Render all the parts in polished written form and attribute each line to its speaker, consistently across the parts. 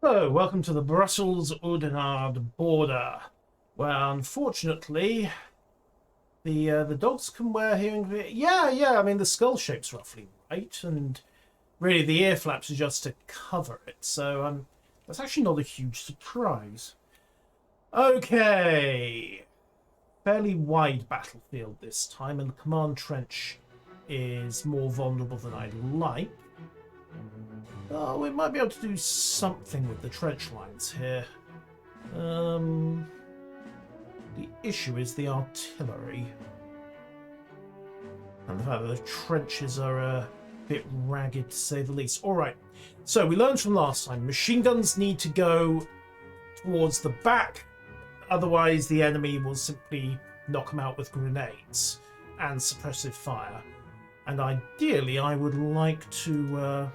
Speaker 1: So, welcome to the Brussels-Oudenarde border, where unfortunately the dogs can wear hearing. Yeah. I mean, the skull shape's roughly right, and really the ear flaps are just to cover it. So, that's actually not a huge surprise. Okay, fairly wide battlefield this time, and the command trench is more vulnerable than I'd like. Oh, we might be able to do something with the trench lines here. The issue is the artillery. And the fact that the trenches are a bit ragged, to say the least. Alright, so we learned from last time, machine guns need to go towards the back, otherwise the enemy will simply knock them out with grenades and suppressive fire. And ideally, I would like to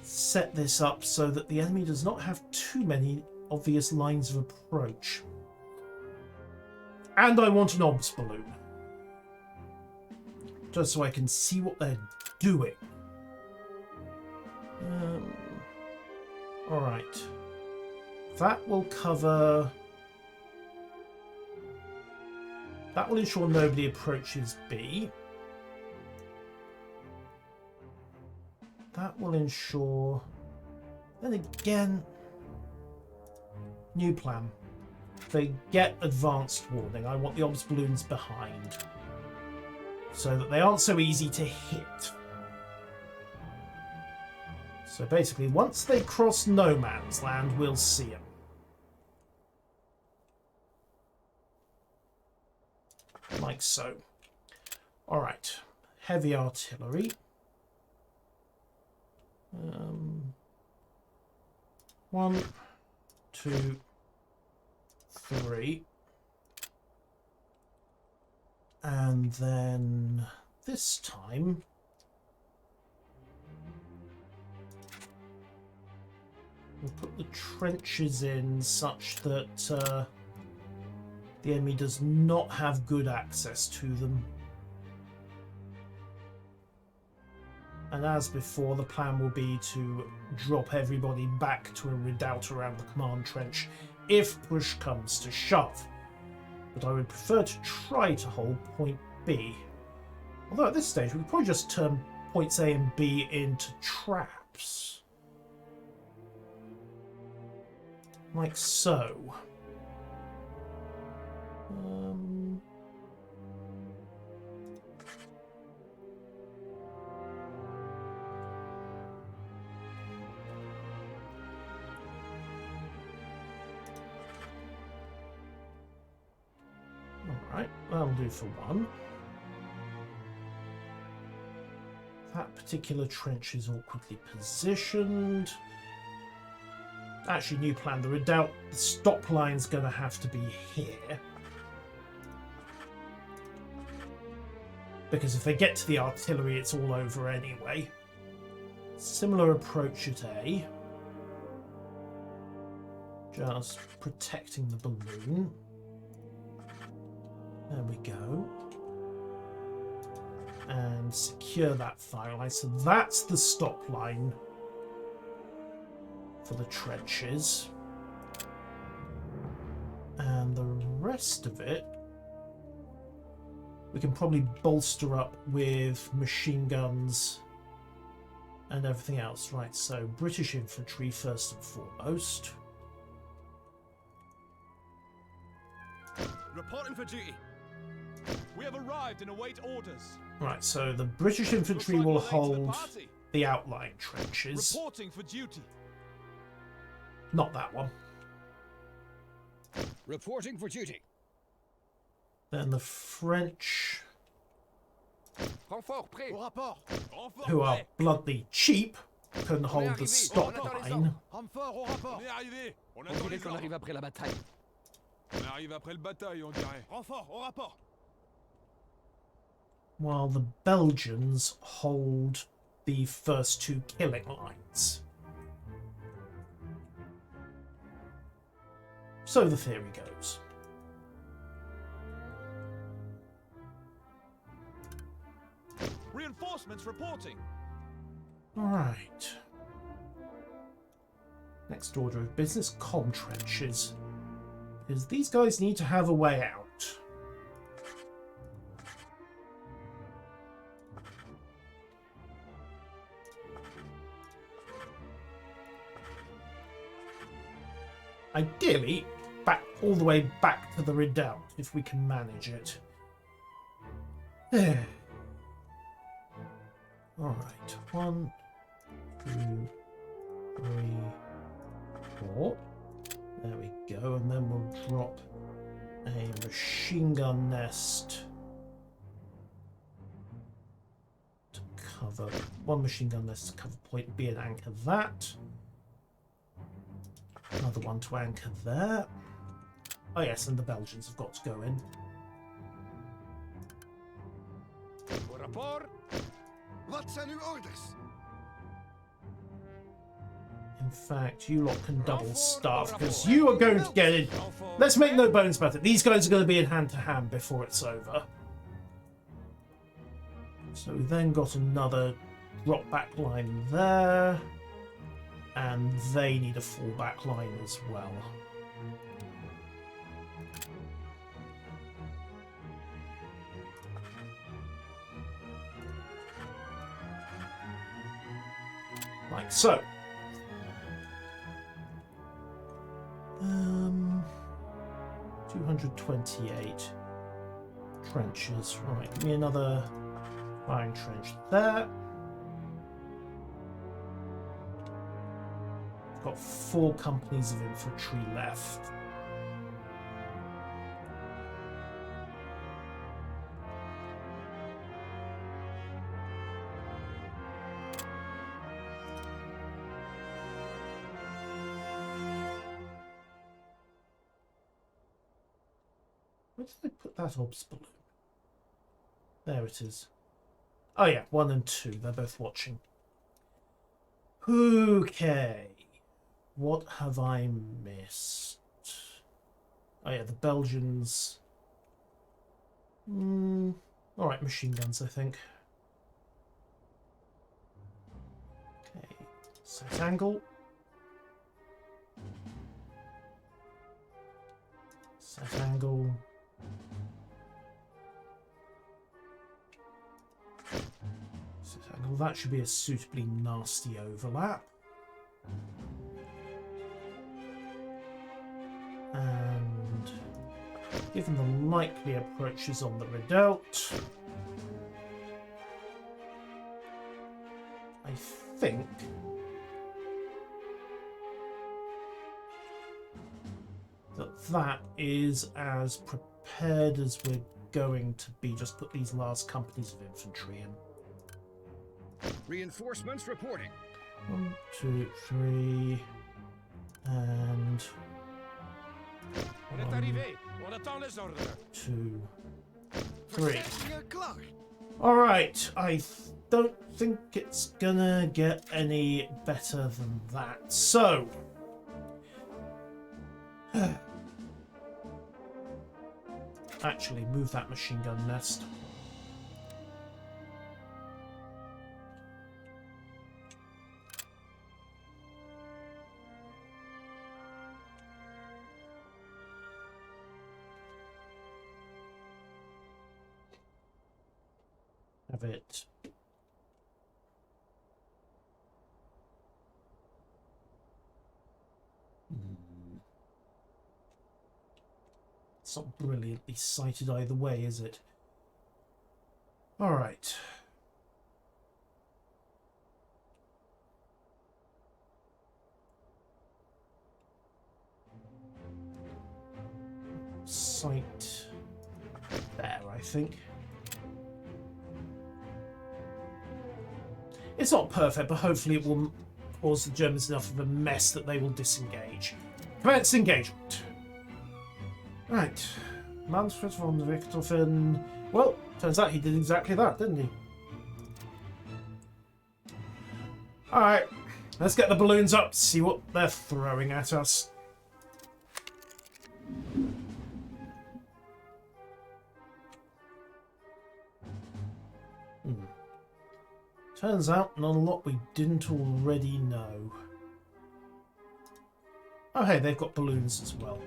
Speaker 1: set this up so that the enemy does not have too many obvious lines of approach. And I want an obs balloon, just so I can see what they're doing. Alright. That will cover... That will ensure nobody approaches B. That will ensure... Then again... New plan. They get advanced warning. I want the obs balloons behind, so that they aren't so easy to hit. So basically, once they cross no man's land, we'll see them. Like so. Alright. Heavy artillery. 1, 2, 3. And then this time we'll put the trenches in such that the enemy does not have good access to them. And as before, the plan will be to drop everybody back to a redoubt around the command trench if push comes to shove. But I would prefer to try to hold point B. Although at this stage, we could probably just turn points A and B into traps. Like so. Alright, that'll do for one. That particular trench is awkwardly positioned. Actually, new plan. The redoubt, the stop line's going to have to be here. Because if they get to the artillery, it's all over anyway. Similar approach at A. Just protecting the balloon. There we go. And secure that fire line. So that's the stop line for the trenches. And the rest of it we can probably bolster up with machine guns and everything else. Right, so British infantry first and foremost.
Speaker 2: Reporting for duty. We have arrived and await orders.
Speaker 1: Right, so the British infantry will hold the outlying trenches.
Speaker 2: Reporting for duty.
Speaker 1: Not that one.
Speaker 3: Reporting for duty.
Speaker 1: Then the French,
Speaker 3: Renfort prêt.
Speaker 2: Au rapport.
Speaker 1: who are bloody cheap, can hold the stop line.
Speaker 2: Renfort au rapport. On est arrivé. On
Speaker 3: On
Speaker 2: attend
Speaker 3: dirait
Speaker 2: les
Speaker 3: qu'on
Speaker 2: ordres.
Speaker 3: arrive après la bataille.
Speaker 2: On arrive après le bataille, on dirait. Renfort au rapport.
Speaker 1: While the Belgians hold the first two killing lines. So the theory goes.
Speaker 2: Reinforcements reporting.
Speaker 1: Right. Next order of business, comm trenches. Because these guys need to have a way out. Ideally, back all the way back to the redoubt, if we can manage it. Alright, 1, 2, 3, 4. There we go, and then we'll drop a machine gun nest to cover, one machine gun nest to cover point B and anchor that. Another one to anchor there. Oh yes, and the Belgians have got to go in.
Speaker 3: Wat zijn uw orders?
Speaker 1: In fact, you lot can double staff because you are going to get in. Let's make no bones about it. These guys are going to be in hand to hand before it's over. So we then got another drop back line there. And they need a fallback line as well. Like so. 228 trenches. Right, give me another firing trench there. Got 4 companies of infantry left. Where did I put that obs balloon? There it is. Oh yeah, 1 and 2. They're both watching. Okay. What have I missed? Oh yeah, the Belgians. Alright, machine guns, I think. Okay, set angle. Set angle. Set angle. That should be a suitably nasty overlap. And given the likely approaches on the redoubt, I think that is as prepared as we're going to be. Just put these last companies of infantry in.
Speaker 3: Reinforcements reporting.
Speaker 1: 1, 2, 3, and 1, 2, 3. Alright, I don't think it's gonna get any better than that. So, actually, move that machine gun nest. Have it. It's not brilliantly sighted either way, is it? All right. Sight there, I think. It's not perfect, but hopefully it will cause the Germans enough of a mess that they will disengage. Commence engagement. Right. Manfred von Richthofen. Well, turns out he did exactly that, didn't he? Alright. Let's get the balloons up to see what they're throwing at us. Turns out not a lot we didn't already know. Oh, hey, they've got balloons as well.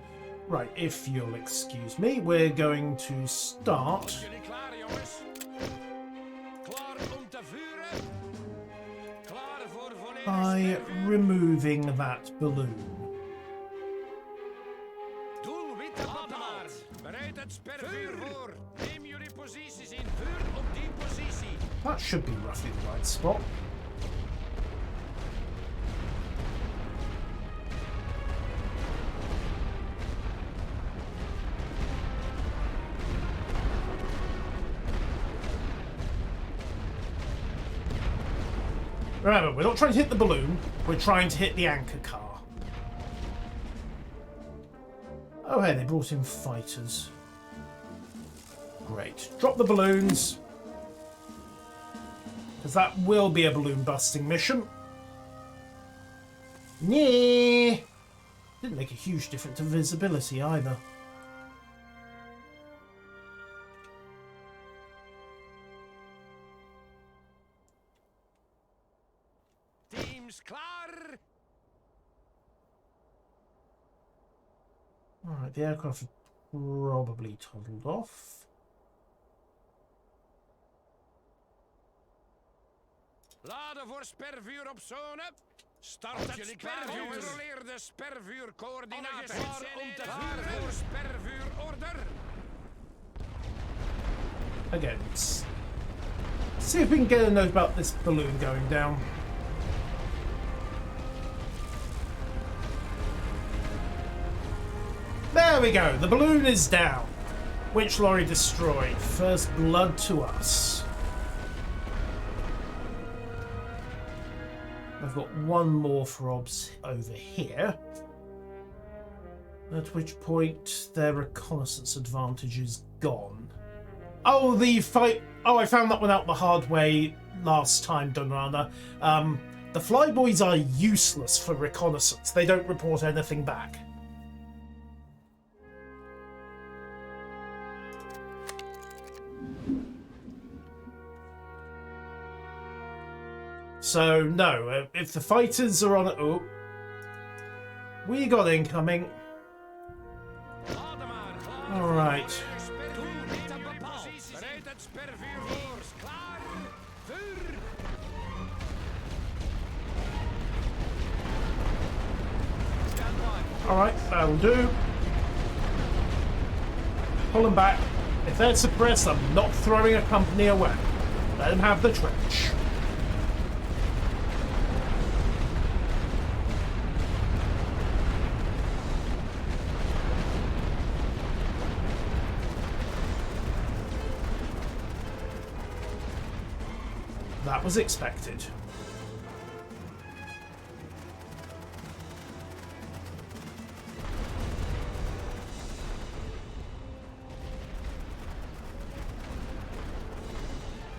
Speaker 1: Right, if you'll excuse me, we're going to start
Speaker 3: Jullie klaar, jongens? Klaar om te vuren? Klaar voor volledig
Speaker 1: by
Speaker 3: spervuur?
Speaker 1: removing that balloon.
Speaker 3: Doelwit bepaald. Bereid het spervuur voor. Neem jullie posities in. Vuur op die positie.
Speaker 1: That should be roughly the right spot. Remember, we're not trying to hit the balloon, we're trying to hit the anchor car. Oh hey, they brought in fighters. Great. Drop the balloons. Because that will be a balloon busting mission. Yeah. Didn't make a huge difference to visibility either.
Speaker 3: Teams klaar.
Speaker 1: Alright, the aircraft are probably toddled off.
Speaker 3: Laden voor spervuur op zone. Start het spervuur. Controleer de spervuurcoördinaten. Klaar om te vuren. Voor spervuurorder.
Speaker 1: Again, let's see if we can get a note about this balloon going down. There we go, the balloon is down. Winch lorry destroyed. First blood to us. I've got one more for obs over here. At which point their reconnaissance advantage is gone. Oh, the fight. Oh, I found that one out the hard way last time, Dunrana. The flyboys are useless for reconnaissance. They don't report anything back. So, no, if the fighters are on it... Oh. We got incoming. Alright.
Speaker 3: Bereid het spervuur voor. Klaar. Vuur.
Speaker 1: Alright, that'll do. Pull them back. If they're suppressed, I'm not throwing a company away. Let them have the trench. That was expected.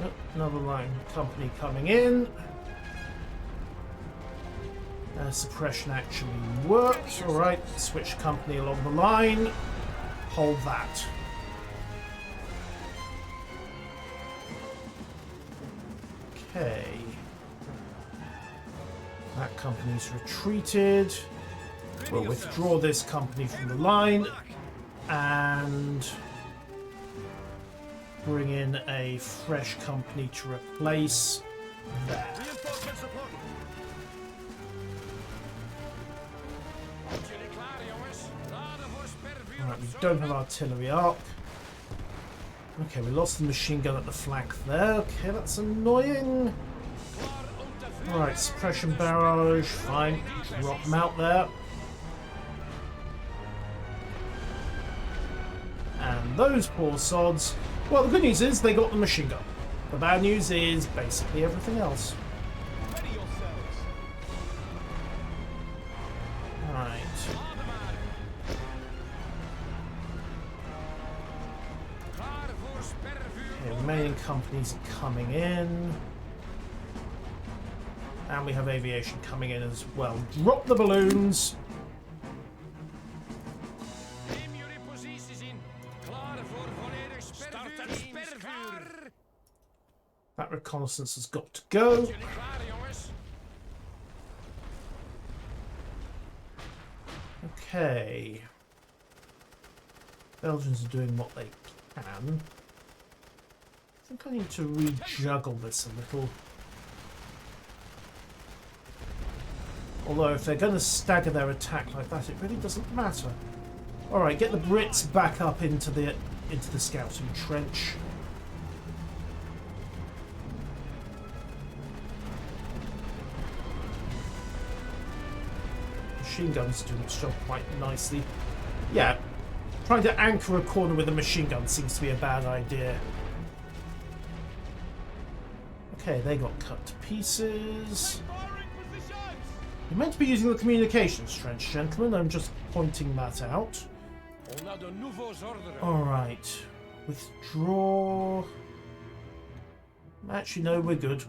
Speaker 1: Oh, another line company coming in. Suppression actually works. Alright, switch company along the line. Hold that. Okay. That company's retreated. We'll withdraw this company from the line and bring in a fresh company to replace that. Alright, we don't have artillery arc. Okay, we lost the machine gun at the flank there. Okay, that's annoying. Alright, suppression barrage, fine. Drop them out there. And those poor sods. Well, the good news is they got the machine gun. The bad news is basically everything else. Alright. Okay, remaining companies are coming in. And we have aviation coming in as well. Drop the balloons. That reconnaissance has got to go. Okay. Belgians are doing what they can. I think I need to rejuggle this a little. Although if they're going to stagger their attack like that, it really doesn't matter. Alright, get the Brits back up into the scouting trench. Machine guns doing its job quite nicely. Yeah, trying to anchor a corner with a machine gun seems to be a bad idea. Okay, they got cut to pieces. You're meant to be using the communications trench, gentlemen. I'm just pointing that out. Alright. Withdraw. Actually, no, we're good.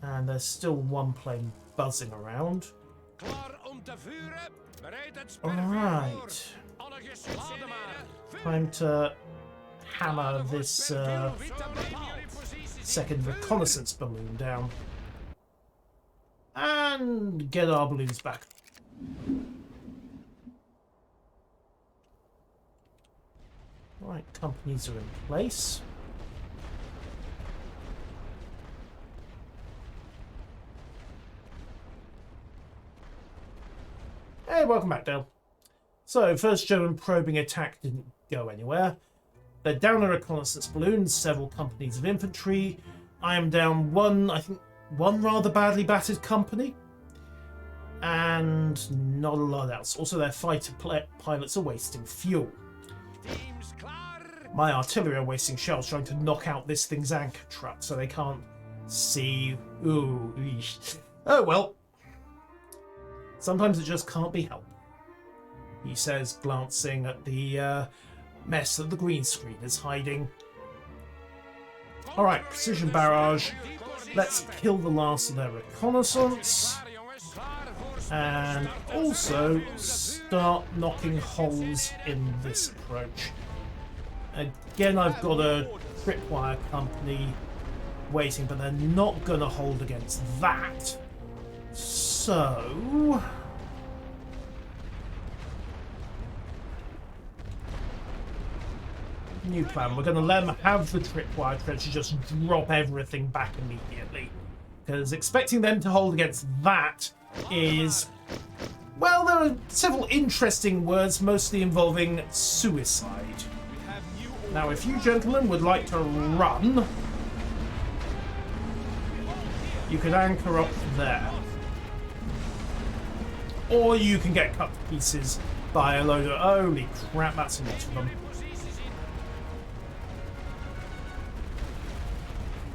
Speaker 1: And there's still one plane buzzing around. Alright. Time to hammer this second reconnaissance balloon down. And get our balloons back. Right, companies are in place. Hey, welcome back, Dale. So, first German probing attack didn't go anywhere. They're down a reconnaissance balloon, several companies of infantry. I am down one rather badly battered company. And not a lot else. Also, their fighter pilots are wasting fuel. My artillery are wasting shells trying to knock out this thing's anchor truck so they can't see. Ooh. Oh well. Sometimes it just can't be helped, he says, glancing at the mess that the green screen is hiding. Alright, precision barrage. Let's kill the last of their reconnaissance. And also start knocking holes in this approach. Again, I've got a tripwire company waiting, but they're not going to hold against that. So... new plan. We're going to let them have the tripwire trench and just drop everything back immediately. Because expecting them to hold against that is... well, there are several interesting words, mostly involving suicide. Now, if you gentlemen would like to run, you could anchor up there. Or you can get cut to pieces by a load of... holy crap, that's a lot of them.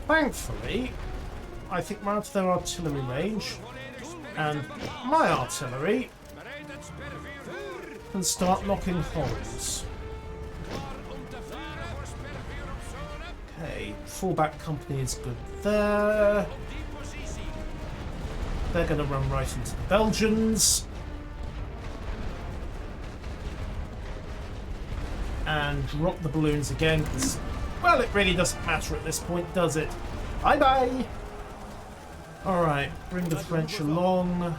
Speaker 1: Thankfully, I think we're out of their artillery range, and my artillery can start knocking holes. Okay, fallback company is good there. They're going to run right into the Belgians. And drop the balloons again, because, well, it really doesn't matter at this point, does it? Bye-bye! Alright, bring the French along.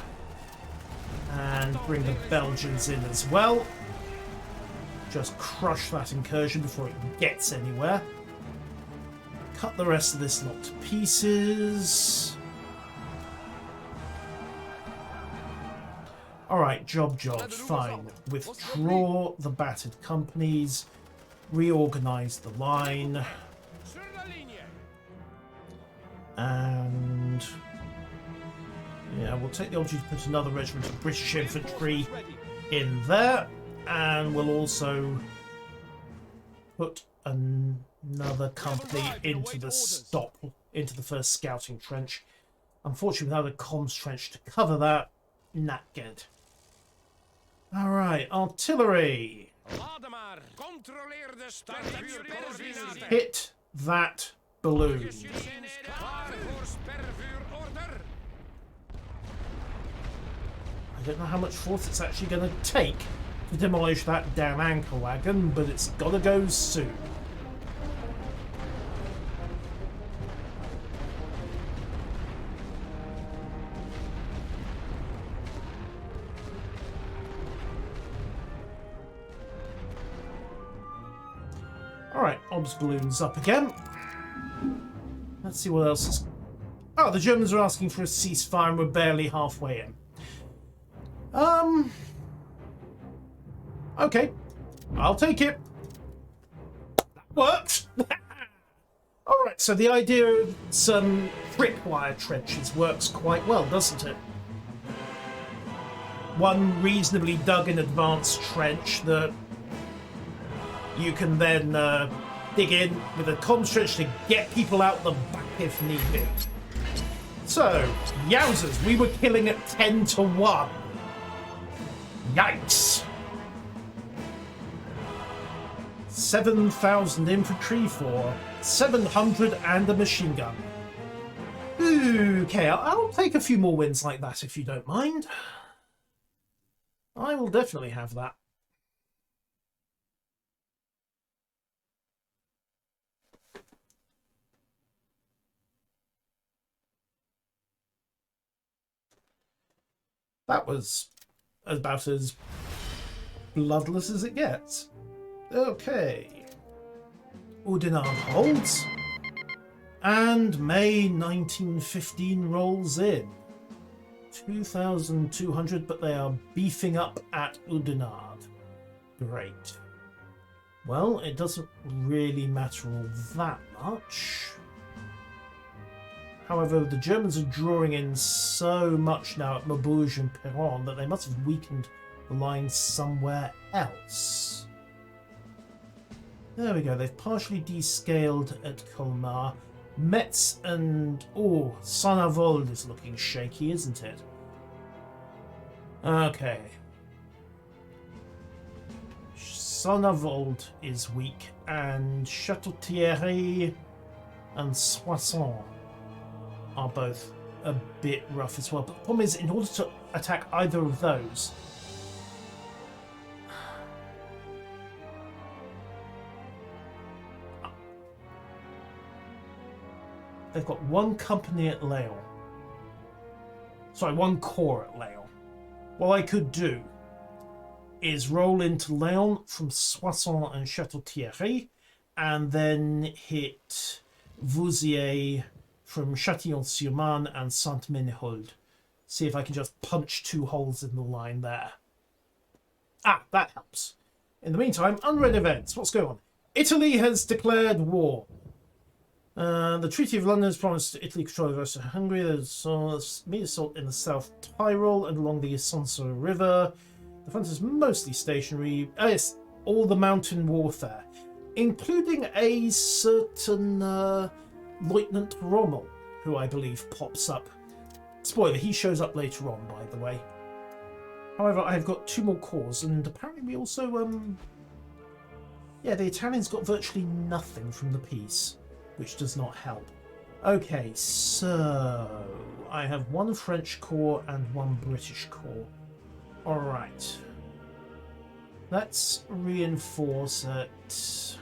Speaker 1: And bring the Belgians in as well. Just crush that incursion before it gets anywhere. Cut the rest of this lot to pieces. Alright, job, fine. Withdraw the battered companies. Reorganize the line. And... yeah, we'll take the opportunity to put another regiment of British infantry in there. And we'll also put another company into the first scouting trench. Unfortunately, without a comms trench to cover that, not good. Alright, artillery. Hit that balloon. I don't know how much force it's actually going to take to demolish that damn anchor wagon, but it's got to go soon. Alright, Ob's balloon's up again. Let's see what else is... Oh, the Germans are asking for a ceasefire and we're barely halfway in. Okay. I'll take it. That worked! Alright, so the idea of some tripwire trenches works quite well, doesn't it? One reasonably dug in advance trench that you can then dig in with a comms trench to get people out the back if need be. So, yowzers, we were killing at 10 to 1. Yikes. 7,000 infantry for 700 and a machine gun. Okay, I'll take a few more wins like that if you don't mind. I will definitely have that. That was about as bloodless as it gets. Okay. Oudenarde holds. And May 1915 rolls in. 2,200, but they are beefing up at Oudenarde. Great. Well, it doesn't really matter all that much. However, the Germans are drawing in so much now at Maubeuge and Péronne that they must have weakened the line somewhere else. There we go, they've partially descaled at Colmar. Metz and... oh, Saint-Avold is looking shaky, isn't it? Okay. Saint-Avold is weak, and Château-Thierry and Soissons are both a bit rough as well. But the problem is, in order to attack either of those, they've got one company at Laon. Sorry, one corps at Laon. What I could do is roll into Laon from Soissons and Château-Thierry, and then hit Vouziers from Châtillon-sur-Marne and Saint-Ménehould. See if I can just punch two holes in the line there. Ah, that helps. In the meantime, unread events. What's going on? Italy has declared war. The Treaty of London has promised Italy control over Hungary. There's meat assault in the South Tyrol and along the Isonzo River. The front is mostly stationary. Oh yes, all the mountain warfare, including a certain Lieutenant Rommel, who I believe pops up. Spoiler, he shows up later on, by the way. However, I've got two more corps, and apparently we also, yeah, the Italians got virtually nothing from the peace, which does not help. Okay, so I have one French corps and one British corps. Alright. Let's reinforce it.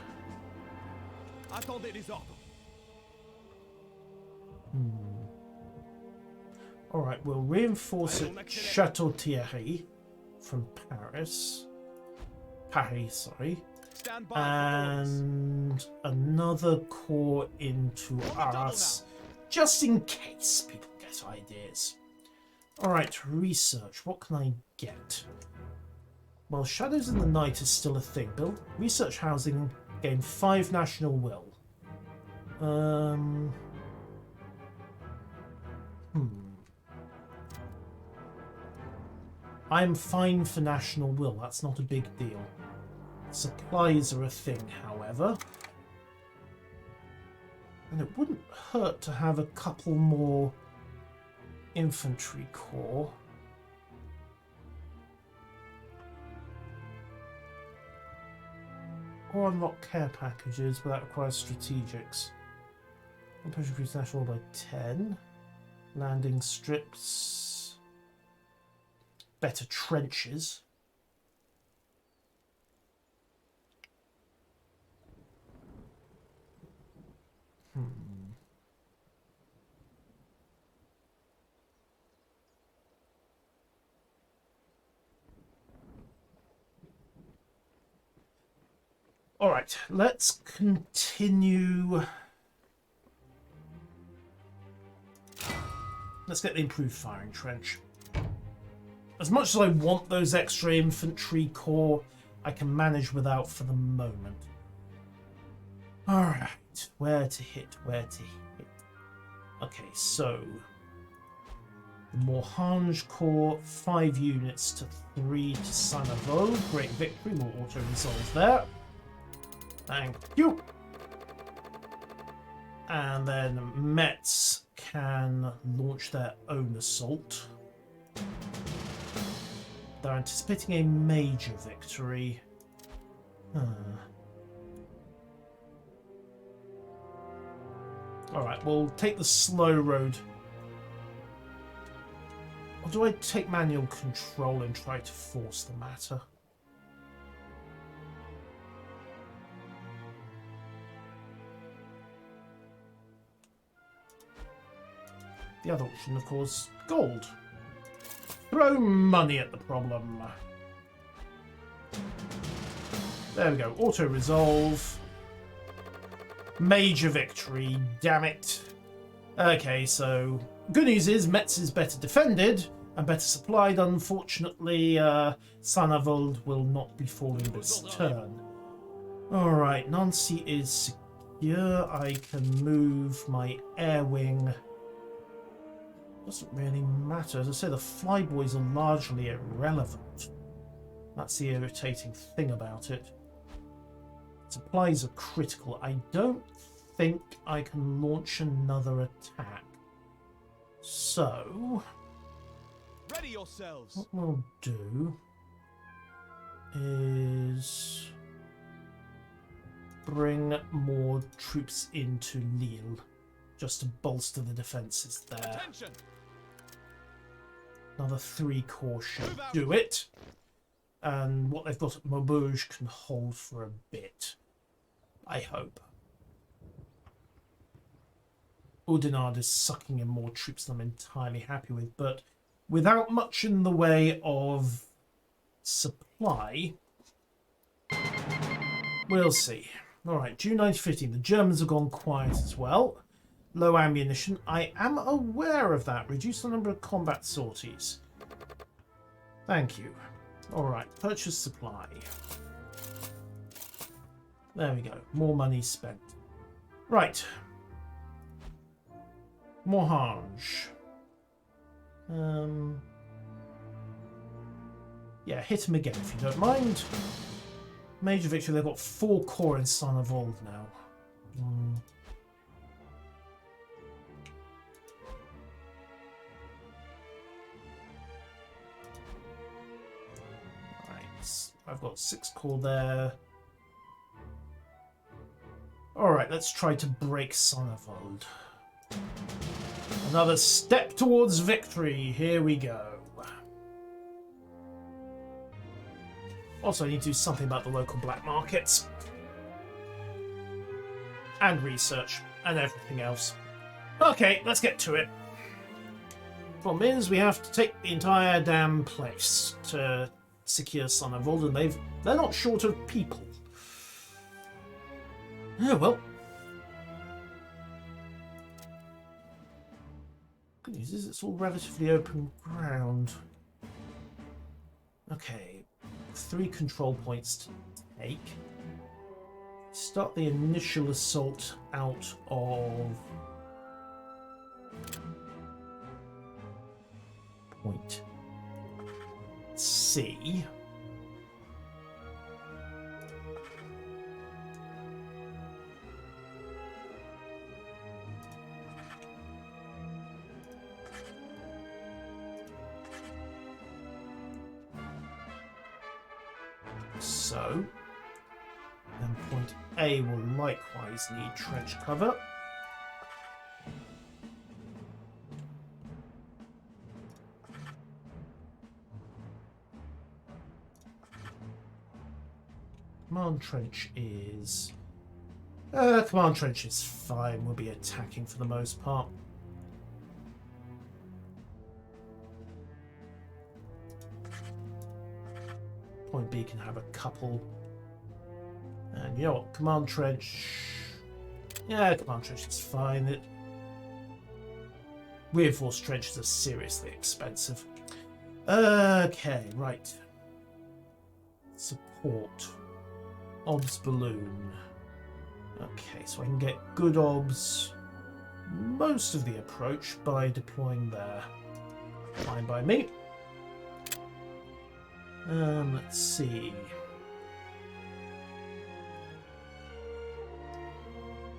Speaker 2: Attendez les ordres.
Speaker 1: Alright, we'll reinforce at Château-Thierry from Paris. Sorry.
Speaker 2: Stand by for orders.
Speaker 1: And another corps into Arras, just in case people get ideas. Alright, research. What can I get? Well, Shadows in the Night is still a thing. Build research housing, gain 5 national will. I'm fine for national will. That's not a big deal. Supplies are a thing, however. And it wouldn't hurt to have a couple more infantry corps. Or unlock care packages, but that requires strategics. Push increase national by 10. Landing strips. Better trenches. All right, let's continue. Let's get the improved firing trench. As much as I want those extra infantry corps, I can manage without for the moment. Alright, where to hit, where to hit. Okay, so the Morhange Corps, 5 units to 3 to Sanavol. Great victory, we'll auto-resolve there. Thank you. And then Metz can launch their own assault. They're anticipating a major victory. Alright, we'll take the slow road. Or do I take manual control and try to force the matter? The other option, of course, gold. Throw money at the problem. There we go. Auto-resolve. Major victory. Damn it. Okay, so good news is Metz is better defended and better supplied. Unfortunately, Sanavold will not be falling this turn. Alright, Nancy is secure. I can move my air wing. Doesn't really matter. As I say, the flyboys are largely irrelevant. That's the irritating thing about it. Supplies are critical. I don't think I can launch another attack. So,
Speaker 2: Ready yourselves.
Speaker 1: what we'll do is bring more troops into Lille just to bolster the defences there.
Speaker 2: Attention.
Speaker 1: Another 3 corps should do it. And what they've got at Maubeuge can hold for a bit. I hope. Oudenarde is sucking in more troops than I'm entirely happy with, but without much in the way of supply, we'll see. Alright, June 1915. The Germans have gone quiet as well. Low ammunition. I am aware of that. Reduce the number of combat sorties. Thank you. Alright, purchase supply. There we go. More money spent. Right. Morhange. Yeah, hit him again if you don't mind. Major victory. They've got 4 corps in Sanavold now. I've got 6 corps there. Alright, let's try to break Sanavold. Another step towards victory. Here we go. Also, I need to do something about the local black markets. And research. And everything else. Okay, let's get to it. Problem is, we have to take the entire damn place to secure Sanavold, and they're not short of people. Oh well. Good news is it's all relatively open ground. Okay, 3 control points to take. Start the initial assault out of point C. So, then point A will likewise need trench cover. Command trench is... command trench is fine. We'll be attacking for the most part. Point B can have a couple. And And you know what? Command trench. Yeah, command trench is fine. Reinforced trenches are seriously expensive. Okay, right. Support. Obs balloon. Okay, so I can get good obs most of the approach by deploying there. Fine by me. Let's see.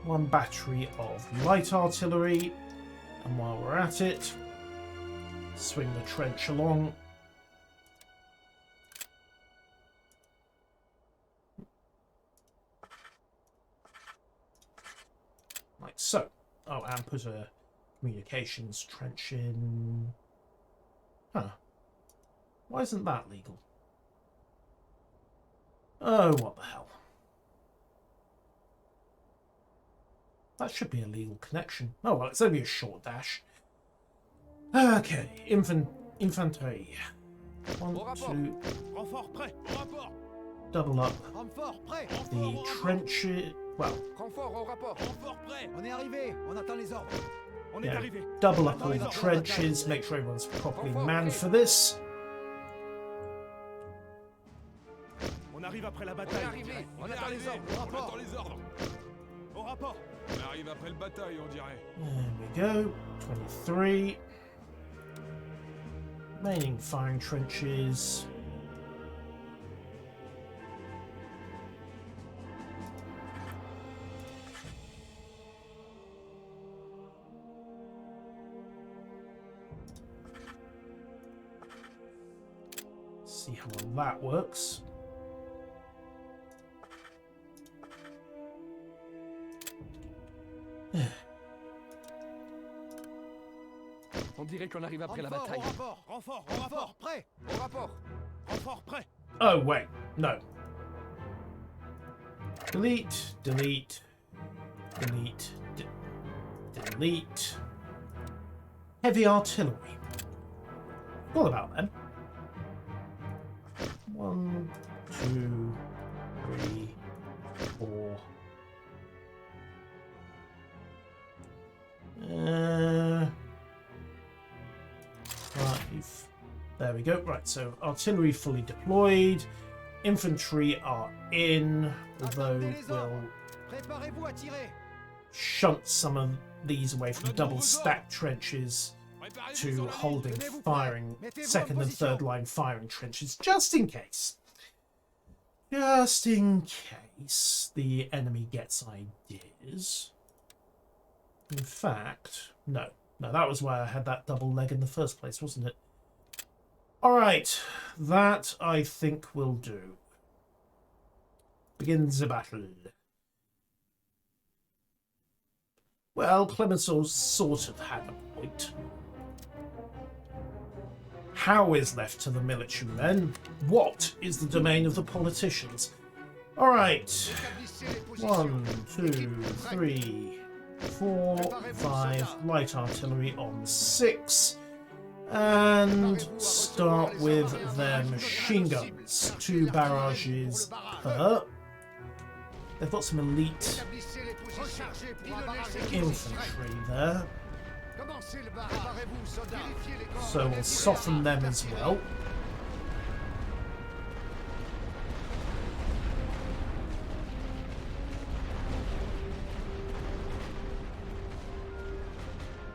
Speaker 1: One battery of light artillery, and while we're at it, swing the trench along. Like so. Oh, and put a communications trench in. Huh. Why isn't that legal? Oh, what the hell. That should be a legal connection. Oh, well, it's only a short dash. Okay, infantry. 1, 2... Double up the trenches. Well, yeah, double up all the trenches, make sure everyone's properly manned for this.
Speaker 2: On arrive après la bataille. On attend les ordres. Au rapport. On arrive après le bataille, on dirait.
Speaker 1: There we go. 23. Remaining firing trenches. See how well that works.
Speaker 3: On dirait qu'on arrive après la bataille.
Speaker 2: Renfort, prêt.
Speaker 3: Au rapport.
Speaker 2: Renfort, prêt.
Speaker 1: Oh, wait. No. Delete, delete, delete, delete. Heavy artillery. What about them? 1, 2, 3, 4. There we go. Right, so artillery fully deployed. Infantry are in, although we'll shunt some of these away from double stacked trenches to holding firing, second and third line firing trenches, just in case. Just in case the enemy gets ideas. In fact, no, that was why I had that double leg in the first place, wasn't it? Alright, that I think will do. Begin the battle. Well, Clemenceau sort of had a point. How is left to the military men? What is the domain of the politicians? Alright. 1, 2, 3, 4, 5. Light artillery on 6. And start with their machine guns. 2 barrages per. They've got some elite infantry there. So we'll soften them as well.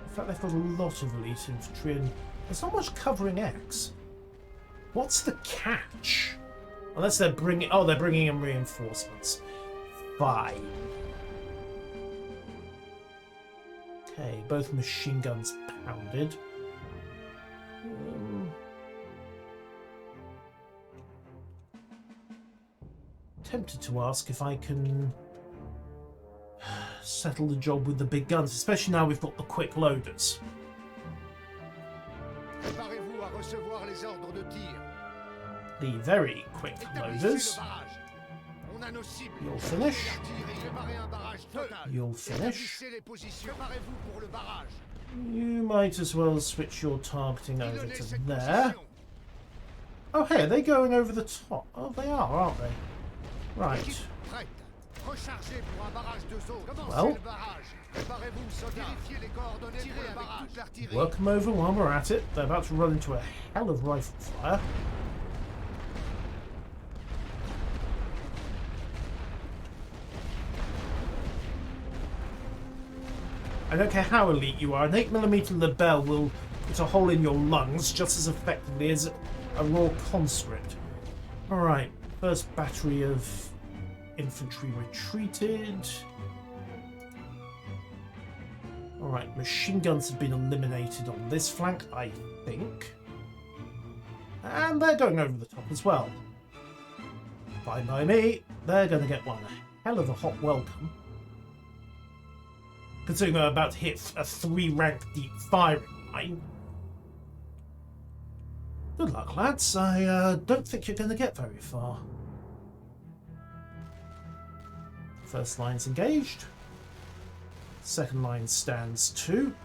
Speaker 1: In fact, they've got a lot of elite infantry and there's not much covering X. What's the catch? Unless they're bringing... Oh, they're bringing in reinforcements. Fine. Okay, both machine guns pounded. Tempted to ask if I can settle the job with the big guns, especially now we've got the quick loaders. The very quick loaders. You'll finish. You'll finish. You might as well switch your targeting over to there. Oh, hey, are they going over the top? Oh, they are, aren't they? Right.
Speaker 4: Rechargez pour un barrage de zone. Commencez
Speaker 1: Well.
Speaker 4: le barrage. Préparez-vous, soldats. Vérifiez les coordonnées pour le barrage. Toute l'artillerie.
Speaker 1: Work them over while we're at it. They're about to run into a hell of rifle fire. I don't care how elite you are, an 8mm Lebel will put a hole in your lungs just as effectively as a raw conscript. Alright, first battery of infantry retreated. Alright, machine guns have been eliminated on this flank, I think. And they're going over the top as well. Fine by me, they're going to get one hell of a hot welcome. Considering they're about to hit a 3-rank deep firing line. Good luck, lads. I don't think you're going to get very far. First line's engaged. Second line stands too.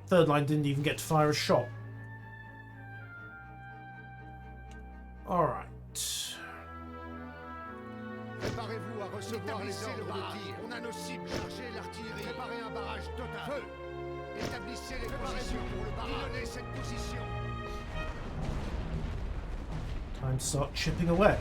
Speaker 1: Third line didn't even get to fire a shot. Alright.
Speaker 4: Préparez-vous à recevoir les ordres de tir. On a nos cibles. Chargez l'artillerie. Préparez un barrage total. Feu. Établissez les positions pour le barrage. Pilonnez cette position.
Speaker 1: Time to start chipping away.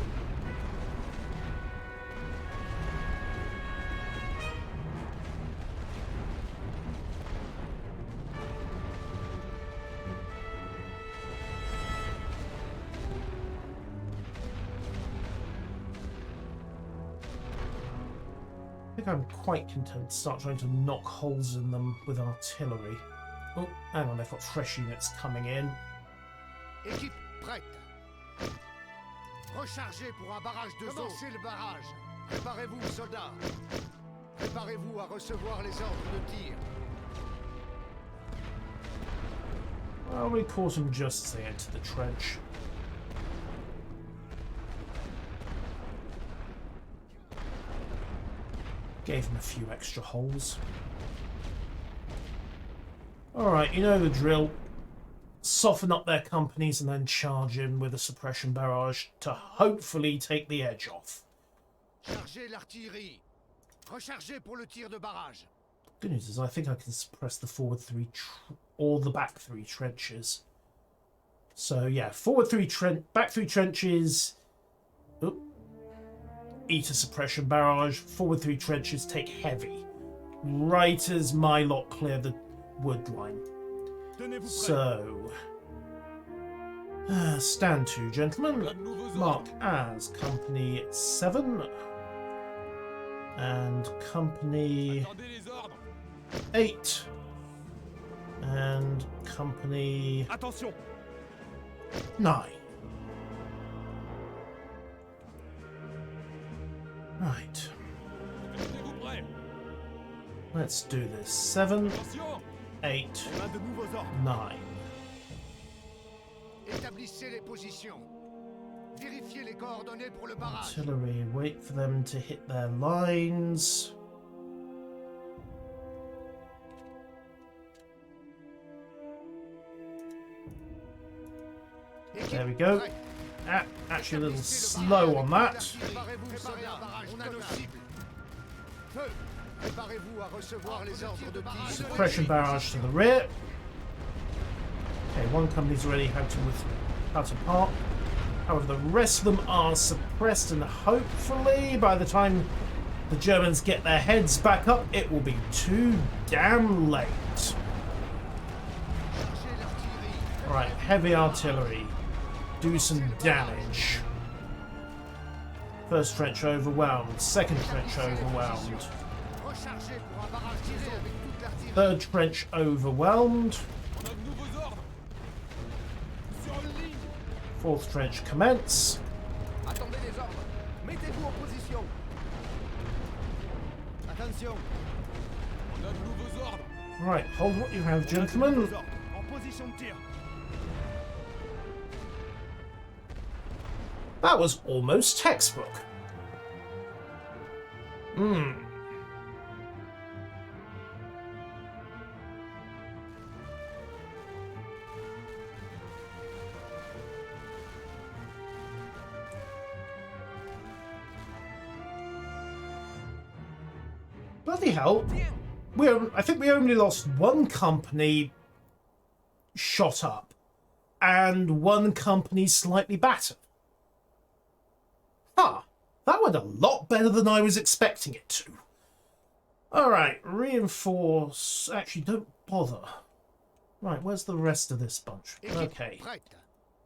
Speaker 1: I think I'm quite content to start trying to knock holes in them with artillery. Oh, hang on, they've got fresh units coming in.
Speaker 4: Équipe prête. Rechargez pour un barrage de zone. Commencez le barrage. Préparez-vous, soldats. Préparez-vous à recevoir les ordres de tir.
Speaker 1: Well, we caught them just as they entered the trench. Gave them a few extra holes. Alright, you know the drill. Soften up their companies and then charge in with a suppression barrage to hopefully take the edge off.
Speaker 4: Chargez l'artillerie. Rechargez pour le tir de barrage.
Speaker 1: Good news is I think I can suppress the forward 3 or the back 3 trenches. So yeah, forward 3 back 3 trenches. Oop. Eat a suppression barrage. Forward 3 trenches take heavy. Right as my lot clear the wood line. So, stand to, gentlemen. Marked as Company 7 and Company 8 and Company 9. Right. Let's do this. 7, 8, 9.
Speaker 4: Établissez les positions. Vérifiez les coordonnées pour le barrage.
Speaker 1: Artillery, wait for them to hit their lines. There we go. Actually a little slow on that.
Speaker 4: Préparez-vous, soldats. On a nos cibles. Feu. Préparez-vous à recevoir les ordres de tir.
Speaker 1: Suppression barrage to the rear. Okay, one company's already had to cut apart. However, the rest of them are suppressed, and hopefully by the time the Germans get their heads back up, it will be too damn late. Alright, heavy artillery. Do some damage. First trench overwhelmed. Second trench overwhelmed. Third trench overwhelmed. Fourth trench commence.
Speaker 4: Attendez les ordres. Mettez-vous en position. Attention.
Speaker 1: Right, hold what you have, gentlemen.
Speaker 2: En position de tir.
Speaker 1: That was almost textbook. Bloody hell. I think we only lost one company shot up and one company slightly battered. Huh. That went a lot better than I was expecting it to. Alright, reinforce... Actually, don't bother. Right, where's the rest of this bunch? Okay.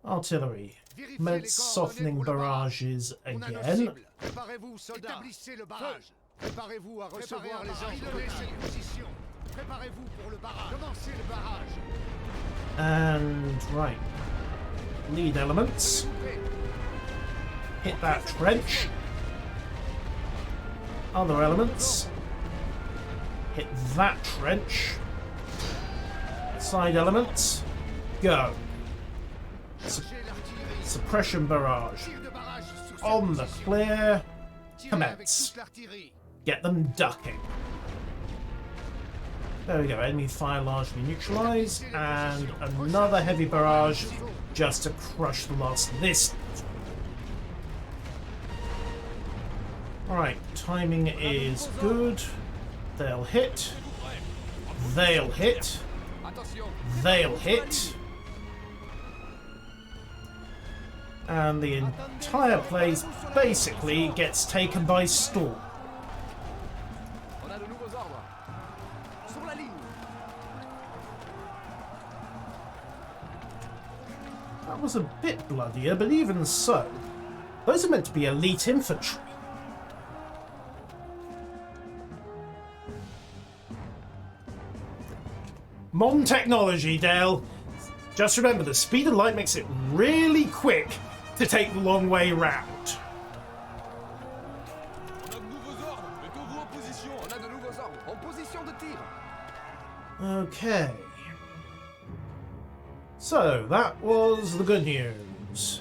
Speaker 1: Artillery. Med softening barrages again.
Speaker 4: Préparez-vous, soldats. Établissez le barrage. Préparez-vous à recevoir les ordres de tir. Position. Préparez-vous pour le barrage. Commencez le barrage.
Speaker 1: And, right. Lead elements. Hit that trench. Other elements. Hit that trench. Side elements. Go. Suppression barrage. On the clear. Commence. Get them ducking. There we go. Enemy fire largely neutralized. And another heavy barrage just to crush the last of this. Alright, timing is good. They'll hit. They'll hit. They'll hit. And the entire place basically gets taken by storm. That was a bit bloodier, but even so, those are meant to be elite infantry. Modern technology, Dale. Just remember, the speed of light makes it really quick to take the long way round. Okay. So, that was the good news.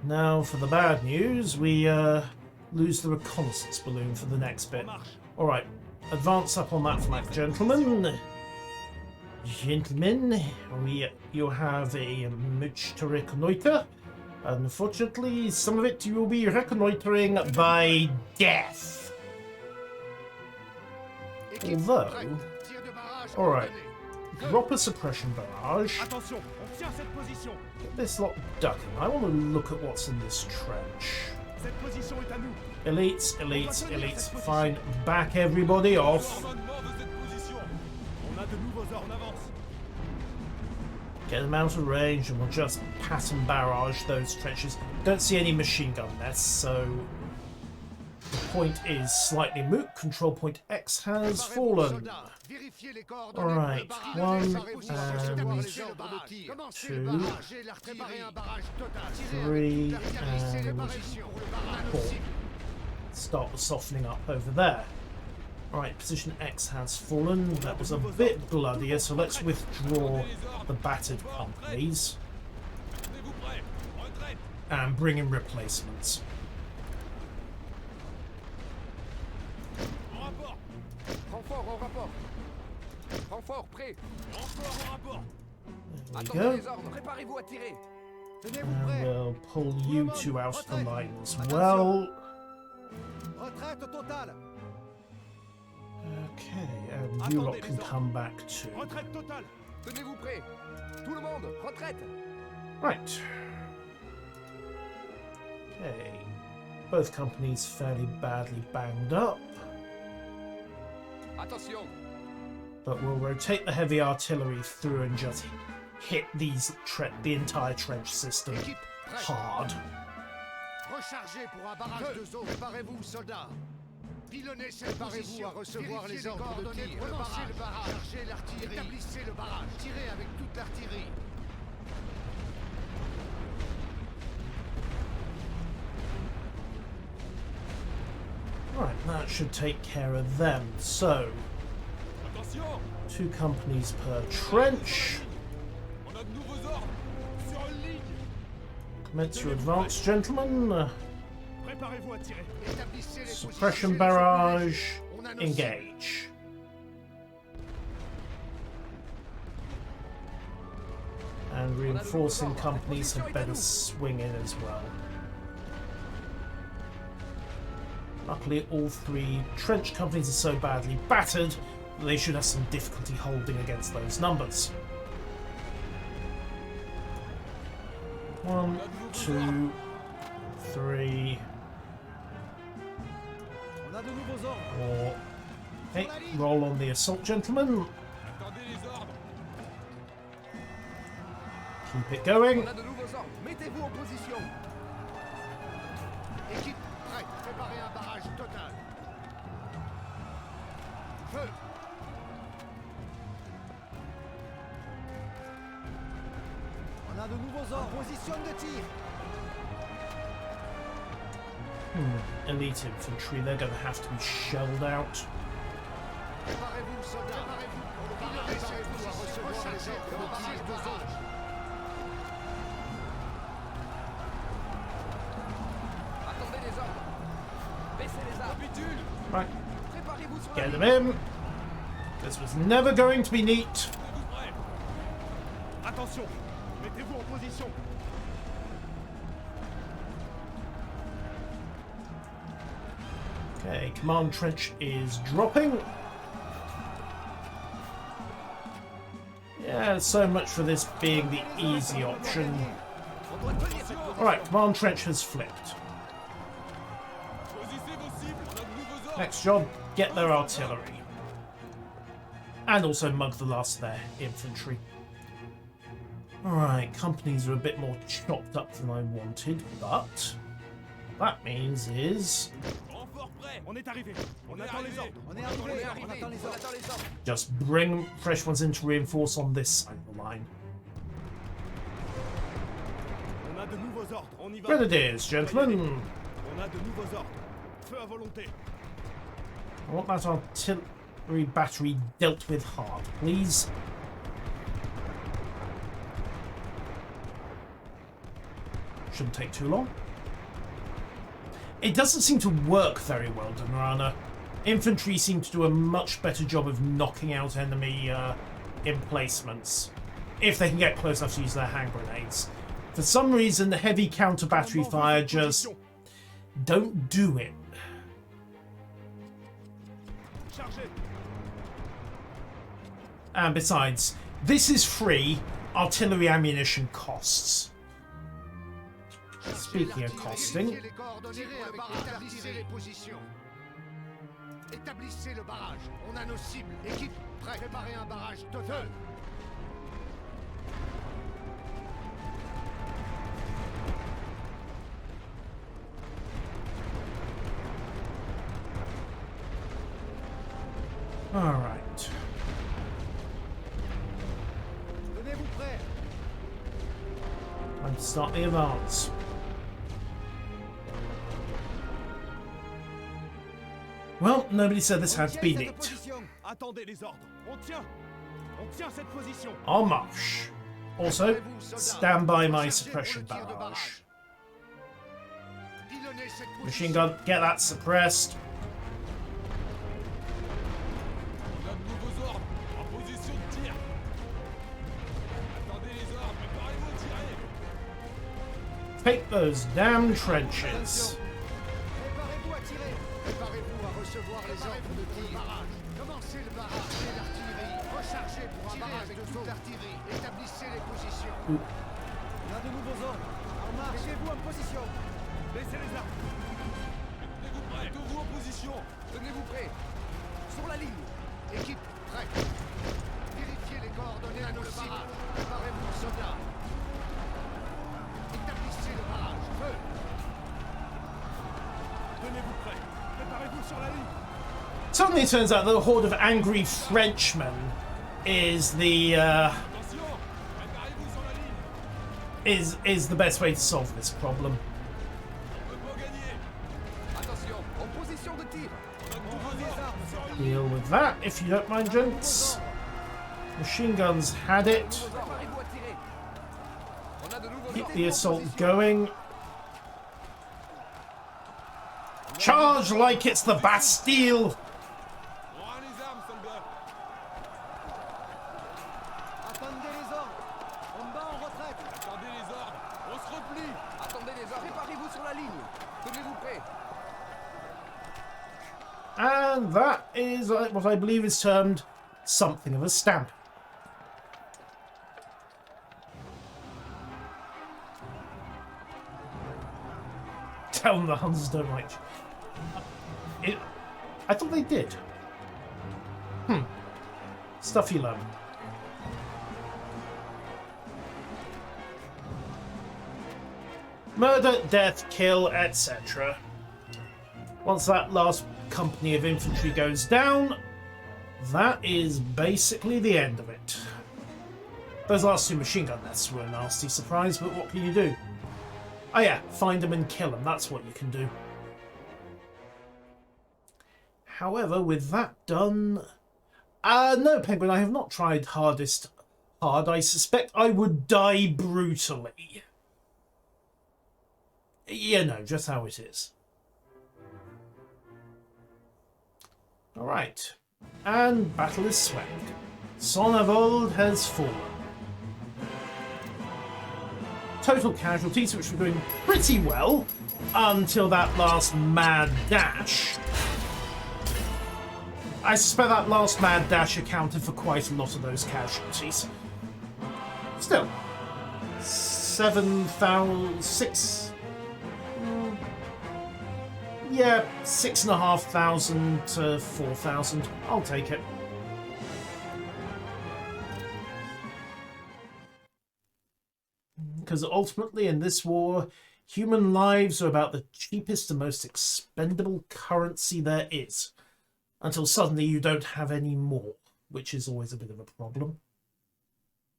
Speaker 1: Now for the bad news, we lose the reconnaissance balloon for the next bit. Alright, advance up on that flank, gentlemen. Gentlemen, you have a much to reconnoiter. Unfortunately, some of it you will be reconnoitering by death. Although, alright, drop a suppression barrage. Get this lot ducking. I want to look at what's in this trench. Elites, elites, elites. Fine, back everybody off. Get them out of range and we'll just pattern barrage those trenches. Don't see any machine gun nests, so the point is slightly moot. Control point X has fallen. Alright, 1 and 2, 3 and 4. Start the softening up over there. Alright, position X has fallen. That was a bit bloodier, so let's withdraw the battered companies and bring in replacements. There we go. And we'll pull you two out of the line as well. Okay, and you lot can come back too. Right. Okay. Both companies fairly badly banged up. But we'll rotate the heavy artillery through and just hit these the entire trench system hard.
Speaker 4: Rechargez pour un barrage de zone. Préparez-vous, soldats. Pilonnez cette position. Préparez-vous à recevoir les ordres de tir. Commencez le barrage. Chargez l'artillerie. Établissez le barrage. Tirez avec toute l'artillerie.
Speaker 1: Right, that should take care of them. So, 2 companies per trench. Commence your advance, gentlemen. Suppression barrage. Engage. And reinforcing companies had better swing in as well. Luckily, all three trench companies are so badly battered that they should have some difficulty holding against those numbers. 1, 2, 3, 4. Okay, roll on the assault, gentlemen.
Speaker 2: Attendez les ordres.
Speaker 1: Keep it going.
Speaker 4: On a de nouveaux ordres. Mettez-vous en position. Équipe, prête. Préparez un barrage total. Feu. On a de nouveaux ordres. Position de tir.
Speaker 1: Elite infantry, they're going to have to be shelled out.
Speaker 4: Préparez-vous, soldats. Préparez-vous à recevoir les ordres de tir de barrage.
Speaker 3: Attendez les ordres. Baissez les armes.
Speaker 2: Capitule.
Speaker 1: Right,
Speaker 3: Préparez-vous sur la
Speaker 1: get
Speaker 3: ligne.
Speaker 1: them in. This was never going to be neat.
Speaker 2: Êtes-vous prêts? Attention. Mettez-vous en position.
Speaker 1: Okay, command trench is dropping. Yeah, so much for this being the easy option. Alright, command trench has flipped.
Speaker 2: Choisissez vos cibles. On a de nouveaux ordres.
Speaker 1: Next job, get their artillery. And also mug the last of their infantry. Alright, companies are a bit more chopped up than I wanted, but what that means is
Speaker 2: Renfort prêt. On est arrivé. On attend les ordres.
Speaker 4: On est arrivé. On attend les ordres.
Speaker 1: just bring fresh ones in to reinforce on this side of the line.
Speaker 2: On a de nouveaux ordres. On y va.
Speaker 1: Grenadiers, gentlemen.
Speaker 2: On a de nouveaux ordres. Feu à volonté.
Speaker 1: I want that artillery battery dealt with hard, please. Shouldn't take too long. It doesn't seem to work very well, Dunrana. Infantry seem to do a much better job of knocking out enemy emplacements, if they can get close enough to use their hand grenades. For some reason, the heavy counter battery fire just don't do it.
Speaker 2: Chargez.
Speaker 1: And besides, this is free. Artillery ammunition costs. Speaking of costing,
Speaker 4: Vérifiez les coordonnées pour le barrage. Établissez les positions. Établissez le barrage. On a nos cibles. Équipe, prêt. Préparez un barrage total.
Speaker 1: all right.
Speaker 4: Tenez-vous prêts.
Speaker 1: Time to start the advance. Well, nobody said this had to be neat.
Speaker 2: Attendez les ordres. On tient. On tient cette position.
Speaker 1: En marche. Also, stand by my suppression barrage.
Speaker 4: Pilonnez cette position.
Speaker 1: Machine gun, get that suppressed.
Speaker 2: On a de nouveaux ordres. En position de tir. Attendez les ordres. Préparez-vous à tirer.
Speaker 1: Take those damn trenches.
Speaker 4: Préparez-vous à tirer. Préparez-vous à recevoir les ordres de tir. Commencez le barrage et l'artillerie. Rechargez pour un barrage avec toute l'artillerie. Établissez les positions.
Speaker 1: Ouh.
Speaker 4: On a de nouveaux ordres. En marche. Mettez-vous en position.
Speaker 2: Baissez les armes. Tenez-vous prêts. Mettez-vous en position.
Speaker 4: Tenez-vous prêts. Sur la ligne. Équipe, prête. Vérifiez les coordonnées à nos cibles. Préparez-vous, soldats. Établissez le barrage. Feu.
Speaker 2: Tenez-vous prêts. Préparez-vous sur la ligne.
Speaker 1: Suddenly it turns out that the horde of angry Frenchmen is the
Speaker 2: Attention. Préparez-vous sur la ligne.
Speaker 1: is the best way to solve this problem.
Speaker 2: On peut pas gagner.
Speaker 3: Attention, en position de tir.
Speaker 2: On a de nouveaux ordres. Sur une
Speaker 1: Deal with that, if you don't mind, gents. Machine guns had it.
Speaker 3: Préparez-vous à tirer. On a de nouveaux
Speaker 1: Keep
Speaker 3: ordres.
Speaker 1: the assault going. Charge like it's the Bastille!
Speaker 2: Rends les armes, soldats.
Speaker 4: Attendez les ordres. On bat en retraite.
Speaker 2: Attendez les ordres. On se replie.
Speaker 3: Attendez les ordres. Préparez-vous sur la ligne. Tenez-vous prêts.
Speaker 1: And that is what I believe is termed something of a stamp. Tell them the Huns don't like you. I thought they did. Stuff you learn. Murder, death, kill, etc. Once that last company of infantry goes down, that is basically the end of it. Those last 2 machine gun nests were a nasty surprise, but what can you do? Oh yeah, find them and kill them, that's what you can do. However, with that done... no, Penguin, I have not tried hardest hard. I suspect I would die brutally. You know, just how it is. Alright. And battle is swept. Sonnenwald has fallen. Total casualties, which were doing pretty well until that last mad dash. I suspect that last mad dash accounted for quite a lot of those casualties. Still, 6,500 to 4,000. I'll take it. Because ultimately in this war, human lives are about the cheapest and most expendable currency there is. Until suddenly you don't have any more, which is always a bit of a problem.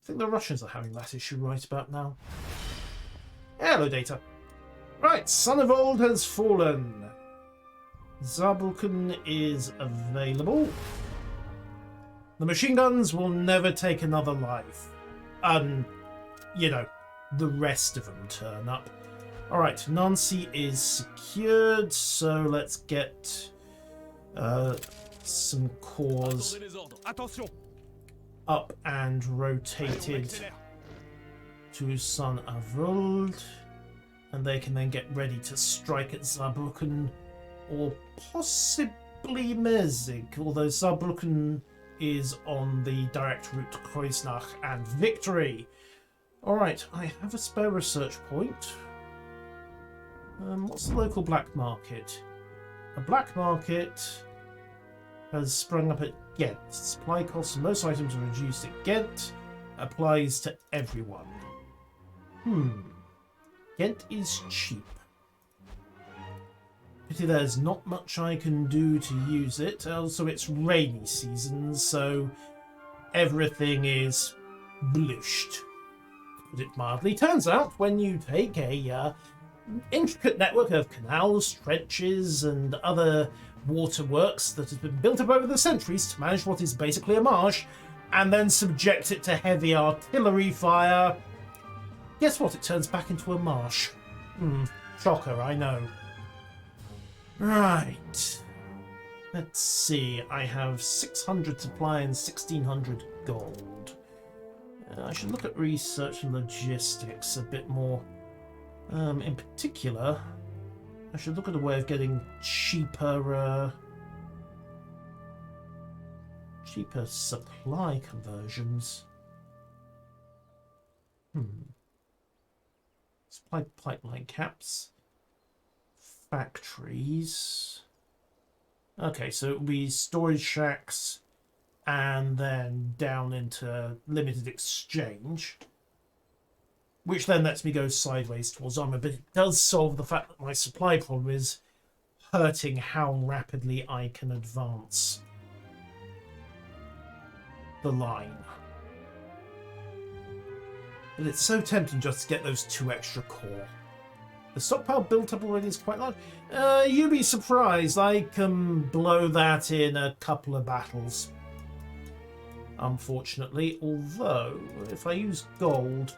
Speaker 1: I think the Russians are having that issue right about now. Hello, Data. Right, Sonnenwald has fallen. Saarbrücken is available. The machine guns will never take another life. You know, the rest of them turn up. Alright, Nancy is secured, so let's get some cores up and rotated to Sonnenwald, and they can then get ready to strike at Saarbrücken or possibly Merzig, although Saarbrücken is on the direct route to Kreuznach and victory. Alright, I have a spare research point. What's the local black market? A black market has sprung up at Ghent. Supply costs for most items are reduced at Ghent. Applies to everyone. Ghent is cheap. Pity there's not much I can do to use it. Also, it's rainy season, so everything is blushed. To put it mildly. Turns out, when you take a intricate network of canals, trenches, and other waterworks that has been built up over the centuries to manage what is basically a marsh, and then subject it to heavy artillery fire, guess what? It turns back into a marsh. Shocker, I know. Right. Let's see. I have 600 supply and 1,600 gold. I should look at research and logistics a bit more. In particular, I should look at a way of getting cheaper supply conversions. Supply pipeline caps. Factories. Okay, so it will be storage shacks and then down into limited exchange, which then lets me go sideways towards armor, but it does solve the fact that my supply problem is hurting how rapidly I can advance the line. But it's so tempting just to get those 2 extra core. The stockpile built up already is quite large. You'd be surprised. I can blow that in a couple of battles. Unfortunately, although if I use gold,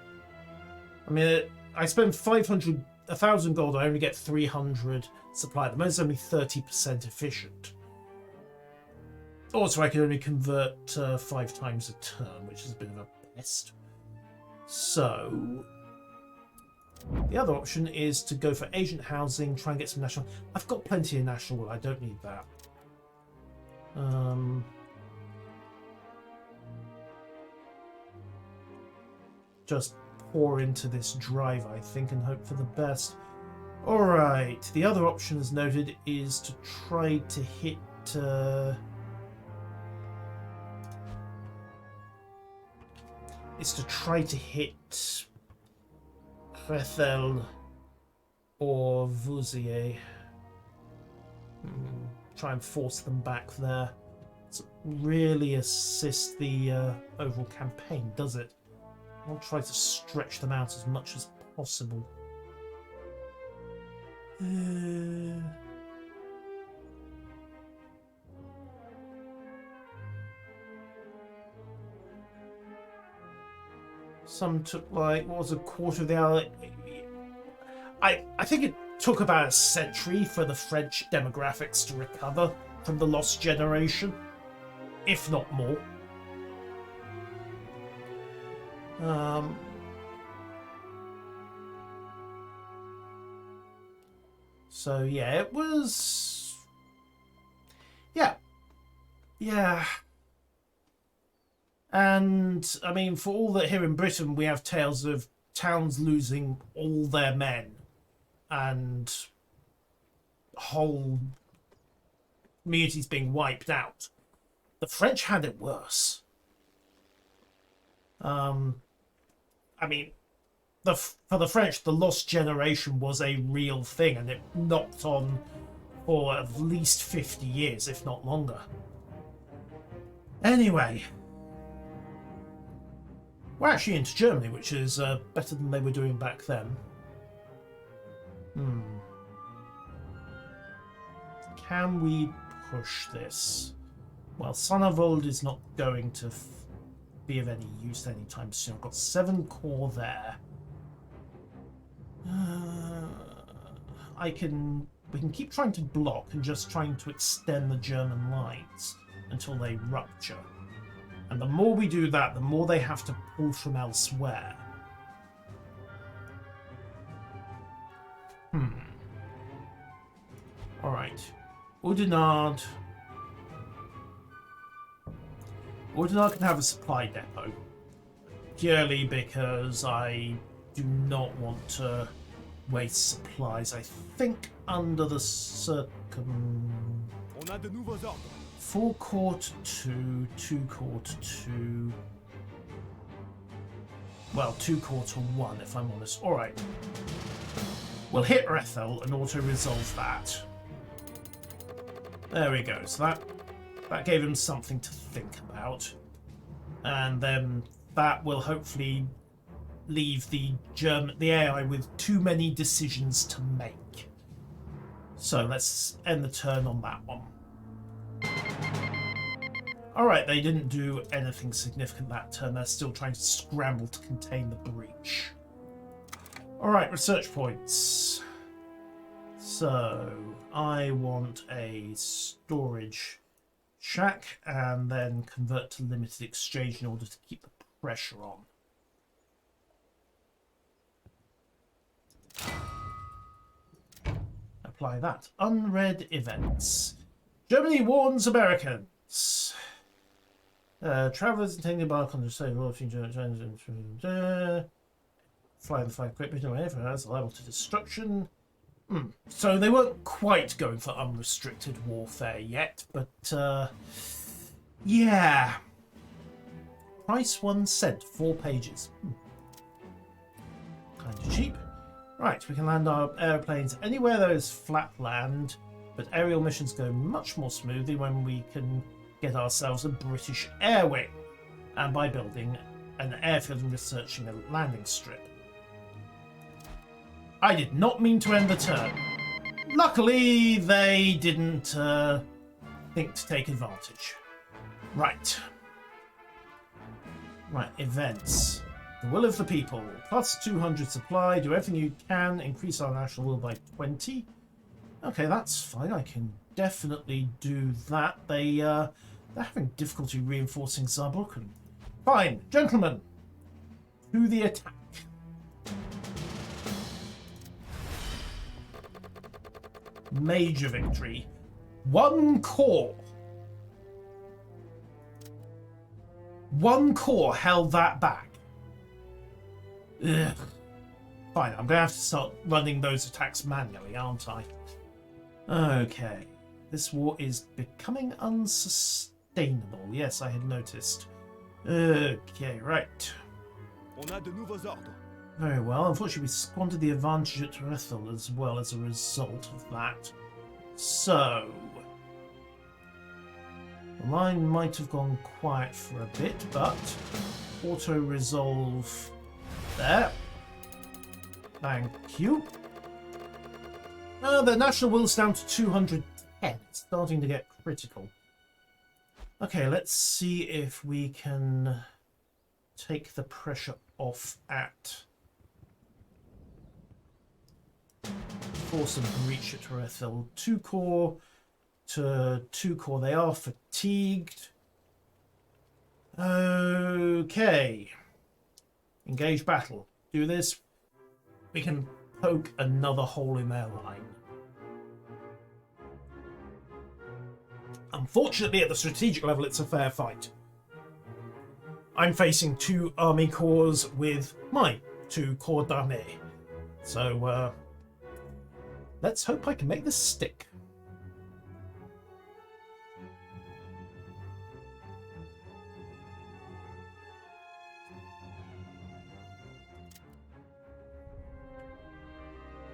Speaker 1: I mean, I spend 1,000 gold. I only get 300 supply. The most is only 30% efficient. Also, I can only convert 5 times a turn, which is a bit of a pest. So the other option is to go for agent housing, try and get some national. I've got plenty of national wool. I don't need that. Just pour into this drive, I think, and hope for the best. Alright, the other option as noted is to try to hit... Rethel or Vouzier. Try and force them back there. Doesn't really assist the overall campaign, does it? I'll try to stretch them out as much as possible. Some took like, what was a quarter of the hour? I think it took about a century for the French demographics to recover from the lost generation, if not more. So yeah, it was... Yeah. And, I mean, for all that here in Britain we have tales of towns losing all their men and whole communities being wiped out, the French had it worse. I mean, for the French, the lost generation was a real thing, and it knocked on for at least 50 years, if not longer. Anyway, we're actually into Germany, which is better than they were doing back then. Can we push this? Well, Sonnenwald is not going to be of any use anytime soon. I've got 7 core there. We can keep trying to block and just trying to extend the German lines until they rupture. And the more we do that, the more they have to pull from elsewhere. Alright. Oudenarde. Oudenarde can have a supply depot. Purely because I do not want to waste supplies. I think under the
Speaker 2: On a de nouveaux ordres.
Speaker 1: 4 court 2, 2 court 2. Well, 2 court 1 if I'm honest. Alright. We'll hit Rethel and auto-resolve that. There we go. So that gave him something to think about. And then that will hopefully leave the AI with too many decisions to make. So let's end the turn on that one. Alright, they didn't do anything significant that turn. They're still trying to scramble to contain the breach. Alright, research points. So, I want a storage shack and then convert to limited exchange in order to keep the pressure on. Apply that. Unread events. Germany warns Americans. Travelers intending to embark on the state of fly the flag equipment away for us liable to destruction. So they weren't quite going for unrestricted warfare yet, but yeah. Price 1 cent, 4 pages. Kind of cheap. Right, we can land our airplanes anywhere there is flat land, but aerial missions go much more smoothly when we can get ourselves a British air wing, and by building an airfield and researching a landing strip. I did not mean to end the turn. Luckily, they didn't think to take advantage. Right. Right, events. The will of the people. Plus 200 supply. Do everything you can. Increase our national will by 20. Okay, that's fine. I can definitely do that. They're having difficulty reinforcing Saarbrücken. Fine, gentlemen. To the attack. Major victory. 1 core. One corps held that back. Ugh. Fine, I'm going to have to start running those attacks manually, aren't I? Okay. This war is becoming unsustainable. Yes, I had noticed. Okay, right.
Speaker 2: On a de nouveaux ordres.
Speaker 1: Very well. Unfortunately, we squandered the advantage at Rethel as well as a result of that. So... the line might have gone quiet for a bit, but... auto-resolve there. Thank you. The national will's down to 210. It's starting to get critical. Okay, let's see if we can take the pressure off at... force a breach at Rethel. 2 corps to 2 corps. They are fatigued. Okay. Engage battle. Do this. We can poke another hole in their line. Unfortunately, at the strategic level, it's a fair fight. I'm facing 2 army corps with my 2 corps d'armée. So, let's hope I can make this stick.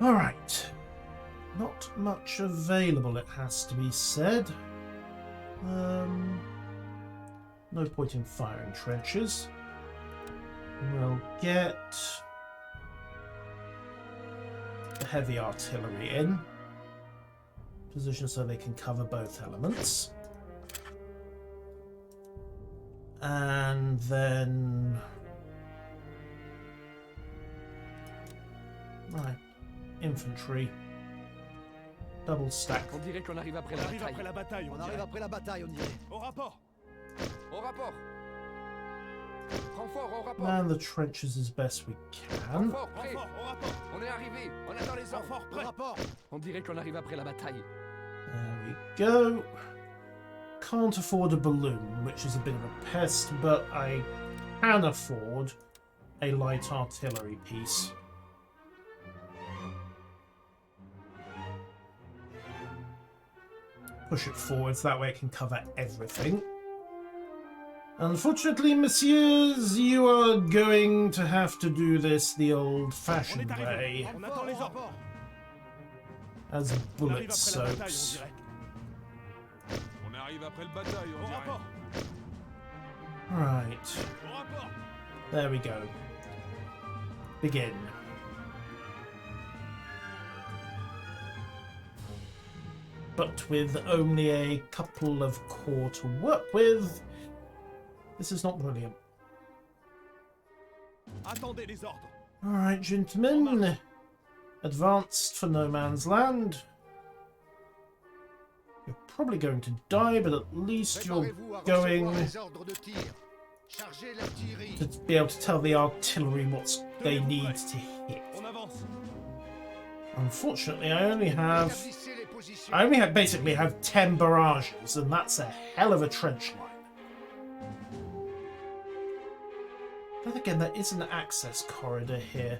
Speaker 1: Alright. Not much available, it has to be said. No point in firing trenches. We'll get the heavy artillery in. Position so they can cover both elements. And then... right. Infantry. Double stack.
Speaker 5: On dirait qu'on arrive après
Speaker 2: On
Speaker 5: la
Speaker 2: arrive après
Speaker 5: bataille.
Speaker 2: la bataille, on dirait.
Speaker 4: après la bataille, on dirait.
Speaker 2: Au rapport.
Speaker 5: Au rapport. Renfort, au rapport.
Speaker 1: Man the trenches as best we can.
Speaker 5: Renfort, prêt.
Speaker 2: Renfort, au rapport.
Speaker 5: On est arrivé. On attend les ordres.
Speaker 2: Renfort, prêt.
Speaker 4: Rapport.
Speaker 5: On dirait qu'on arrive après la bataille.
Speaker 1: There we go. Can't afford a balloon, which is a bit of a pest, but I can afford a light artillery piece. Push it forwards, that way it can cover everything. Unfortunately, messieurs, you are going to have to do this the
Speaker 2: On
Speaker 1: old-fashioned
Speaker 2: est arrivé.
Speaker 1: way,
Speaker 2: On attend les ordres.
Speaker 1: as
Speaker 2: On arrive
Speaker 1: bullet
Speaker 2: après la bataille, on
Speaker 1: soaks.
Speaker 2: dirait. On arrive après le bataille, on dirait. Au rapport.
Speaker 1: Right,
Speaker 2: Au rapport.
Speaker 1: there we go. Begin. But with only a couple of corps to work with, this is not brilliant.
Speaker 2: Attendez les ordres.
Speaker 1: Alright, gentlemen. Advanced for no man's land. You're probably going to die, but at least you're
Speaker 4: Préparez-vous à
Speaker 1: going
Speaker 4: recevoir les ordres de tir. Chargez l'artillerie.
Speaker 1: to be able to tell the artillery what they need to hit.
Speaker 2: On avance.
Speaker 1: Unfortunately, I only have
Speaker 4: Établissez les positions.
Speaker 1: basically have 10 barrages, and that's a hell of a trench line. But again, there is an access corridor here.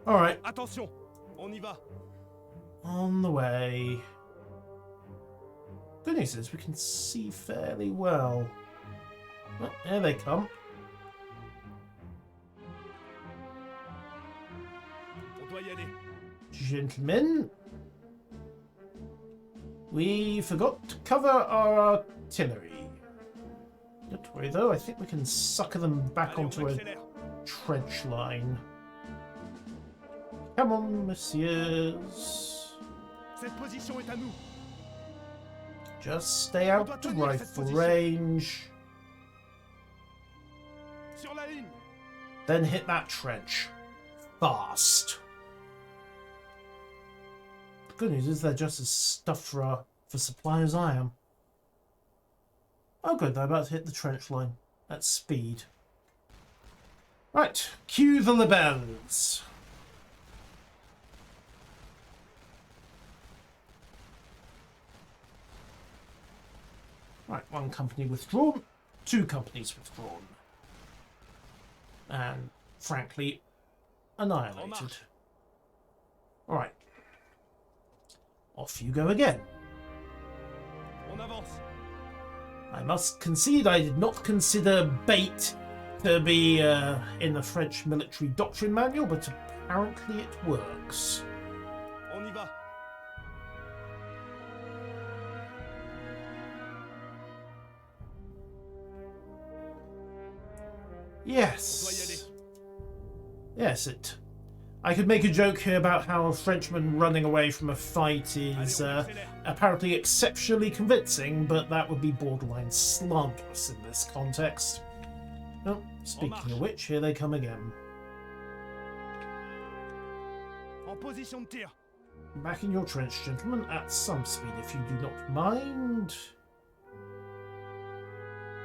Speaker 1: Alright,
Speaker 2: Attention, on y va.
Speaker 1: on the way. Good news is we can see fairly well. Oh, here they come.
Speaker 2: On doit y aller.
Speaker 1: Gentlemen, we forgot to cover our artillery. Don't worry though, I think we can sucker them back
Speaker 2: Allez,
Speaker 1: onto
Speaker 2: on
Speaker 1: a
Speaker 2: accélère.
Speaker 1: trench line. Come on, messieurs.
Speaker 2: Cette position est à nous.
Speaker 1: Just stay out of rifle range.
Speaker 2: Sur la ligne.
Speaker 1: Then hit that trench. Fast. The good news is they're just as stuffed for supply as I am. Oh good, they're about to hit the trench line at speed. Right, cue the libelles. Right, one company withdrawn. 2 companies withdrawn. And, frankly, annihilated. Alright. Off you go again.
Speaker 2: On avance.
Speaker 1: I must concede I did not consider bait to be in the French military doctrine manual, but apparently it works.
Speaker 2: On y va.
Speaker 1: Yes. Yes, I could make a joke here about how a Frenchman running away from a fight is apparently exceptionally convincing, but that would be borderline slanderous in this context. Oh, speaking of which, here they come again.
Speaker 2: En position de tir.
Speaker 1: Back in your trench, gentlemen, at some speed, if you do not mind.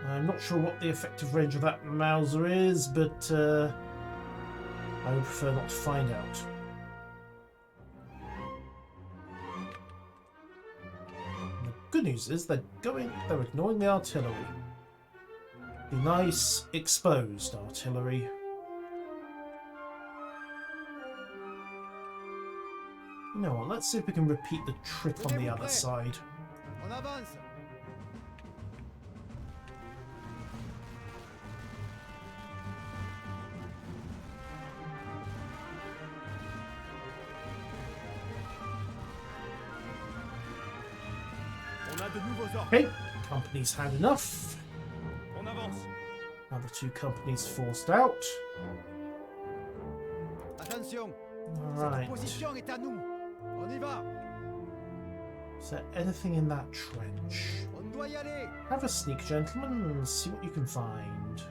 Speaker 1: I'm not sure what the effective range of that Mauser is, but I would prefer not to find out. And the good news is they're ignoring the artillery. The nice, exposed artillery. You know what, let's see if we can repeat the trick on the other side.
Speaker 4: On avance.
Speaker 2: On a de nouveaux ordres.
Speaker 1: Okay, company's had enough.
Speaker 2: On avance.
Speaker 1: Another 2 companies forced out.
Speaker 4: Attention.
Speaker 1: Alright.
Speaker 4: Position est à nous. On y va.
Speaker 1: Is there anything in that trench?
Speaker 4: On doit y aller.
Speaker 1: Have a sneak, gentlemen, and see what you can find.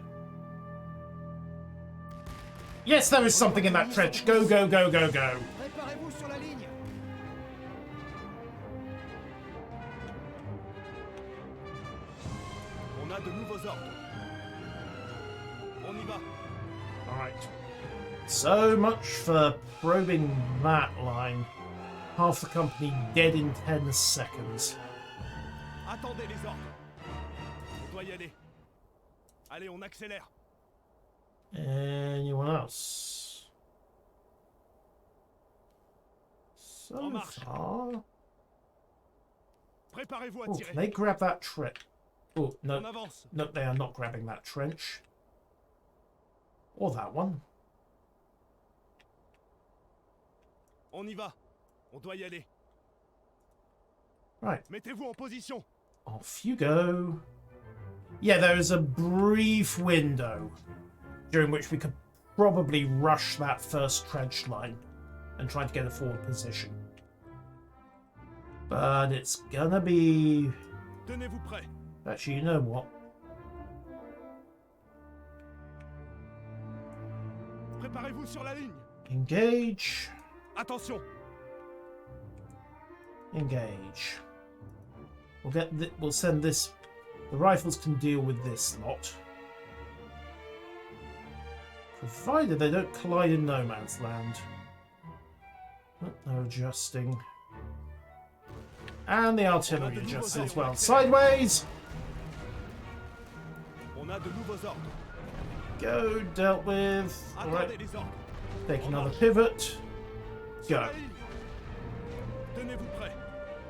Speaker 1: Yes, there is something in that trench. Go, go, go, go, go.
Speaker 4: Préparez-vous sur la ligne.
Speaker 2: On a de nouveaux ordres. On y va.
Speaker 1: Alright. So much for probing that line. Half the company dead in 10 seconds.
Speaker 2: Attendez les ordres. On doit y aller. Allez, on accélère.
Speaker 1: Anyone else? So
Speaker 2: En marche.
Speaker 1: far...
Speaker 2: Préparez-vous à
Speaker 1: Oh,
Speaker 2: tirer.
Speaker 1: can they grab that trench? Oh, no.
Speaker 2: On avance.
Speaker 1: No, they are not grabbing that trench. Or that one.
Speaker 2: On y va. On doit y aller.
Speaker 1: Right,
Speaker 2: Mettez-vous en position.
Speaker 1: off you go. Yeah, there is a brief window during which we could probably rush that first trench line and try to get a forward position. But it's gonna be...
Speaker 2: Tenez-vous prêts.
Speaker 1: Actually, you know what?
Speaker 2: Préparez-vous sur la ligne.
Speaker 1: Engage.
Speaker 2: Attention.
Speaker 1: Engage. We'll send this. The rifles can deal with this lot, provided they don't collide in no man's land. Oh, no adjusting, and the artillery adjusts as well. Sideways.
Speaker 2: On a de nouveaux ordres.
Speaker 1: Go. Dealt with. All right.
Speaker 2: Attendez les ordres.
Speaker 1: Take another pivot.
Speaker 2: Sur
Speaker 1: Go
Speaker 2: la ligne. Tenez-vous prêts.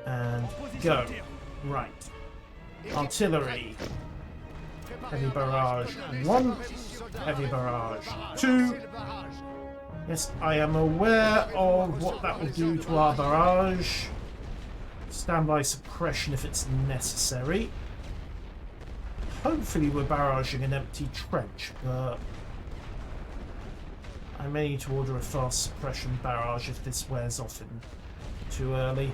Speaker 1: and
Speaker 2: Position
Speaker 1: go.
Speaker 2: de tir.
Speaker 1: Right. Artillery.
Speaker 4: Préparez
Speaker 1: Heavy
Speaker 4: un
Speaker 1: barrage.
Speaker 4: Tenez,
Speaker 1: 1.
Speaker 4: préparez-vous, soldats.
Speaker 1: Heavy barrage.
Speaker 4: Barrage.
Speaker 1: 2.
Speaker 4: C'est le barrage.
Speaker 1: Yes, I am aware of what that will do to our barrage. Standby suppression if it's necessary. Hopefully we're barraging an empty trench, but I may need to order a fast suppression barrage if this wears off in too early.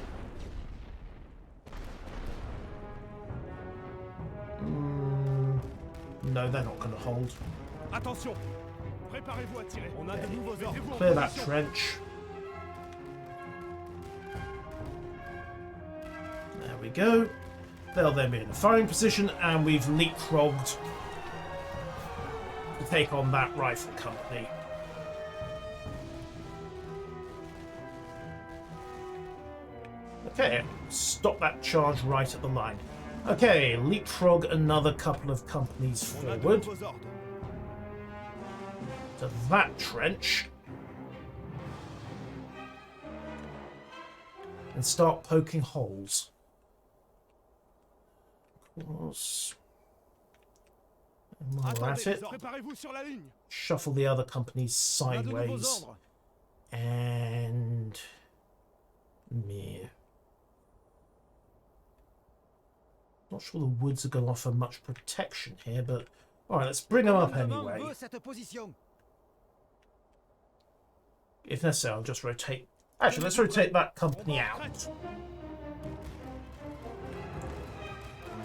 Speaker 1: No, they're not going to hold.
Speaker 2: Attention. Préparez-vous à tirer. On a de nouveaux ordres. Mettez-vous en
Speaker 1: Clear that
Speaker 2: position.
Speaker 1: trench. There we go. They'll then be in a firing position, and we've leapfrogged to take on that rifle company. Okay, stop that charge right at the line. Okay, leapfrog another couple of companies
Speaker 2: On a de
Speaker 1: forward
Speaker 2: nouveaux ordres.
Speaker 1: to that trench and start poking holes. Of course. And while we're at
Speaker 2: Attendez,
Speaker 1: it,
Speaker 2: préparez-vous sur la ligne.
Speaker 1: shuffle the other companies
Speaker 2: On a de nouveaux
Speaker 1: sideways
Speaker 2: ordres.
Speaker 1: and me. Not sure the woods are going to offer much protection here, but alright, let's bring them up anyway. If necessary, I'll just rotate. Actually, let's rotate that company out.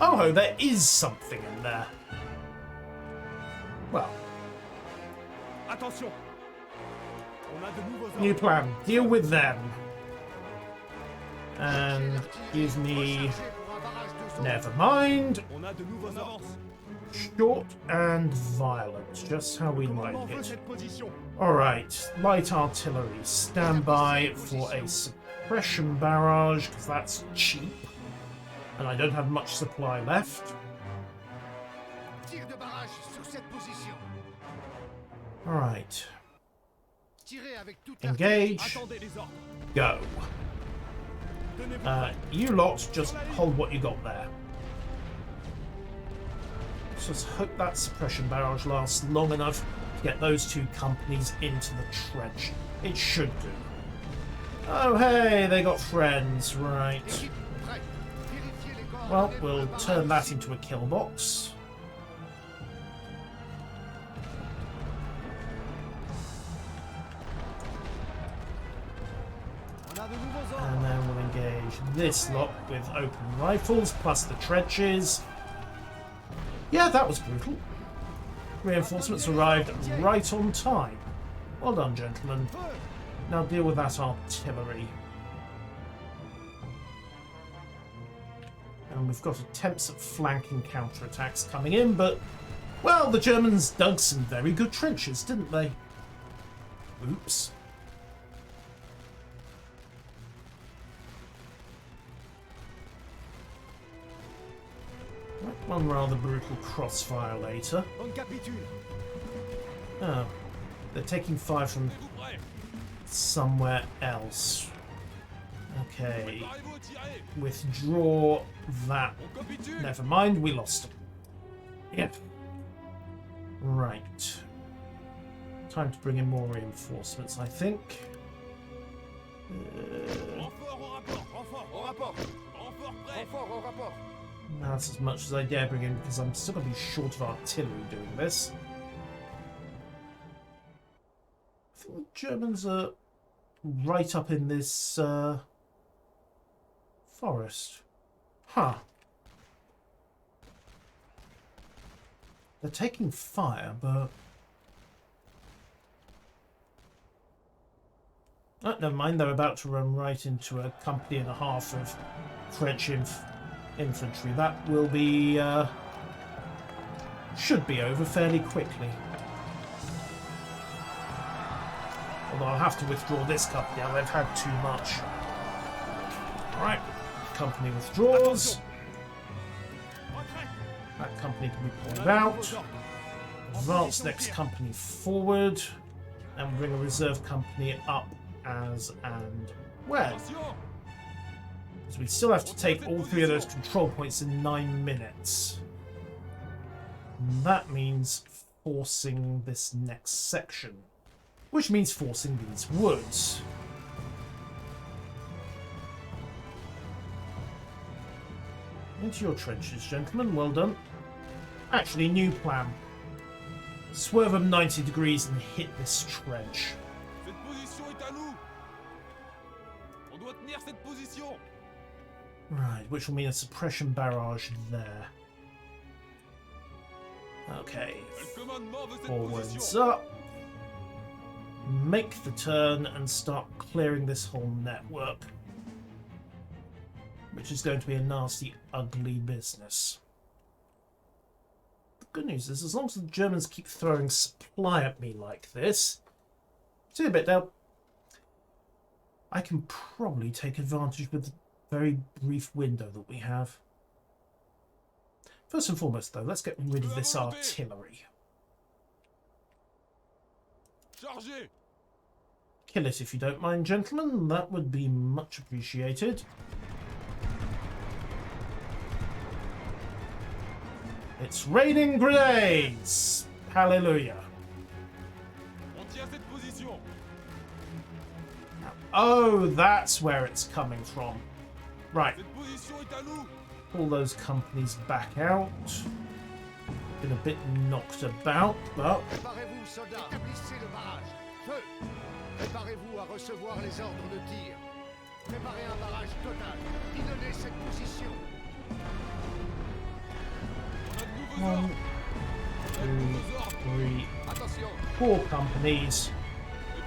Speaker 1: Oh ho, there is something in there. Well,
Speaker 2: Attention. On a de nouveaux ordres.
Speaker 1: new plan. Deal with them. And give me... Never mind.
Speaker 2: On a de nouveaux ordres.
Speaker 1: Short and violent. Just how we like
Speaker 2: Commandement veut
Speaker 1: it.
Speaker 2: cette position.
Speaker 1: Alright, light artillery. Stand by for a suppression barrage, because that's cheap. And I don't have much supply left.
Speaker 4: Tir de barrage sur cette position.
Speaker 1: Alright,
Speaker 4: Tirez avec toute
Speaker 1: engage,
Speaker 2: Attendez les ordres.
Speaker 1: go.
Speaker 2: Tenez-vous.
Speaker 1: You lot, just hold what you got there. Let's just hope that suppression barrage lasts long enough to get those two companies into the trench. It should do. Oh hey, they got friends, right.
Speaker 4: Équipe prête. Vérifiez les coordonnées
Speaker 1: Well,
Speaker 4: pour
Speaker 1: we'll
Speaker 4: le barrage.
Speaker 1: turn that into a kill box.
Speaker 5: On a de nouveaux ordres.
Speaker 1: And then we'll engage this lot with open rifles, plus the trenches. Yeah, that was brutal. Reinforcements arrived right on time. Well done, gentlemen. Now deal with that artillery. And we've got attempts at flanking counterattacks coming in, but, well, the Germans dug some very good trenches, didn't they? Oops. One rather brutal crossfire later.
Speaker 2: On capitule.
Speaker 1: Oh, they're taking fire from
Speaker 2: Êtes-vous prêts?
Speaker 1: somewhere else. Okay,
Speaker 2: Préparez-vous à tirer.
Speaker 1: withdraw that.
Speaker 2: On capitule.
Speaker 1: Never mind, we lost them. Yep. Right. Time to bring in more reinforcements, I think.
Speaker 2: Renfort au rapport. Renfort.
Speaker 5: Au rapport.
Speaker 2: Renfort prêt.
Speaker 5: Renfort au rapport.
Speaker 1: That's as much as I dare bring in because I'm still going to be short of artillery doing this. I think the Germans are right up in this forest. Huh. They're taking fire, but... Oh, never mind, they're about to run right into a company and a half of French infantry. That will be... should be over fairly quickly. Although I'll have to withdraw this company now, they've had too much. Alright, company withdraws.
Speaker 2: Retrait.
Speaker 1: That company can be
Speaker 2: On a
Speaker 1: pulled
Speaker 2: de
Speaker 1: out.
Speaker 2: nouveaux ordres.
Speaker 1: Advance next company forward. And bring a reserve company up as and when.
Speaker 2: Attention.
Speaker 1: Because we still have to take all three of those control points in 9 minutes. And that means forcing this next section. Which means forcing these woods. Into your trenches, gentlemen. Well done. Actually, new plan. Swerve them 90 degrees and hit this trench.
Speaker 2: Cette position est à nous. On doit tenir cette position.
Speaker 1: Right, which will mean a suppression barrage there. Okay,
Speaker 2: Le commandement veut cette
Speaker 1: forwards
Speaker 2: position.
Speaker 1: up. Make the turn and start clearing this whole network. Which is going to be a nasty, ugly business. The good news is, as long as the Germans keep throwing supply at me like this, see a bit now, I can probably take advantage with the very brief window that we have. First and foremost, though, let's get rid of this artillery.
Speaker 2: Chargez!
Speaker 1: Kill it if you don't mind, gentlemen. That would be much appreciated. It's raining grenades! Hallelujah.
Speaker 2: On tient cette position.
Speaker 1: Oh, that's where it's coming from. Right.
Speaker 2: Cette position est à nous.
Speaker 1: Pull those companies back out. Been a bit knocked about, but
Speaker 4: Préparez-vous, soldats. Établissez le barrage. Feu. Préparez-vous à recevoir les ordres de tir. Préparez un barrage total. Pilonnez cette position.
Speaker 2: On a de nouveaux
Speaker 1: 1,
Speaker 2: ordres.
Speaker 1: 2, 3,
Speaker 5: Attention.
Speaker 1: 4 companies.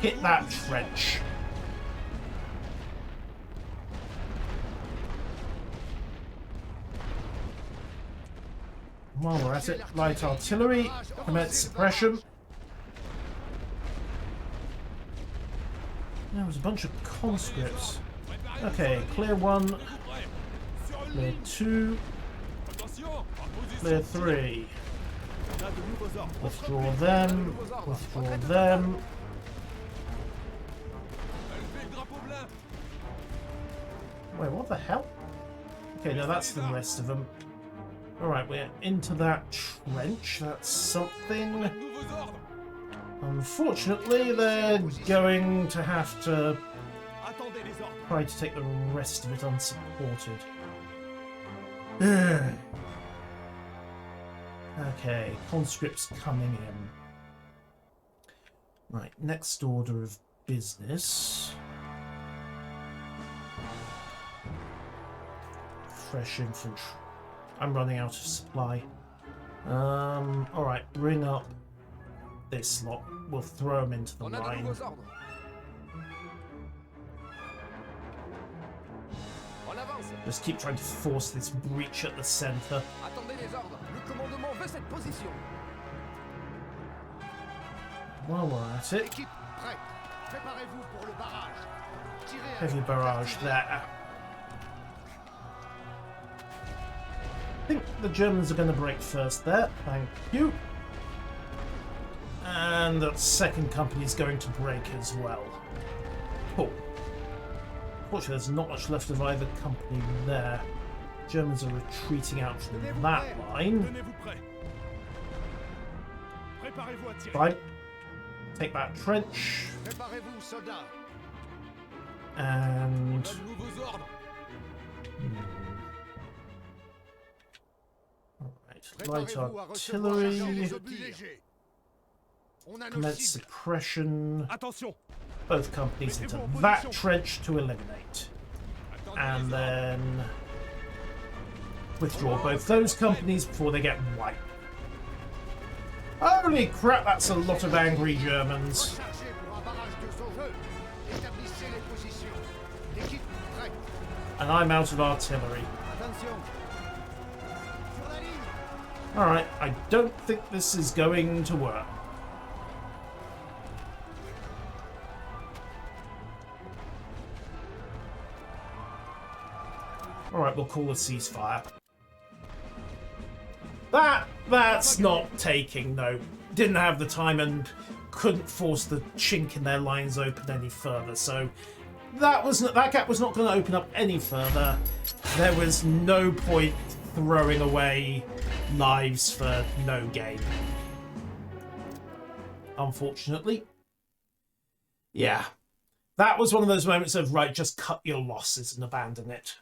Speaker 1: Hit that trench. While we're at it, light artillery, commence suppression. There was a bunch of conscripts. Okay, clear 1,
Speaker 2: Vous prêts? Sur une
Speaker 1: clear
Speaker 2: ligne.
Speaker 1: 2,
Speaker 2: Attention. En position.
Speaker 1: clear 3.
Speaker 2: On a de nouveaux ordres.
Speaker 1: Withdraw them, withdraw them.
Speaker 2: Levez le drapeau blanc.
Speaker 1: Wait, what the hell? Okay, no, that's the rest of them. Alright, we're into that trench. That's something.
Speaker 2: De nouveaux ordres.
Speaker 1: Unfortunately, they're going to have to
Speaker 2: Attendez les ordres.
Speaker 1: try to take the rest of it unsupported. Okay, conscripts coming in. Right, next order of business. Fresh infantry. I'm running out of supply. Alright, bring up this lot. We'll throw them into the
Speaker 5: On a de
Speaker 1: line.
Speaker 5: nouveaux ordres. On avance.
Speaker 1: Just keep trying to force this breach at the center.
Speaker 5: Attendez les ordres. Le commandement veut cette position.
Speaker 1: While we're at it,
Speaker 4: Équipe prête. Préparez-vous pour le barrage. Tirez avec
Speaker 1: heavy barrage there. I think the Germans are going to break first there. Thank you. And the second company is going to break as well. Cool. Fortunately, there's not much left of either company there. Germans are retreating out from that line.
Speaker 2: Tenez-vous prêts. Préparez-vous à tirer.
Speaker 1: Right. Take that trench.
Speaker 4: Préparez-vous, soldats.
Speaker 2: On
Speaker 1: And
Speaker 2: a de nouveaux ordres.
Speaker 1: Alright, light
Speaker 4: Préparez-vous à recevoir les ordres
Speaker 1: artillery.
Speaker 4: de tir. On a nos
Speaker 1: Commence
Speaker 4: cibles.
Speaker 1: suppression.
Speaker 2: Attention.
Speaker 1: Both companies into that trench to eliminate. And then withdraw both those companies before they get wiped. Holy crap, that's a lot of angry Germans.
Speaker 4: Rechargez pour un barrage de zone. Feu. Établissez les positions. Équipe prête.
Speaker 1: And I'm out of artillery.
Speaker 4: Attention. Sur la ligne.
Speaker 1: Alright, I don't think this is going to work. Alright, we'll call a ceasefire. That's not taking, no. Didn't have the time and couldn't force the chink in their lines open any further, so that gap was not going to open up any further. There was no point throwing away lives for no gain. Unfortunately. Yeah. That was one of those moments of, right, just cut your losses and abandon it.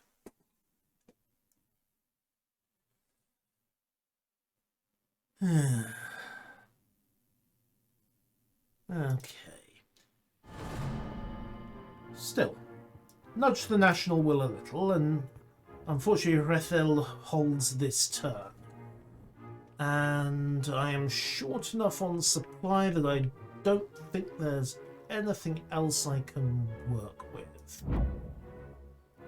Speaker 1: Okay. Still, nudge the national will a little, and unfortunately Rethel holds this turn. And I am short enough on supply that I don't think there's anything else I can work with.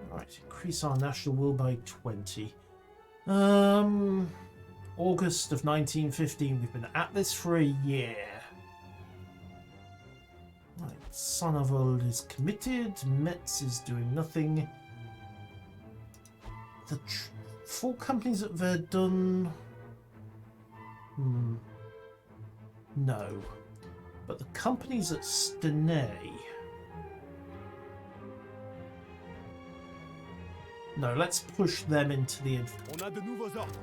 Speaker 1: Right, increase our national will by 20. August of 1915, we've been at this for a year. Right, Sonnenwald is committed, Metz is doing nothing. The 4 companies at Verdun, No. But the companies at Stenay... No, let's push them into the...
Speaker 2: On a de nouveaux ordres.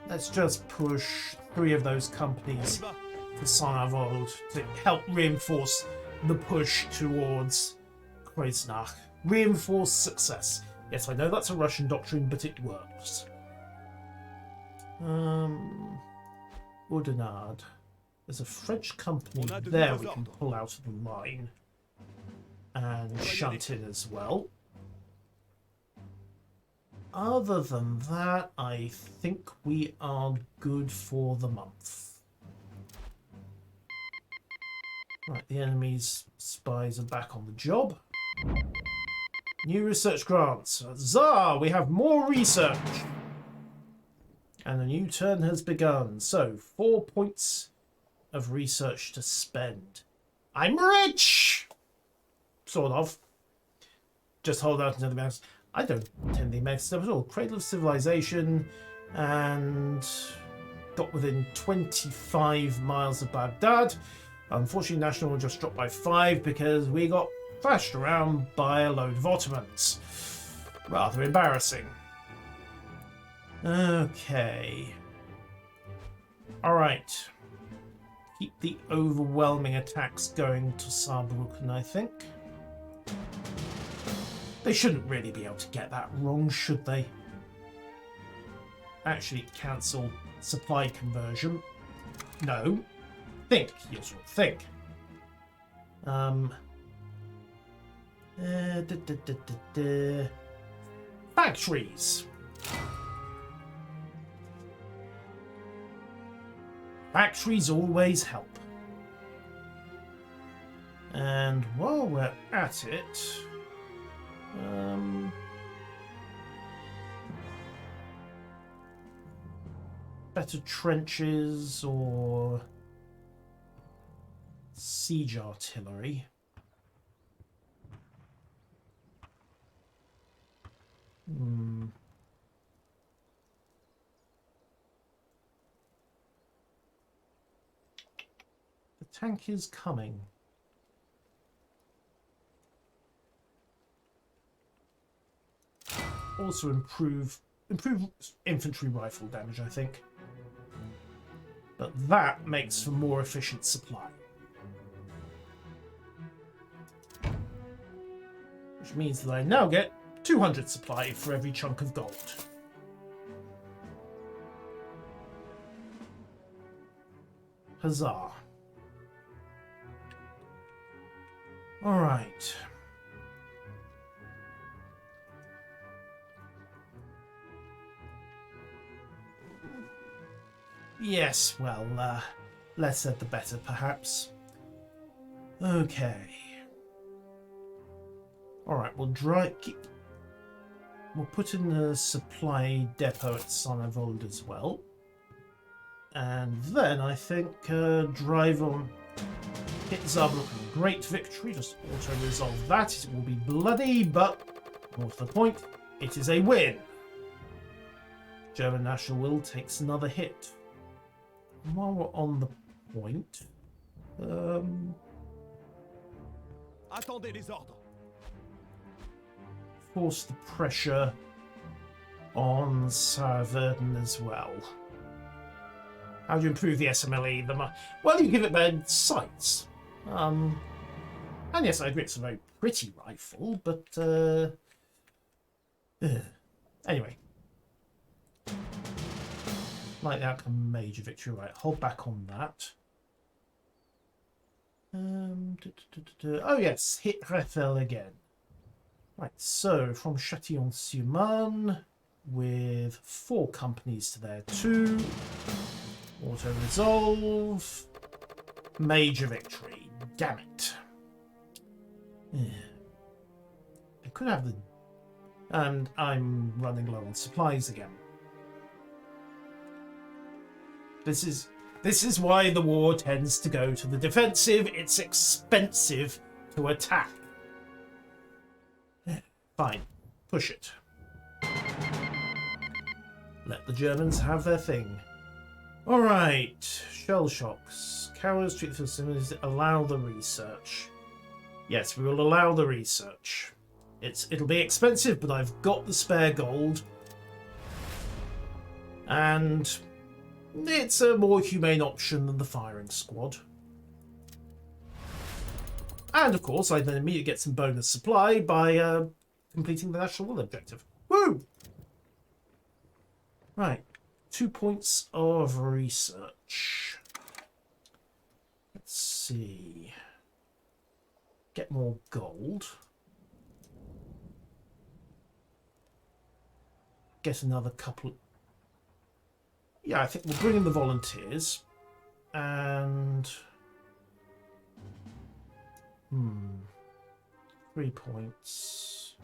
Speaker 1: Let's just push 3 of those companies
Speaker 2: On y va.
Speaker 1: to Saint-Avold to help reinforce the push towards Kreuznach. Reinforce success. Yes, I know that's a Russian doctrine, but it works. Oudenarde. There's a French company there we can pull out of the line and shunt in as well. Other than that, I think we are good for the month. Right, the enemy's spies are back on the job. New research grants. Huzzah! We have more research! And a new turn has begun. So, 4 points of research to spend. I'm rich! Sort of. Just hold out until the mouse. I don't intend the American stuff at all. Cradle of Civilization, and got within 25 miles of Baghdad. Unfortunately, National just dropped by 5 because we got flashed around by a load of Ottomans. Rather embarrassing. Okay. Alright. Keep the overwhelming attacks going to Saarbrücken, I think. They shouldn't really be able to get that wrong, should they? Actually, cancel supply conversion. No. Think. Yes, you'll think. Factories. Factories always help. And while we're at it, better trenches or siege artillery. The tank is coming. Also improve infantry rifle damage, I think. But that makes for more efficient supply. Which means that I now get 200 supply for every chunk of gold. Huzzah. Alright. Yes, well, less said the better, perhaps. Okay. Alright, we'll put in the supply depot at Saint-Avold as well. And then I think drive on, hit Saarbrücken. Great victory, just auto-resolve that. It will be bloody, but more to the point, it is a win. German National Will takes another hit. And while we're on the point,
Speaker 2: Attendez les ordres.
Speaker 1: force the pressure on Saarverden as well. How do you improve the SMLE? Well, you give it better sights. And yes, I agree it's a very pretty rifle, but anyway. Like the outcome, major victory. Right, hold back on that. Oh yes, hit Rethel again. Right, so from Châtillon-sur-Marne with 4 companies to there too. Auto resolve. Major victory. Damn it. I could have the. And I'm running low on supplies again. This is why the war tends to go to the defensive. It's expensive to attack. Fine. Push it. Let the Germans have their thing. Alright, shell shocks. Cowards treat the facilities, allow the research. Yes, we will allow the research. It'll be expensive, but I've got the spare gold. And it's a more humane option than the firing squad. And of course, I then immediately get some bonus supply by completing the national will objective. Woo! Right, 2 points of research. Let's see. Get more gold. Get another couple. Yeah, I think we'll bring in the volunteers. And 3 points.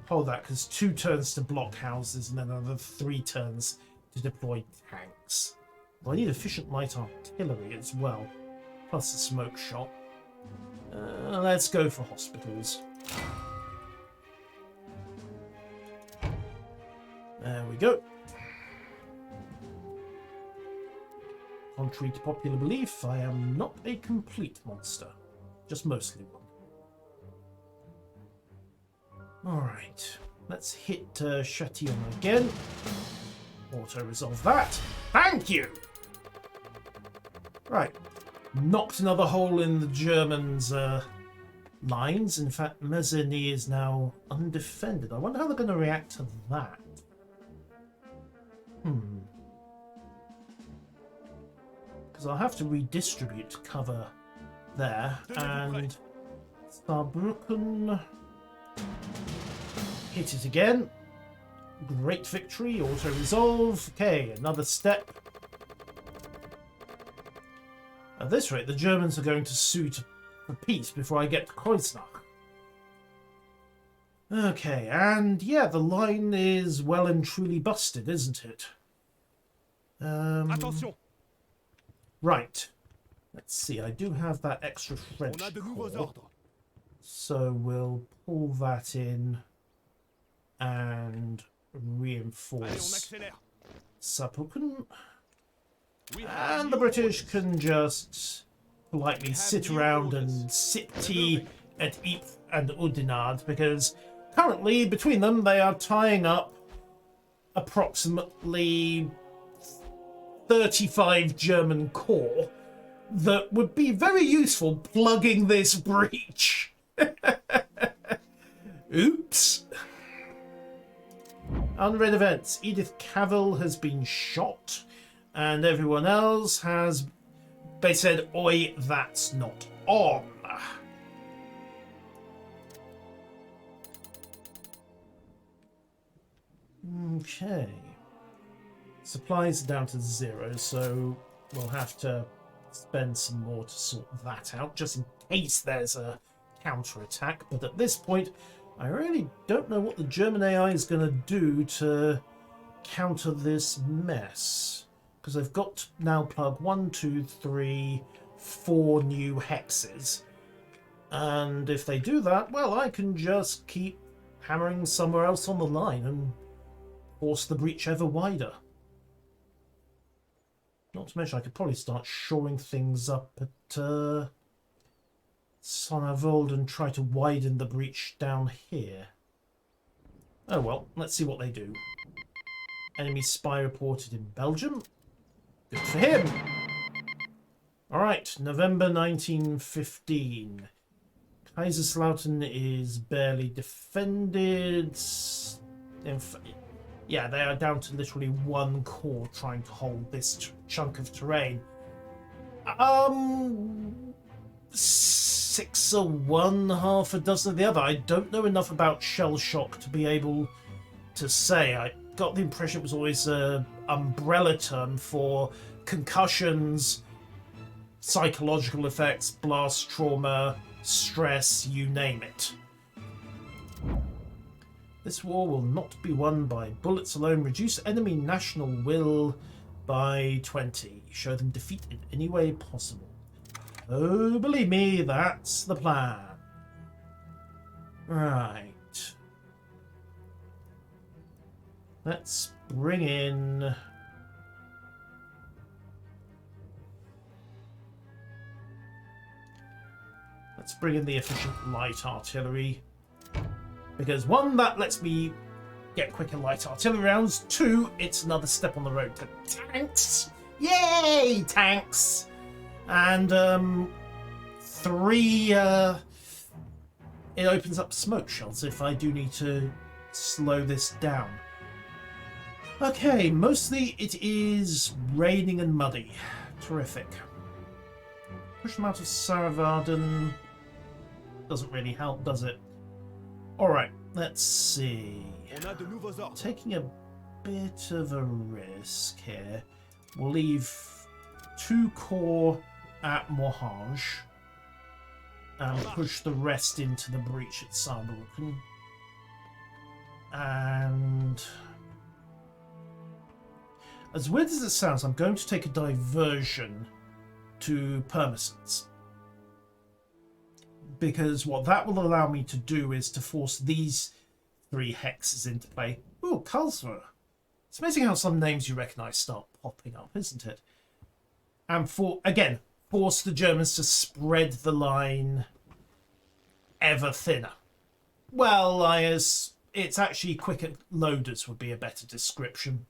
Speaker 1: Hold that, because 2 turns to block houses and then another 3 turns to deploy tanks. Well, I need efficient light artillery as well, plus a smoke shot. Let's go for hospitals. There we go. Contrary to popular belief, I am not a complete monster, just mostly one. Alright, let's hit Chatillon again. Auto-resolve that. Thank you! Right, knocked another hole in the Germans' lines. In fact, Mezzini is now undefended. I wonder how they're going to react to that. Because I'll have to redistribute cover there. And Saarbrücken... hit it again. Great victory. Auto-resolve. Okay, another step. At this rate, the Germans are going to sue for peace before I get to Kreuznach. Okay, and yeah, the line is well and truly busted, isn't it?
Speaker 2: Attention!
Speaker 1: Right. Let's see, I do have that extra French
Speaker 2: On a de nouveaux
Speaker 1: corps,
Speaker 2: ordres.
Speaker 1: so we'll pull that in and
Speaker 2: Allez, on
Speaker 1: reinforce
Speaker 2: accélère.
Speaker 1: Saarbrücken.
Speaker 2: We have
Speaker 1: And the
Speaker 2: new
Speaker 1: British
Speaker 2: orders.
Speaker 1: can just politely sit around and sip tea at Ypres and Oudenarde, because currently between them they are tying up approximately 35 German corps that would be very useful plugging this breach. Oops. Unread events. Edith Cavell has been shot, and everyone else has... They said, oi, that's not on. Okay. Supplies are down to 0, so we'll have to spend some more to sort that out, just in case there's a counter-attack. But at this point, I really don't know what the German AI is going to do to counter this mess. Because they've got now plug 1, 2, 3, 4 new hexes. And if they do that, well, I can just keep hammering somewhere else on the line and force the breach ever wider. Not to mention, I could probably start shoring things up at Sonneveld and try to widen the breach down here. Oh well, let's see what they do. Enemy spy reported in Belgium. Good for him! Alright, November 1915. Kaiserslautern is barely defended. Yeah, they are down to literally 1 corps trying to hold this chunk of terrain. 6 of one, half a dozen of the other. I don't know enough about shell shock to be able to say. I got the impression it was always an umbrella term for concussions, psychological effects, blast trauma, stress, you name it. This war will not be won by bullets alone. Reduce enemy national will by 20. Show them defeat in any way possible. Oh, believe me, that's the plan. Right. Let's bring in... Let's bring in the efficient light artillery. Because one, that lets me get quicker light artillery rounds. Two, it's another step on the road to tanks. Yay, tanks! And three, it opens up smoke shells if I do need to slow this down. Okay, mostly it is raining and muddy. Terrific. Push them out of Saravarden. Doesn't really help, does it? Alright, let's see.
Speaker 2: On a de nouveaux ordres.
Speaker 1: Taking a bit of a risk here. We'll leave 2 corps at Morhange and push the rest into the breach at Saarbrücken. And as weird as it sounds, I'm going to take a diversion to Pirmasens. Because what that will allow me to do is to force these 3 hexes into play. Ooh, Karlsruhe. It's amazing how some names you recognise start popping up, isn't it? And again, force the Germans to spread the line ever thinner. Well, it's actually quicker loaders would be a better description.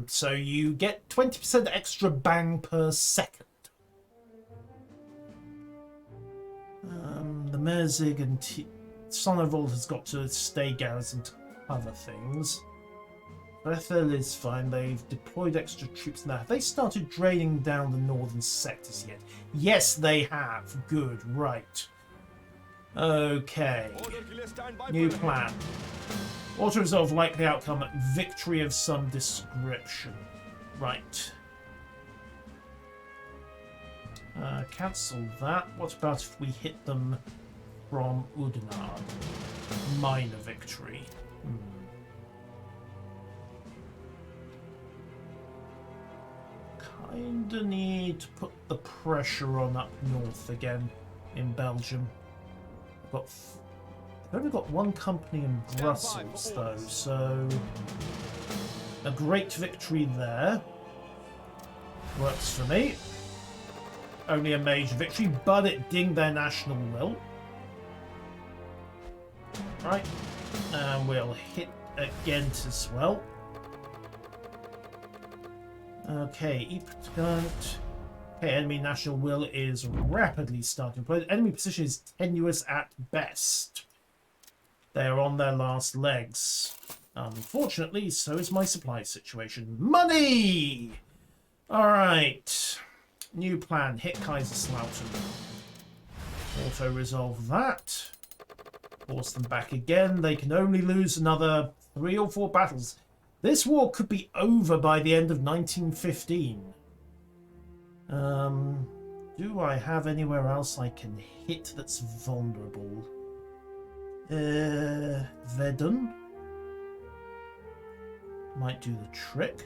Speaker 1: So you get 20% extra bang per second. The Merzig and Sonnenwald has got to stay garrisoned to cover things. Bethel is fine. They've deployed extra troops now. Have they started draining down the northern sectors yet? Yes, they have. Good. Right. Okay. New plan. Auto-resolve likely outcome. Victory of some description. Right. Cancel that. What about if we hit them from Oudenarde? Minor victory. Kinda need to put the pressure on up north again in Belgium. I've only got 1 company in Brussels though, so a great victory there. Works for me. Only a major victory, but it dinged their national will. Right, and we'll hit at Ghent as well. Okay, Ypres. Okay, enemy national will is rapidly starting to play. Enemy position is tenuous at best. They're on their last legs. Unfortunately, so is my supply situation. Money! Alright. New plan. Hit Kaiserslautern. Auto-resolve that. Force them back again. They can only lose another 3 or 4 battles. This war could be over by the end of 1915. Do I have anywhere else I can hit that's vulnerable? Verdun? Might do the trick.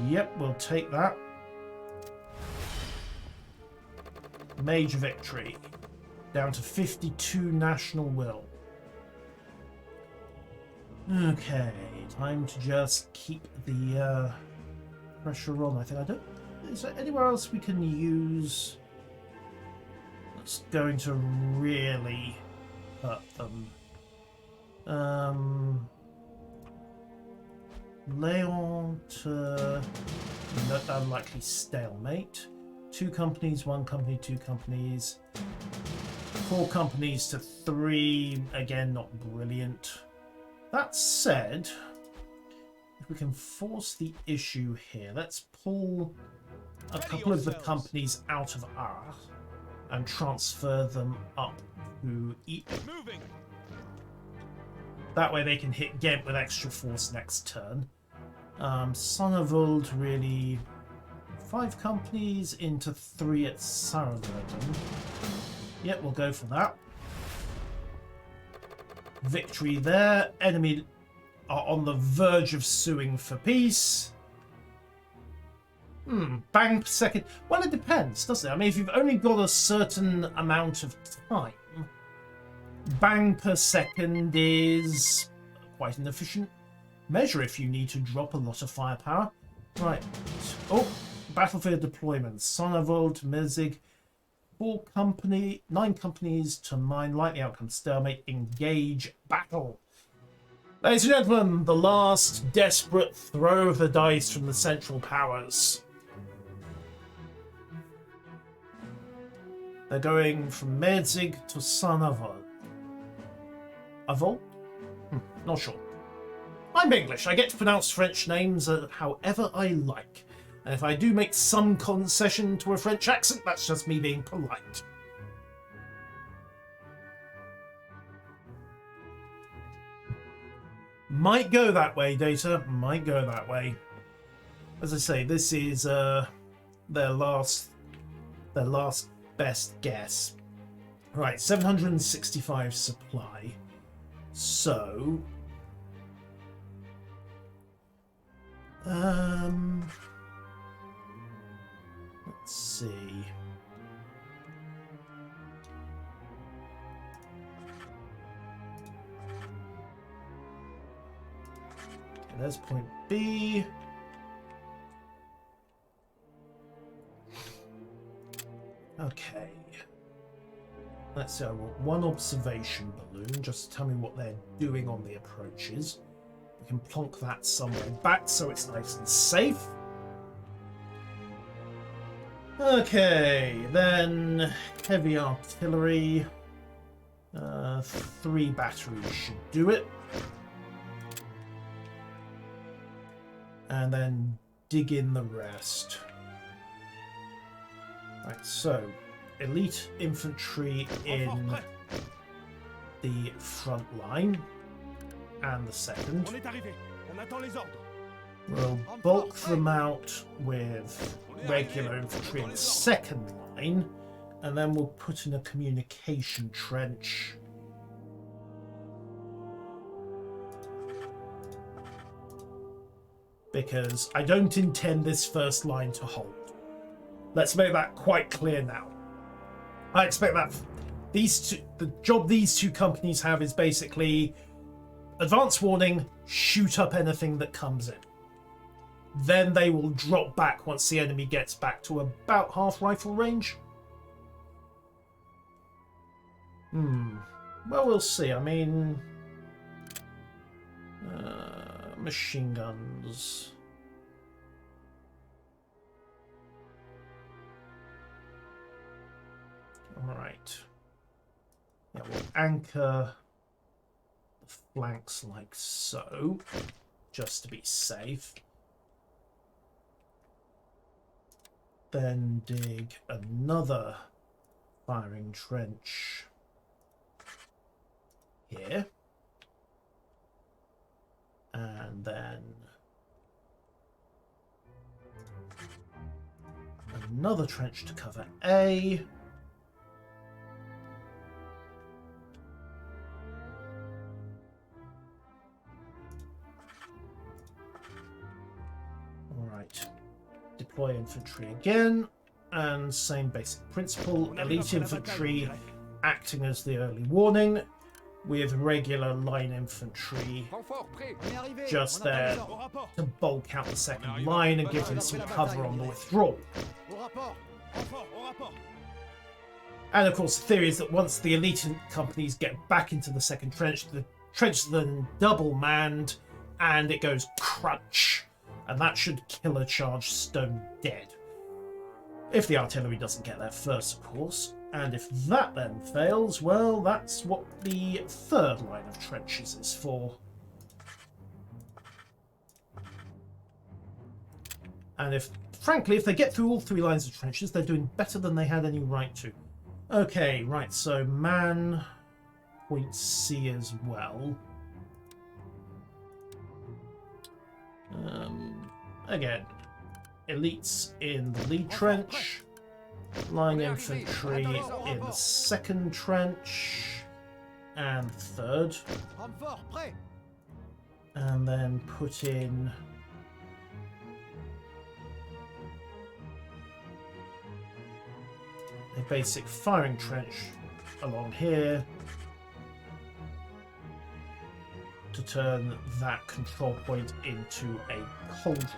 Speaker 1: Yep, we'll take that. Major victory. Down to 52 national will. Okay, time to just keep the pressure on. I think I don't... Is there anywhere else we can use that's going to really hurt them? Leon to... unlikely stalemate. 2 companies, 1 company, 2 companies. 4 companies to 3. Again, not brilliant. That said, if we can force the issue here, let's pull a couple of the companies out of Arras and transfer them up to Ypres. That way they can hit Ghent with extra force next turn. Sonnenwald really... 5 companies into 3 at Saravarden. Yep, we'll go for that. Victory there. Enemy are on the verge of suing for peace. Bang per second. Well, it depends, doesn't it? I mean, if you've only got a certain amount of time, bang per second is quite an efficient measure if you need to drop a lot of firepower. Right. Oh, battlefield deployments. Sonnenwald, Merzig. 9 companies to mine. Likely outcome stalemate. Engage battle. Ladies and gentlemen, the last desperate throw of the dice from the Central Powers. They're going from Merzig to Sonnenwald. Avol? Not sure. I'm English. I get to pronounce French names however I like. And if I do make some concession to a French accent, that's just me being polite. Might go that way, Data. Might go that way. As I say, this is their last best guess. Right, 765 supply. So let's see. Okay, there's point B. Okay. Let's see, I want one observation balloon, just to tell me what they're doing on the approaches. We can plonk that somewhere back so it's nice and safe. Okay, then heavy artillery. 3 batteries should do it. And then dig in the rest. Right, so elite infantry in the front line and the second.
Speaker 2: On est arrivé. On attend les ordres.
Speaker 1: We'll bulk them out with regular infantry in the second line, and then we'll put in a communication trench. Because I don't intend this first line to hold. Let's make that quite clear now. I expect that the job these two companies have is basically advance warning, shoot up anything that comes in. Then they will drop back once the enemy gets back to about half rifle range. Well, we'll see. I mean, machine guns. All right. Yeah, we'll anchor the flanks like so, just to be safe. Then dig another firing trench here. And then another trench to cover A. Alright. Deploy infantry again. And same basic principle. Elite infantry acting as the early warning, with regular line infantry just there to bulk out the second line and give them some cover on the withdrawal. And of course, the theory is that once the elite companies get back into the second trench, the trench is then double manned and it goes crunch. And that should kill a charge stone dead. If the artillery doesn't get there first, of course. And if that then fails, well, that's what the third line of trenches is for. And frankly, if they get through all 3 lines of trenches, they're doing better than they had any right to. Okay, right, so man point C as well. Again, elites in the lead trench. Line infantry in the second trench and third, and then put in a basic firing trench along here to turn that control point into a cauldron.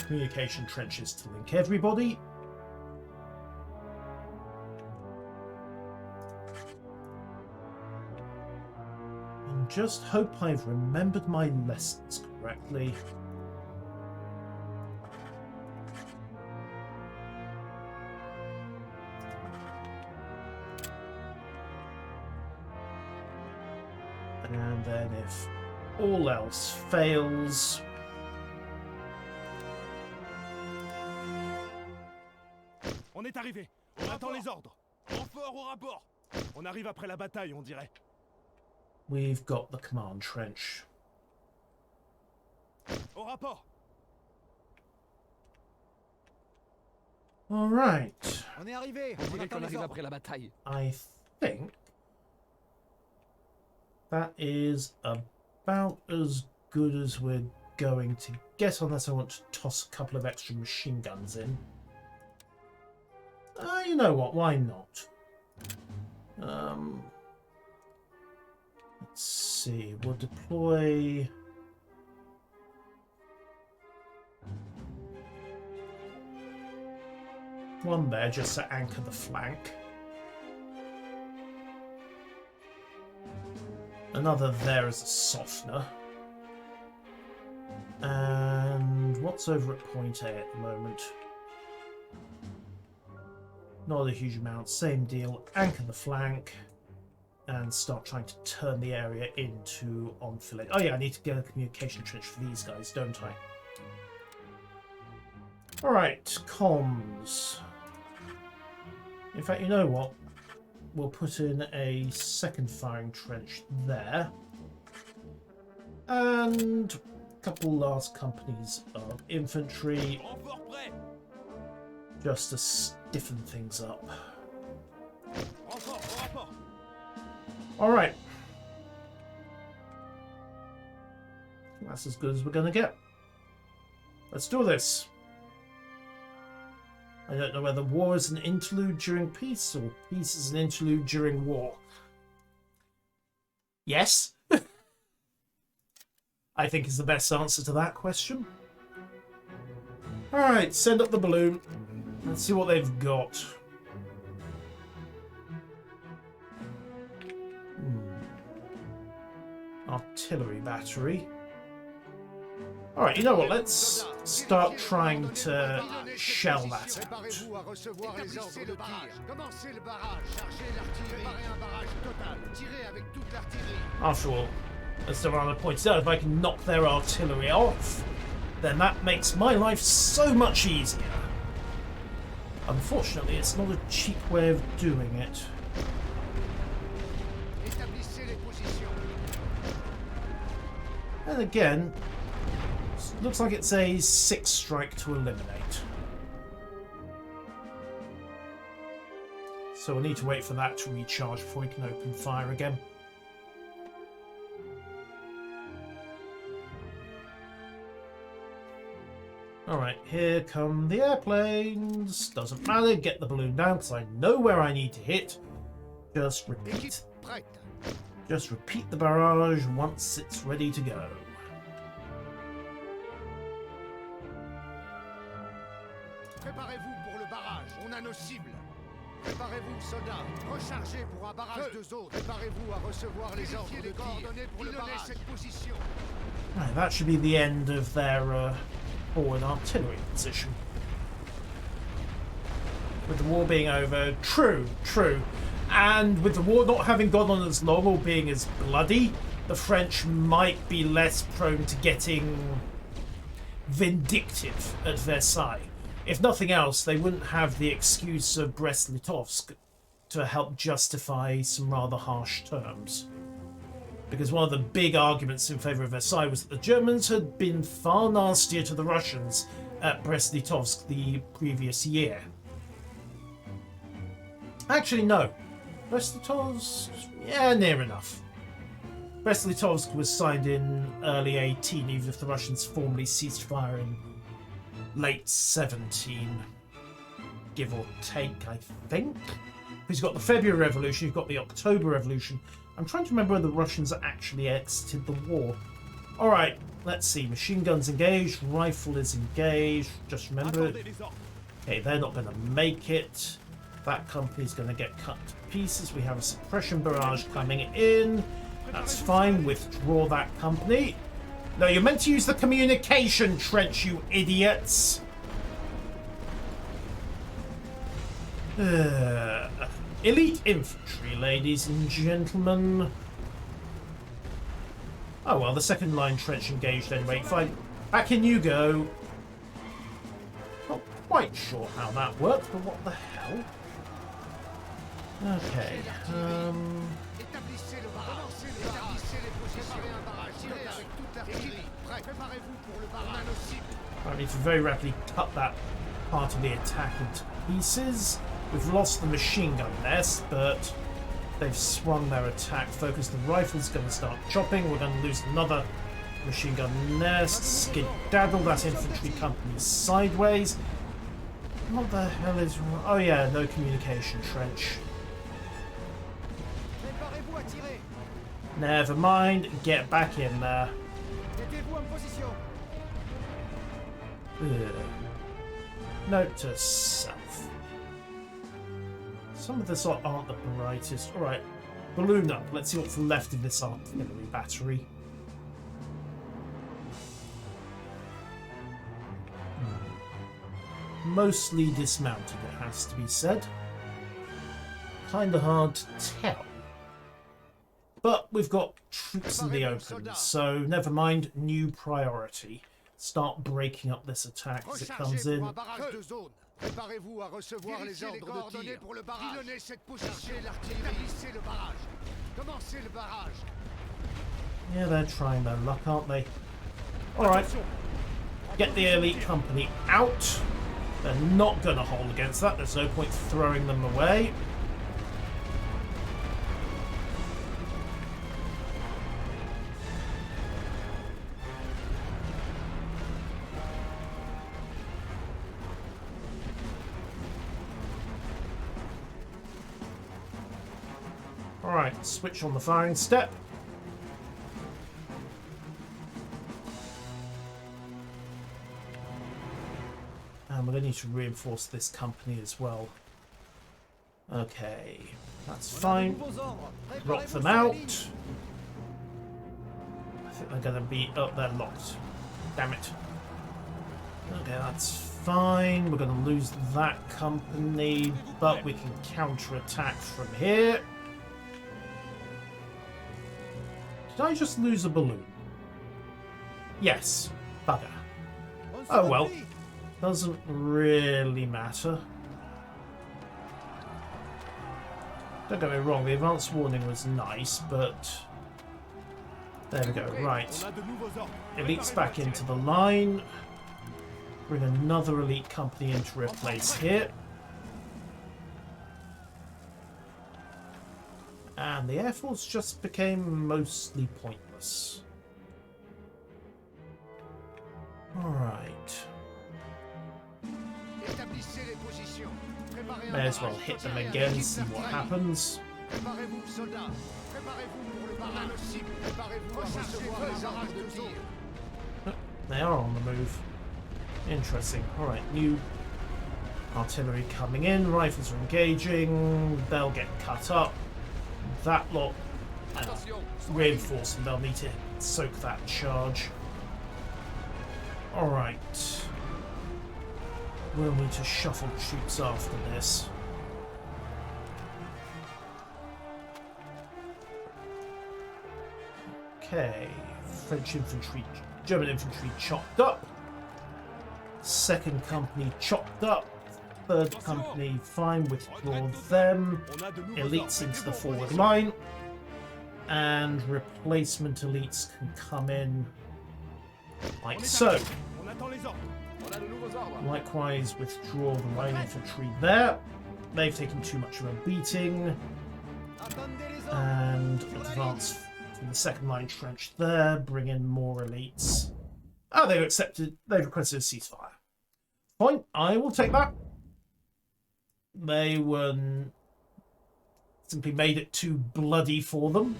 Speaker 1: Communication trenches to link everybody. And just hope I've remembered my lessons correctly. And then if all else fails,
Speaker 2: On est arrivé. On attend les ordres. Renfort au rapport. On arrive après la bataille, on dirait.
Speaker 1: we've got the command trench.
Speaker 2: Au rapport.
Speaker 1: All right.
Speaker 5: On est arrivé.
Speaker 3: On
Speaker 5: On
Speaker 3: dirait
Speaker 5: attend
Speaker 3: qu'on
Speaker 5: les
Speaker 3: arrive
Speaker 5: ordres.
Speaker 3: après la bataille.
Speaker 1: I think that is about as good as we're going to get, unless I want to toss a couple of extra machine guns in. You know what? Why not? Let's see. We'll deploy. One there just to anchor the flank. Another there as a softener. And what's over at point A at the moment? Not a huge amount. Same deal. Anchor the flank and start trying to turn the area into enfilade. Oh yeah, I need to get a communication trench for these guys, don't I? Alright, comms. In fact, you know what? We'll put in a second firing trench there. And a couple last companies of infantry
Speaker 2: Renfort prêt.
Speaker 1: just to stiffen things up.
Speaker 2: Renfort au rapport.
Speaker 1: Alright. That's as good as we're going to get. Let's do this. I don't know whether war is an interlude during peace or peace is an interlude during war. Yes? I think is the best answer to that question. Alright, send up the balloon. Let's see what they've got. Artillery battery. Alright, you know what? Let's start trying to shell that out.
Speaker 4: Préparez-vous à recevoir les ordres de tir. Commencez le barrage. Chargez l'artillerie. Préparez un barrage total. Tirez avec toute l'artillerie.
Speaker 1: After all, as Savannah pointed out, if I can knock their artillery off, then that makes my life so much easier. Unfortunately, it's not a cheap way of doing it.
Speaker 4: Établissez les positions.
Speaker 1: And again, looks like it's a 6 strike to eliminate. So we'll need to wait for that to recharge before we can open fire again. Alright, here come the airplanes. Doesn't matter, get the balloon down because I know where I need to hit. Just repeat.
Speaker 4: Équipe prête.
Speaker 1: Just repeat the barrage once it's ready to go.
Speaker 4: Préparez-vous pour le barrage. On a nos cibles. Préparez-vous, soldats. Rechargez pour un barrage de zones. Préparez-vous à recevoir les ordres de tir. Pilonnez cette position.
Speaker 1: Right, that should be the end of their forward artillery position. With the war being over, true. And with the war not having gone on as long or being as bloody, the French might be less prone to getting vindictive at Versailles. If nothing else, they wouldn't have the excuse of Brest-Litovsk to help justify some rather harsh terms. Because one of the big arguments in favour of Versailles was that the Germans had been far nastier to the Russians at Brest-Litovsk the previous year. Actually, no. Brest-Litovsk, yeah, near enough. Brest-Litovsk was signed in early 18, even if the Russians formally ceased fire in late 17, give or take, I think. Because you've got the February Revolution, you've got the October Revolution, I'm trying to remember whether the Russians actually exited the war. Alright, let's see. Machine guns engaged. Rifle is engaged. Just remember it.
Speaker 2: Attendez les ordres.
Speaker 1: Okay, they're not going to make it. That company's going to get cut to pieces. We have a suppression barrage coming in. That's fine. Withdraw that company. No, you're meant to use the communication trench, you idiots. Elite infantry, ladies and gentlemen. Oh, well, the second line trench engaged anyway. Fine. Back in you go. Not quite sure how that worked, but what the hell? Okay.
Speaker 4: Établissez le barrage. Établissez les positions. Préparez un barrage. Tirez avec toute l'artillerie. Prêt. Préparez-vous pour le barrage. Nos cibles.
Speaker 1: I need to very rapidly cut that part of the attack into pieces. We've lost the machine gun nest, but they've swung their attack focus. The rifle's going to start chopping. We're going to lose another machine gun nest. Skedaddle that infantry company sideways. What the hell is wrong? Oh yeah, no communication trench.
Speaker 5: Préparez-vous à tirer.
Speaker 1: Never mind. Get back in there.
Speaker 5: Mettez-vous en position.
Speaker 1: Ugh. Note to self. Some of this aren't the brightest. Alright, balloon up. Let's see what's left of this artillery battery. Mostly dismounted, it has to be said. Kinda hard to tell. But we've got troops in the open, so never mind, new priority. Start breaking up this attack as it comes
Speaker 4: Rechargez
Speaker 1: in.
Speaker 4: pour un barrage de zone. Préparez-vous à recevoir les ordres de tir. Pour le barrage. Pilonnez cette position. L'artillerie. Établissez le barrage. Commencez le barrage.
Speaker 1: Yeah, they're trying their luck, aren't they? Alright. Get the elite company out. They're not going to hold against that. There's no point throwing them away. Alright, switch on the firing step. And we're going to need to reinforce this company as well. Okay, that's fine. Drop them out. I think they're going to be... Oh, they're locked. Damn it. Okay, that's fine. We're going to lose that company, but we can counterattack from here. Did I just lose a balloon? Yes. Bugger. Oh well. Doesn't really matter. Don't get me wrong, the advance warning was nice, but... There we go, right.
Speaker 2: On a de nouveaux ordres.
Speaker 1: Elites back into the line. Bring another elite company in to replace here. And the Air Force just became mostly pointless. Alright.
Speaker 4: Établissez les positions. Préparez un
Speaker 1: May as well
Speaker 4: barrage.
Speaker 1: hit them
Speaker 4: Tirez
Speaker 1: again,
Speaker 4: avec
Speaker 1: see
Speaker 4: toute
Speaker 1: what
Speaker 4: l'artillerie.
Speaker 1: happens.
Speaker 4: Préparez-vous, soldats. Préparez-vous pour le barrage. Nos cibles. Préparez-vous à recevoir les ordres de tir.
Speaker 1: They are on the move. Interesting. Alright, new artillery coming in. Rifles are engaging. They'll get cut up. That lot reinforcing. They'll need to soak that charge. Alright. We'll need to shuffle troops after this. Okay. French infantry, German infantry chopped up. Second company chopped up. Third company fine, withdraw them.
Speaker 2: On a de nouveaux
Speaker 1: Elites
Speaker 2: ordres.
Speaker 1: into the forward line. And replacement elites can come in like so.
Speaker 2: On attend les ordres.
Speaker 5: On a de nouveaux ordres.
Speaker 1: Likewise, withdraw the line infantry there. They've taken too much of a beating.
Speaker 5: Attendez les ordres.
Speaker 1: And advance from the second line trench there. Bring in more elites. Oh, they've accepted. They've requested a ceasefire. Fine, I will take that. They were simply made it too bloody for them.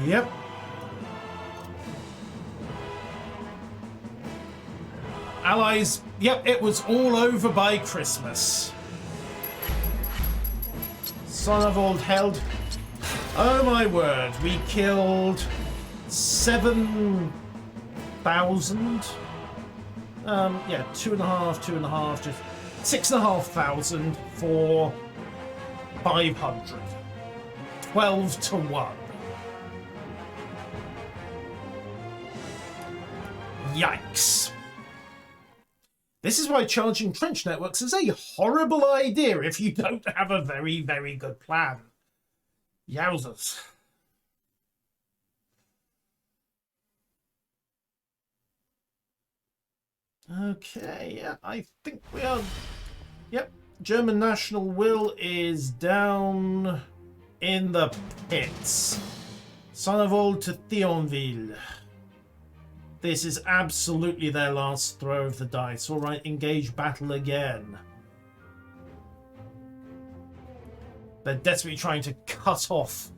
Speaker 1: Yep. Allies, yep, it was all over by Christmas. Son of Old Held. Oh my word, we killed 7,000. Yeah, 2.5, just 6,500 for 500. 12 to 1. Yikes. This is why charging trench networks is a horrible idea if you don't have a very, very good plan. Yowzers. Okay, yeah, I think we are... Yep, German national will is down in the pits. Sonnevold to Thionville. This is absolutely their last throw of the dice. All right, engage battle again. They're desperately trying to cut off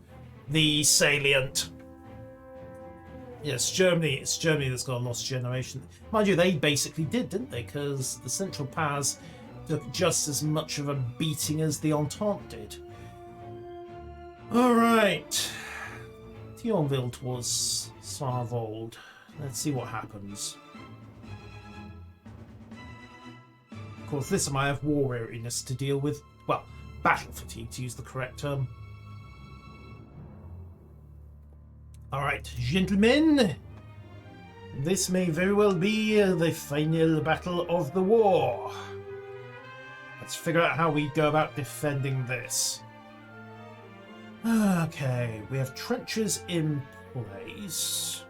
Speaker 1: the salient. Yes, Germany. It's Germany that's got a lost generation. Mind you, they basically did, didn't they? Because the Central Powers took just as much of a beating as the Entente did. All right. Thionville towards Sarvold. Let's see what happens. Of course, this time I have war weariness to deal with. Well, battle fatigue, to use the correct term. Alright, gentlemen. This may very well be the final battle of the war. Let's figure out how we go about defending this. Okay, we have trenches in place.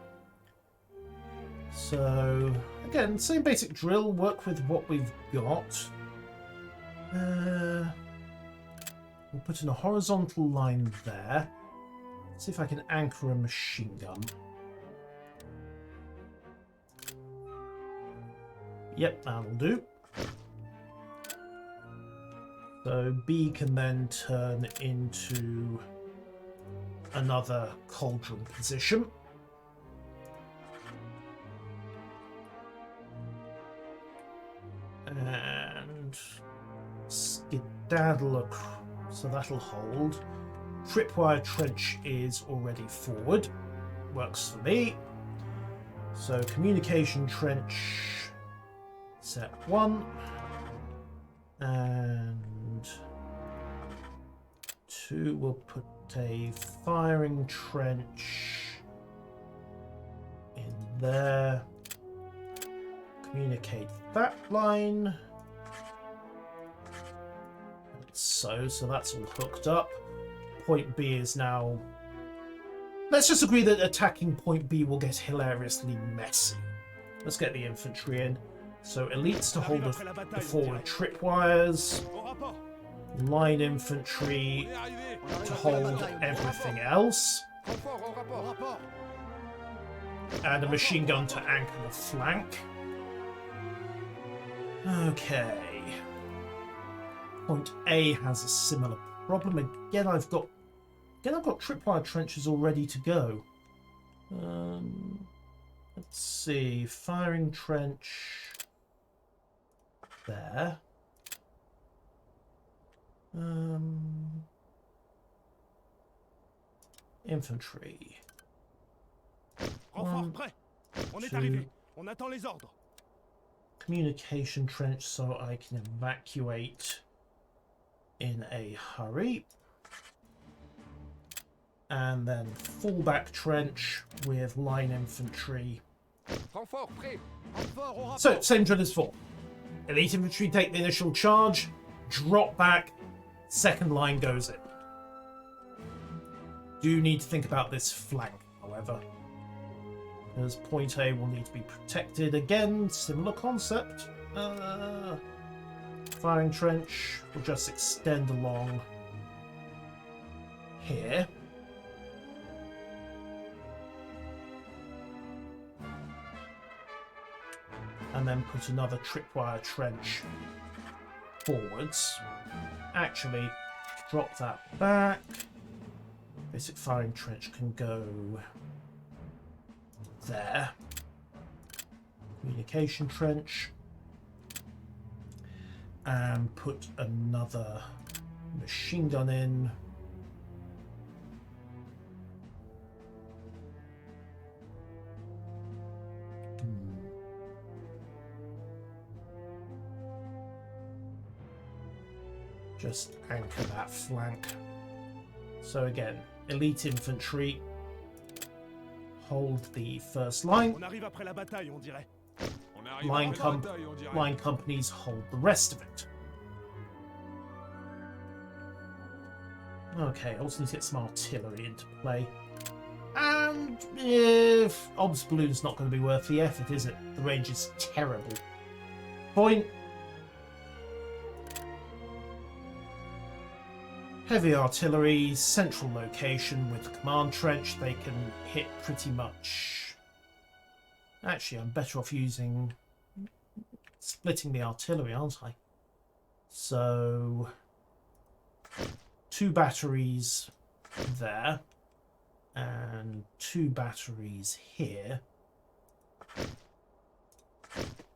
Speaker 1: So, again, same basic drill, work with what we've got. We'll put in a horizontal line there. See if I can anchor a machine gun. Yep, that'll do. So B can then turn into another cauldron position. And skedaddle across, so that'll hold. Tripwire trench is already forward, works for me. So communication trench set 1 and 2. We'll put a firing trench in there. Communicate that line. So that's all hooked up. Point B is now... Let's just agree that attacking point B will get hilariously messy. Let's get the infantry in. So elites to hold the forward tripwires. Line infantry to hold everything else. And a machine gun to anchor the flank. Okay. Point A has a similar problem. Again, I've got tripwire trenches all ready to go. Let's see. Firing trench there. Infantry.
Speaker 2: Renfort prêt. On est arrivé. On attend les ordres.
Speaker 1: Communication trench so I can evacuate in a hurry. And then fallback trench with line infantry. So, same drill as before. Elite infantry take the initial charge, drop back, second line goes in. Do need to think about this flank, however. Because point A will need to be protected. Again, similar concept. Firing trench will just extend along here. And then put another tripwire trench forwards. Actually, drop that back. Basic firing trench can go there. Communication trench. And put another machine gun in. Just anchor that flank. So again, elite infantry hold the first line.
Speaker 2: On arrive après la bataille, on dirait. On arrive
Speaker 1: Line,
Speaker 2: après la bataille, on dirait.
Speaker 1: line companies hold the rest of it. Okay, also need to get some artillery into play. And if Obs Balloon's not going to be worth the effort, is it? The range is terrible. Point. Heavy artillery, central location with command trench, they can hit pretty much. Actually, I'm better off using splitting the artillery, aren't I? So 2 batteries there and 2 batteries here.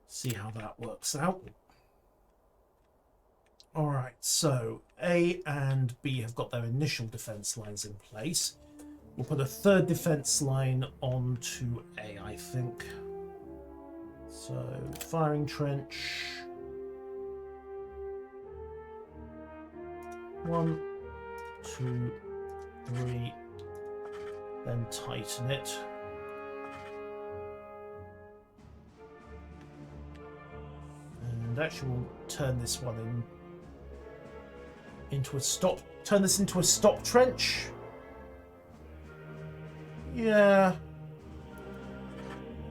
Speaker 1: See how that works out. Alright, so A and B have got their initial defence lines in place. We'll put a 3rd defence line onto A, I think. So, firing trench. 1, 2, 3. Then tighten it. And actually we'll turn this one into a stop. Turn this into a stop trench. Yeah.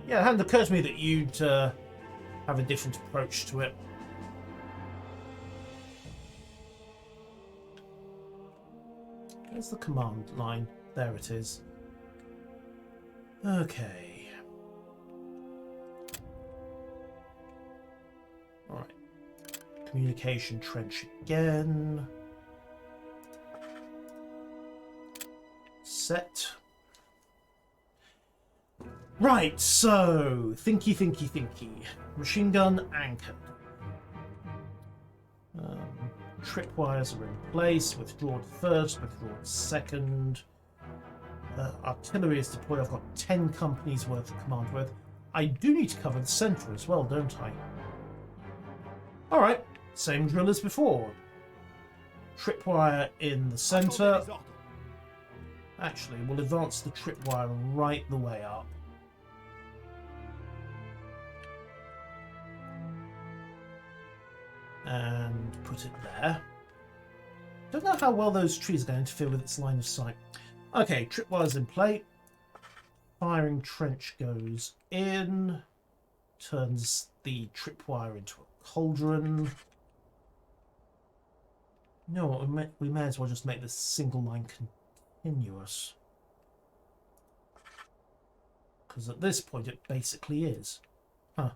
Speaker 1: Yeah, it hadn't occurred to me that you'd have a different approach to it. Where's the command line? There it is. Okay. Alright. Communication trench again. Set. Right, so thinky. Machine gun anchored. Tripwires are in place. Withdrawn first, withdrawn second. Artillery is deployed. I've got 10 companies worth of command worth. I do need to cover the centre as well, don't I? Alright, same drill as before. Tripwire in the centre. Actually, we'll advance the tripwire right the way up. And put it there. Don't know how well those trees are going to interfere with its line of sight. Okay, tripwire's in play. Firing trench goes in. Turns the tripwire into a cauldron. You know what, we may as well just make this single line continuous. Because at this point it basically is. Huh.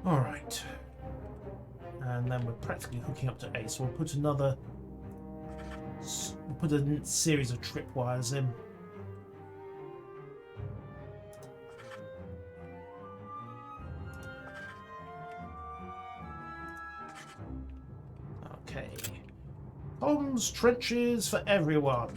Speaker 1: Alright. And then we're practically hooking up to A, so we'll put another... We'll put a series of tripwires in. Okay. Comms, trenches for everyone.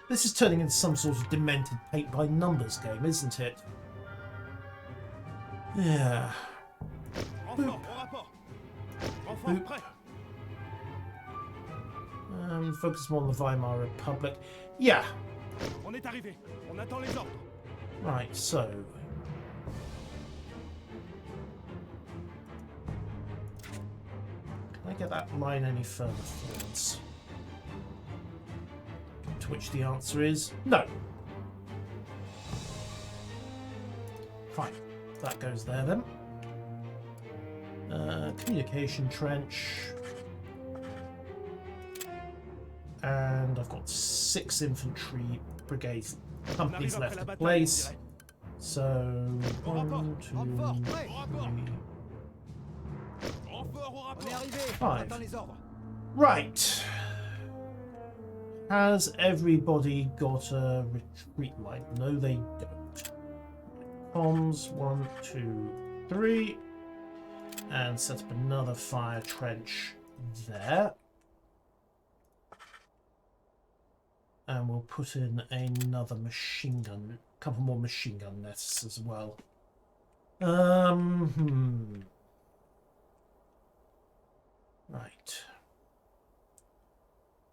Speaker 1: This is turning into some sort of demented paint-by-numbers game, isn't it? Yeah.
Speaker 2: Renfort, au rapport. Renfort prêt.
Speaker 1: Focus more on the Weimar Republic. Yeah.
Speaker 2: On est arrivé. On attend les ordres.
Speaker 1: Right, so... Can I get that line any further forwards? To which the answer is no. Fine. That goes there then. Communication trench. And I've got 6 infantry brigade companies left in place. So 1, 2, 3,
Speaker 5: On est arrivé. On
Speaker 1: 5.
Speaker 5: attend les ordres.
Speaker 1: Right. Has everybody got a retreat line? No, they don't. Comms 1, 2, 3. And set up another fire trench there. And we'll put in another machine gun, a couple more machine gun nests as well. Right.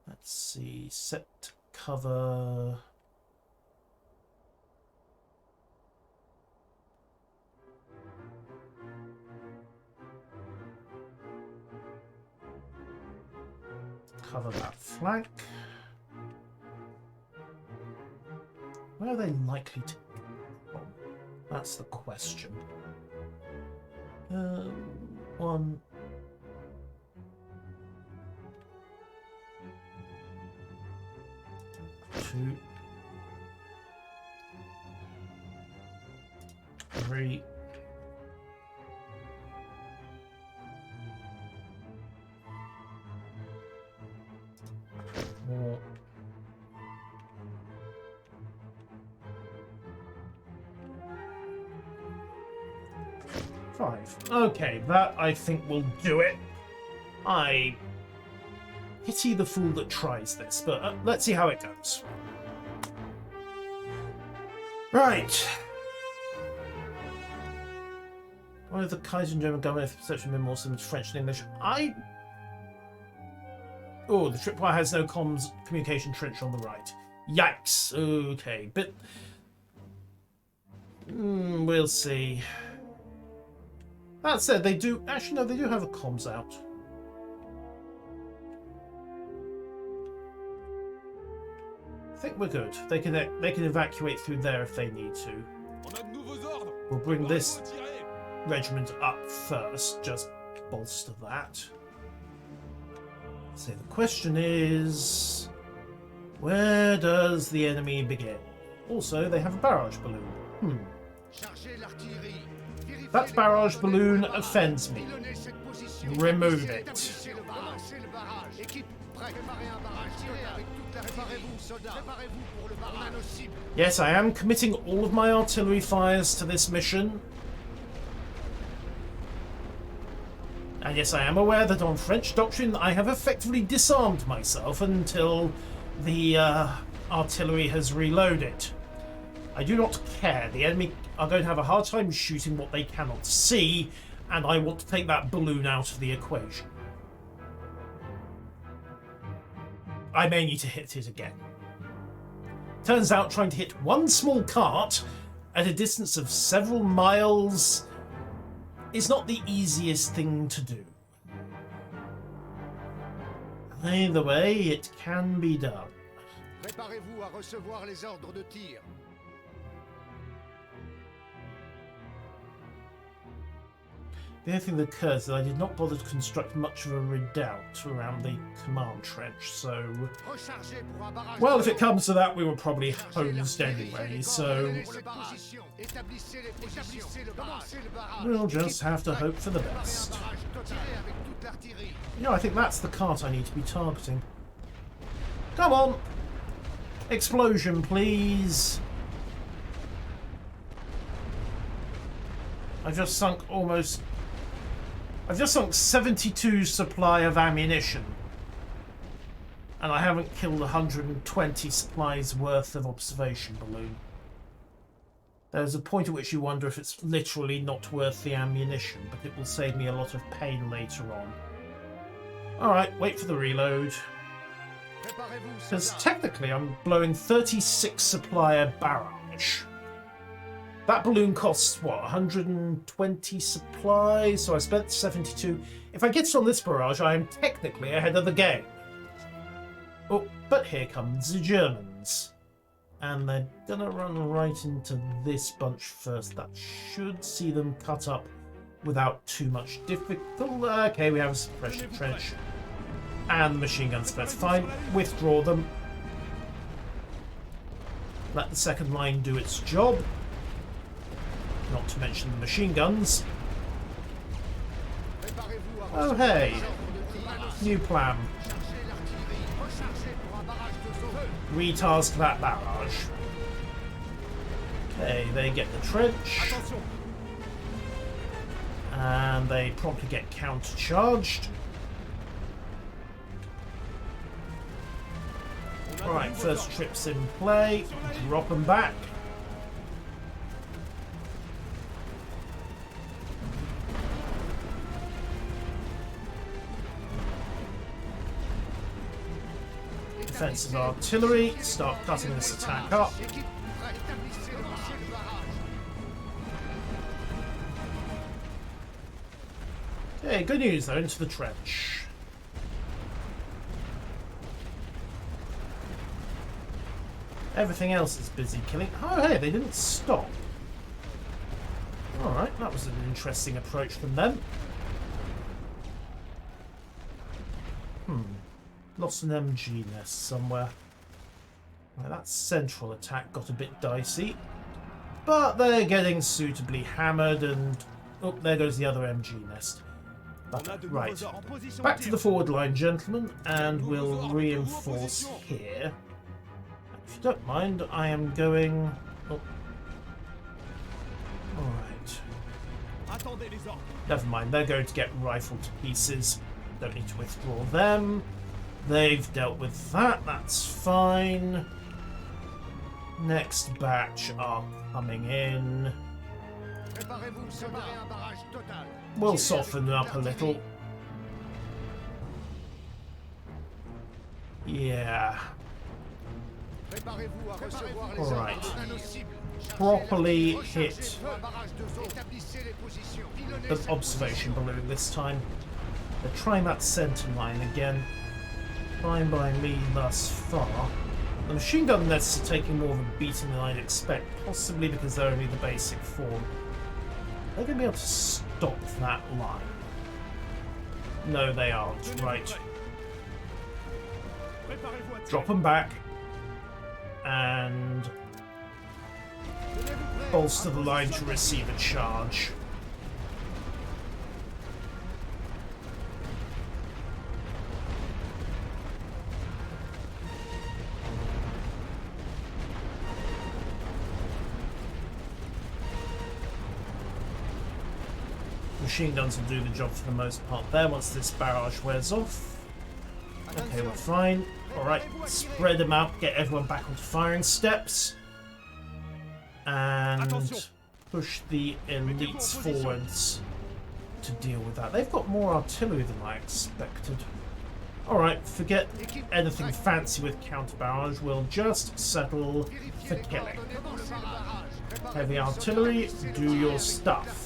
Speaker 1: Let's see. Set cover. Cover that flank. Where are they likely to come from? That's the question. 1. 2. 3. 4. 5. Okay, that I think will do it. I pity the fool that tries this, but let's see how it goes. Right. One of the Kaiser and German government perception been more similar to French and English. Oh, the tripwire has no comms communication trench on the right. Yikes. Okay, but we'll see. That said, they do actually no, they do have a comms out. I think we're good. They can evacuate through there if they need to. We'll bring this regiment up first, just bolster that. So the question is, where does the enemy begin? Also, they have a barrage balloon. That barrage balloon offends me. Remove it. Yes, I am committing all of my artillery fires to this mission. And yes, I am aware that on French doctrine I have effectively disarmed myself until the artillery has reloaded. I do not care. The enemy are going to have a hard time shooting what they cannot see, and I want to take that balloon out of the equation. I may need to hit it again. Turns out trying to hit one small cart at a distance of several miles is not the easiest thing to do. Either way, it can be done.
Speaker 4: Préparez-vous à recevoir les ordres de tir.
Speaker 1: The only thing that occurs is that I did not bother to construct much of a redoubt around the command trench, so... Well, if it comes to that, we were probably hosed anyway, so... We'll just have to hope for the best. You know, I think that's the cart I need to be targeting. Come on! Explosion, please! I've just sunk 72 supply of ammunition. And I haven't killed 120 supplies worth of observation balloon. There's a point at which you wonder if it's literally not worth the ammunition, but it will save me a lot of pain later on. Alright, wait for the reload. Because technically I'm blowing 36 supplier barrage. That balloon costs, what, 120 supplies? So I spent 72. If I get it on this barrage, I am technically ahead of the game. Oh, but here comes the Germans. And they're gonna run right into this bunch first. That should see them cut up without too much difficulty. Okay, we have a suppression trench. And the machine guns, that's fine. Withdraw them. Let the second line do its job. Not to mention the machine guns. Oh hey, new plan. Retask that barrage. Okay, they get the trench. And they promptly get counter-charged. Alright, first trip's in play. Drop them back. Defensive artillery, start cutting this attack up. Okay, good news though, into the trench. Everything else is busy killing. Oh hey, they didn't stop. Alright, that was an interesting approach from them. Lost an MG nest somewhere. Well, that central attack got a bit dicey. But they're getting suitably hammered and... Oh, there goes the other MG nest. But, right. Back to the forward line, gentlemen, and we'll reinforce here. If you don't mind, I am going... Oh. Alright. Never mind, they're going to get rifled to pieces. Don't need to withdraw them. They've dealt with that, that's fine. Next batch are coming in. We'll soften them up a little. Yeah. Alright. Properly hit the observation balloon this time. They're trying that center line again. Fine by me thus far. The machine gun nests are taking more of a beating than I'd expect, possibly because they're only the basic form. They're going to be able to stop that line. No, they aren't. Right. Drop them back. And bolster the line to receive a charge. Machine guns will do the job for the most part there once this barrage wears off. Okay, we're fine. Alright, spread them out, get everyone back onto firing steps. And push the elites forwards to deal with that. They've got more artillery than I expected. Alright, forget anything fancy with counter barrage. We'll just settle for killing. Heavy artillery, do your stuff.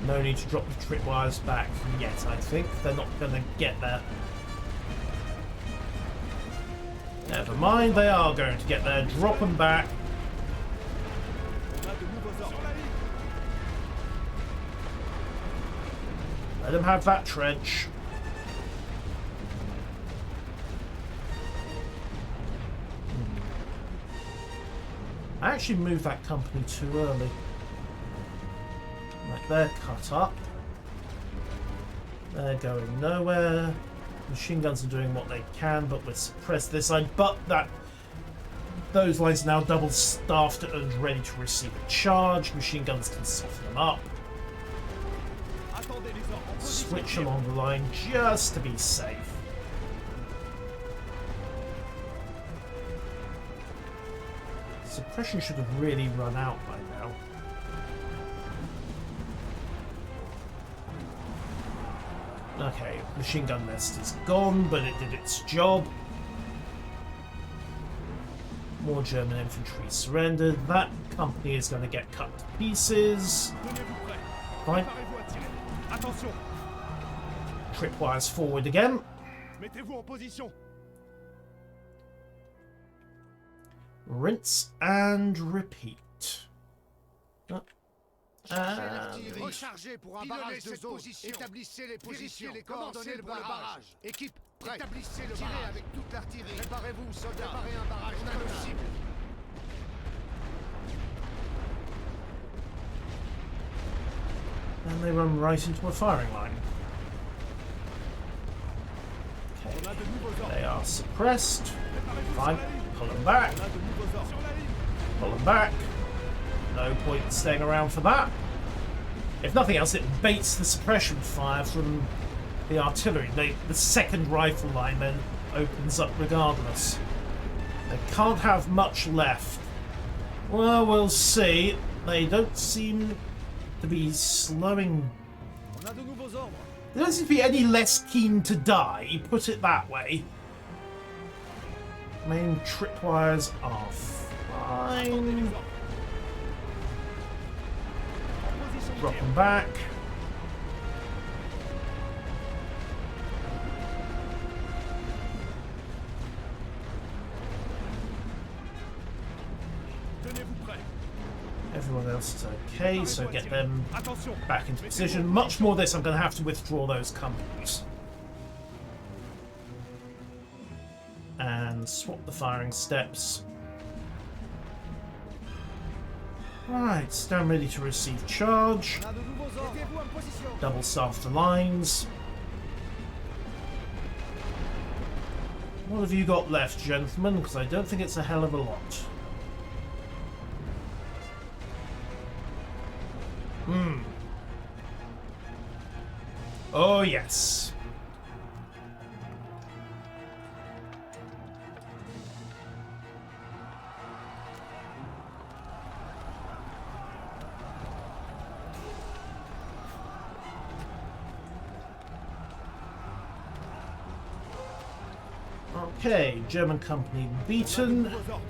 Speaker 1: No need to drop the tripwires back yet, I think. They're not going to get there. Never mind, they are going to get there. Drop them back. Let them have that trench. I actually moved that company too early. Right, they're cut up. They're going nowhere. Machine guns are doing what they can, but we'll suppress this side. But those lines are now double staffed and ready to receive a charge. Machine guns can soften them up. Switch along the line just to be safe. Suppression should have really run out by now. Okay, machine gun nest is gone, but it did its job. More German infantry surrendered. That company is going to get cut to pieces. Fine. tripwires forward again.
Speaker 2: Mettez-vous en position.
Speaker 1: Rinse and repeat.
Speaker 4: Rechargez pour un barrage de zone. Établissez les positions. Les coordonnées pour le barrage. Équipe, prête. Établissez le barrage avec toute l'artillerie. Préparez-vous, soldats. Préparez un barrage. On a nos cibles.
Speaker 1: And they run right into a firing line.
Speaker 2: On a de nouveaux ordres.
Speaker 1: They are suppressed. Fine. Pull them back.
Speaker 2: On a de nouveaux ordres. Sur la ligne.
Speaker 1: Pull them back. No point in staying around for that. If nothing else, it baits the suppression fire from the artillery. The second rifle line then opens up regardless. They can't have much left. Well, we'll see. They don't seem to be slowing.
Speaker 5: On a de nouveaux ordres.
Speaker 1: They don't seem to be any less keen to die, put it that way. Main tripwires are fine. Drop them back.
Speaker 2: Tenez-vous prêts.
Speaker 1: Everyone else is okay, so get them
Speaker 2: Attention.
Speaker 1: back into position. Much more of this, I'm going to have to withdraw those companies. And swap the firing steps. Right, stand ready to receive charge.
Speaker 5: On a de nouveaux ordres. Mettez-vous en position.
Speaker 1: Double staff the lines. What have you got left, gentlemen? Because I don't think it's a hell of a lot. Oh, yes. Okay, German company beaten.
Speaker 2: Nouveaux ordres.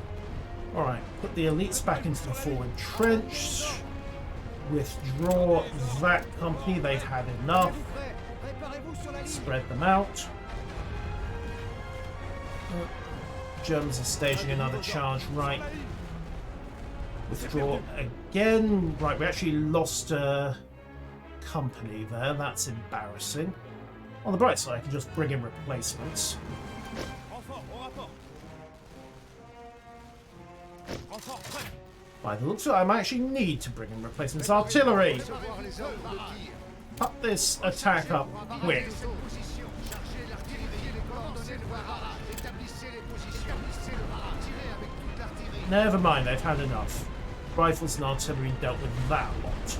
Speaker 1: Alright, put the elites back into the forward trench. Withdraw that company, they've had enough.
Speaker 5: Prêt. Préparez-vous sur la ligne.
Speaker 1: Spread them out. Germans are staging another charge, right. Withdraw again. Right, we actually lost a company there, that's embarrassing. On the bright side, I can just bring in replacements.
Speaker 2: Renfort au rapport. Renfort prêt.
Speaker 1: By the looks of it, I might actually need to bring in replacements. Artillery!
Speaker 4: Recevoir les ordres de tir.
Speaker 1: Cut this attack up quick.
Speaker 4: Position. Chargez l'artillerie. Les coordonnées du barrage. Établissez les positions. Établissez le barrage. Tirez avec toute l'artillerie.
Speaker 1: Never mind, they've had enough. Rifles and artillery dealt with that lot.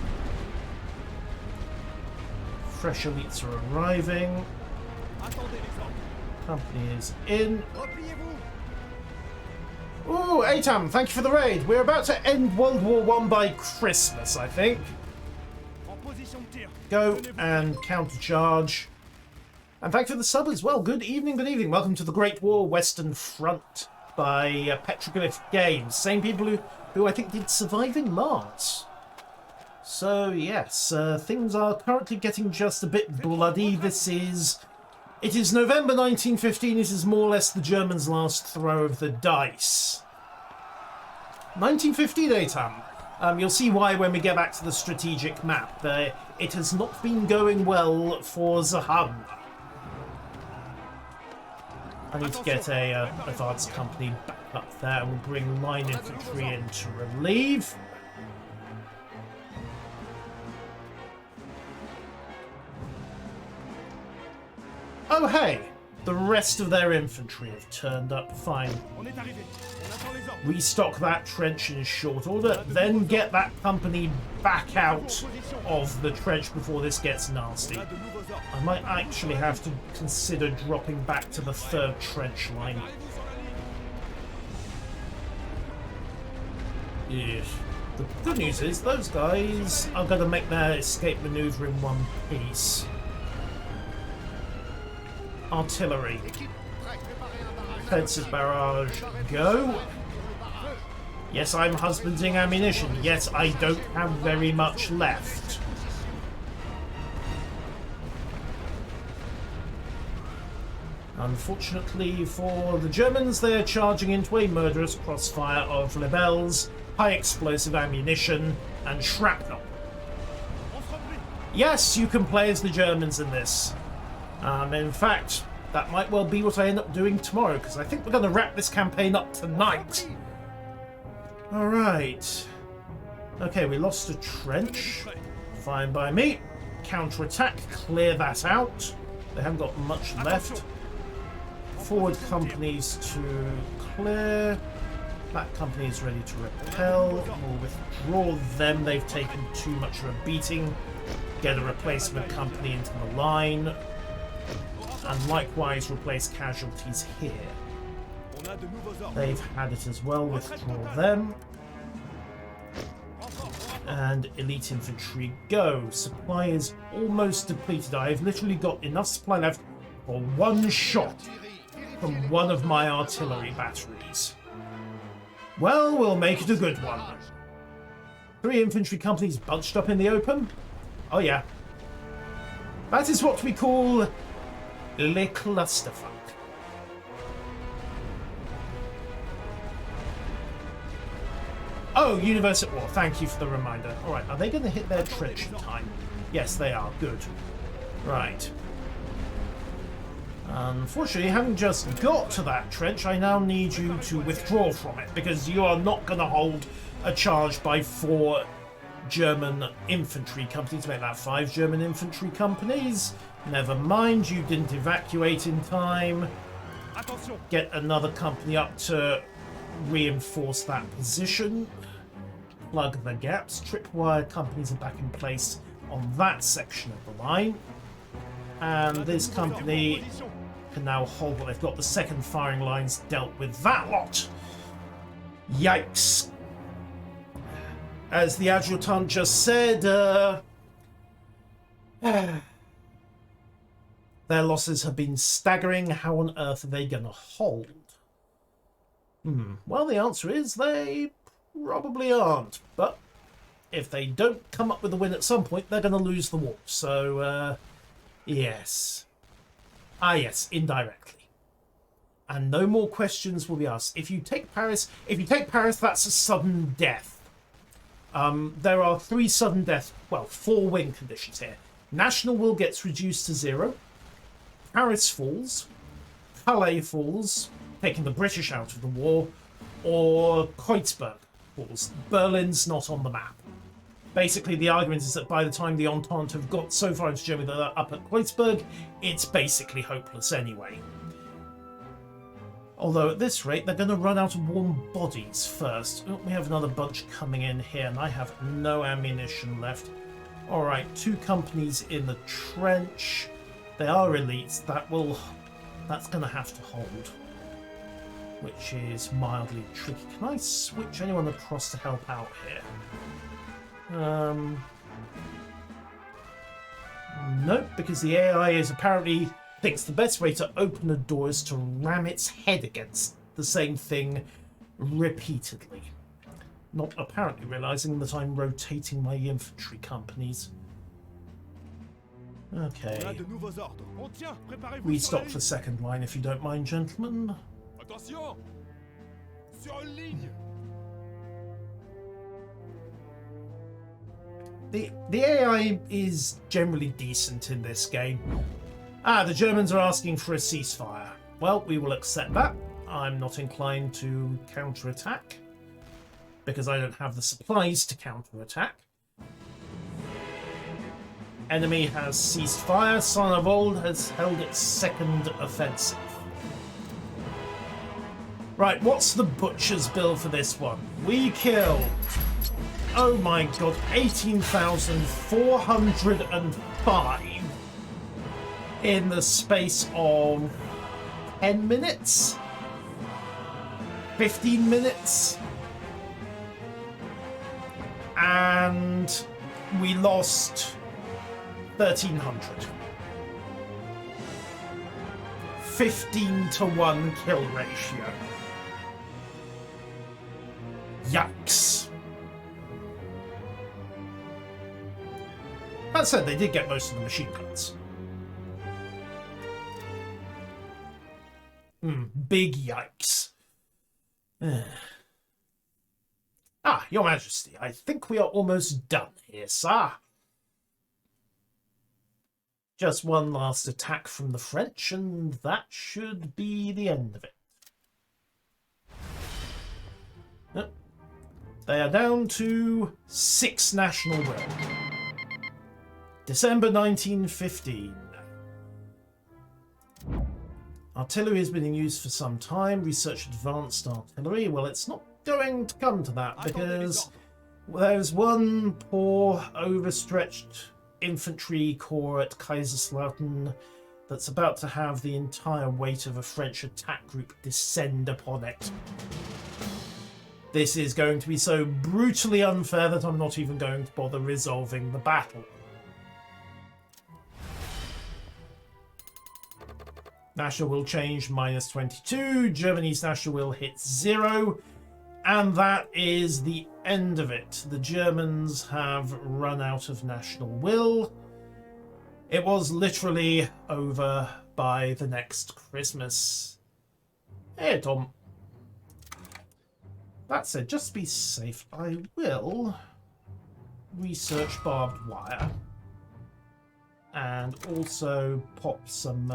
Speaker 1: Fresh elites are arriving.
Speaker 2: Attendez les ordres.
Speaker 1: Company is in.
Speaker 5: Repliez-vous.
Speaker 1: Ooh, Atam, thank you for the raid. We're about to end World War I by Christmas, I think.
Speaker 2: En position de tir.
Speaker 1: Go
Speaker 2: Tenez-vous
Speaker 1: and countercharge. And thank you for the sub as well. Good evening, good evening. Welcome to the Great War Western Front by Petroglyph Games. Same people who I think did Surviving Mars. So, yes, things are currently getting just a bit bloody. It is November 1915. It is more or less the Germans' last throw of the dice. 1915, Atam. You'll see why when we get back to the strategic map. It has not been going well for Zaham. I need to get a advanced company back up there and we'll bring line infantry in to relieve. Oh hey, the rest of their infantry have turned up fine.
Speaker 2: On est arrivé. On attend les ordres.
Speaker 1: Restock that trench in short order, then get that company back out of the trench before this gets nasty.
Speaker 2: On a de nouveaux ordres.
Speaker 1: I might actually have to consider dropping back to the third trench line. Yeah. The good news is those guys are going to make their escape maneuver in one piece. Artillery. Defensive barrage, go. Yes, I'm husbanding ammunition. Yes, I don't have very much left. Unfortunately for the Germans, they are charging into a murderous crossfire of Lebels, high explosive ammunition, and shrapnel. Yes, you can play as the Germans in this. In fact, that might well be what I end up doing tomorrow, because I think we're going to wrap this campaign up tonight. Alright. Okay, we lost a trench. Fine by me. Counter-attack, clear that out. They haven't got much left. Forward companies to clear. That company is ready to repel. We'll withdraw them. They've taken too much of a beating. Get a replacement company into the line. And likewise replace casualties here. They've had it as well. Withdraw them. And elite infantry go. Supply is almost depleted. I've literally got enough supply left for one shot from one of my artillery batteries. Well, we'll make it a good one. 3 infantry companies bunched up in the open. Oh yeah. That is what we call Le Clusterfuck. Oh, Universe at War. Thank you for the reminder. Alright, are they going to hit their trench in time? Yes, they are. Good. Right. Unfortunately, having just got to that trench, I now need you to withdraw from it, because you are not going to hold a charge by 4 German infantry companies. Make that 5 German infantry companies. Never mind, you didn't evacuate in time. Get another company up to reinforce that position. Plug the gaps. Tripwire companies are back in place on that section of the line. And this company can now hold what they've got. The second firing lines dealt with that lot. Yikes. As the adjutant just said, their losses have been staggering. How on earth are they going to hold? Well, the answer is they probably aren't. But if they don't come up with a win at some point, they're going to lose the war. So, yes. Ah, yes, indirectly. And no more questions will be asked. If you take Paris, that's a sudden death. There are 3 sudden death, well, 4 win conditions here. National will gets reduced to 0. Paris falls. Calais falls, taking the British out of the war. Or Kreuzberg falls. Berlin's not on the map. Basically, the argument is that by the time the Entente have got so far into Germany that they're up at Kreuzberg, it's basically hopeless anyway. Although at this rate, they're going to run out of warm bodies first. Oh, we have another bunch coming in here, and I have no ammunition left. Alright, 2 companies in the trench. They are elites. That's going to have to hold. Which is mildly tricky. Can I switch anyone across to help out here? Nope, because the AI is apparently thinks the best way to open a door is to ram its head against the same thing repeatedly. Not apparently realizing that I'm rotating my infantry companies. Okay. Restock the second line if you don't mind, gentlemen.
Speaker 2: Attention! Sur une ligne!
Speaker 1: The AI is generally decent in this game. Ah, the Germans are asking for a ceasefire. Well, we will accept that. I'm not inclined to counterattack because I don't have the supplies to counterattack. Enemy has ceased fire. Son of Old has held its second offensive. Right, what's the butcher's bill for this one? We killed, oh my god, 18,405 in the space of 10 minutes? 15 minutes? And we lost 1,300. 15-to-1 kill ratio. Yikes. That said, they did get most of the machine guns. Big yikes. Your Majesty, I think we are almost done here, sir. Just one last attack from the French, and that should be the end of it. They are down to 6 national will. December 1915. Artillery has been in use for some time. Research advanced artillery. Well, it's not going to come to that because there's one poor, overstretched infantry corps at Kaiserslautern that's about to have the entire weight of a French attack group descend upon it. This is going to be so brutally unfair that I'm not even going to bother resolving the battle. National will change -22. Germany's national will hit 0. And that is the end of it. The Germans have run out of national will. It was literally over by the next Christmas. Hey, Tom. That said, just to be safe, I will research barbed wire and also pop some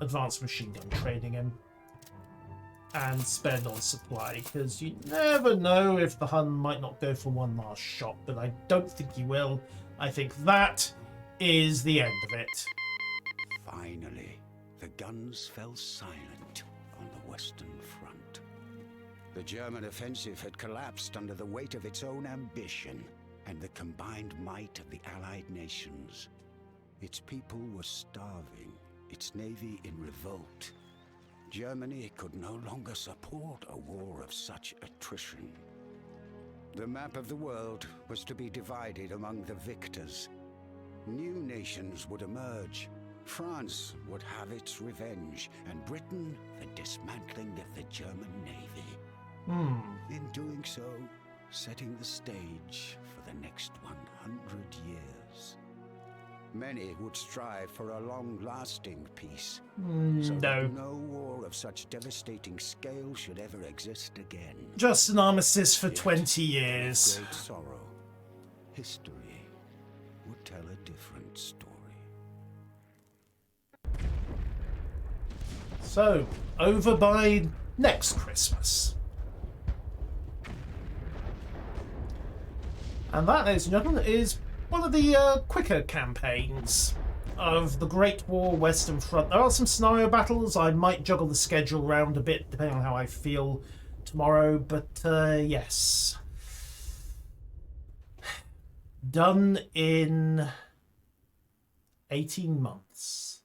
Speaker 1: advanced machine gun training in and spend on supply, because you never know if the Hun might not go for one last shot, but I don't think he will. I think that is the end of it.
Speaker 6: Finally, the guns fell silent on the Western Front. The German offensive had collapsed under the weight of its own ambition and the combined might of the Allied nations. Its people were starving, its navy in revolt. Germany could no longer support a war of such attrition. The map of the world was to be divided among the victors. New nations would emerge. France would have its revenge, and Britain the dismantling of the German navy. In doing so, setting the stage for the next 100 years. Many would strive for a long-lasting peace, so that no war of such devastating scale should ever exist again.
Speaker 1: Just an armistice for 20 years.
Speaker 6: With great sorrow, history would tell a different story.
Speaker 1: So, over by next Christmas. And that, ladies and gentlemen, is one of the quicker campaigns of the Great War Western Front. There are some scenario battles. I might juggle the schedule around a bit depending on how I feel tomorrow, but yes. Done in 18 months.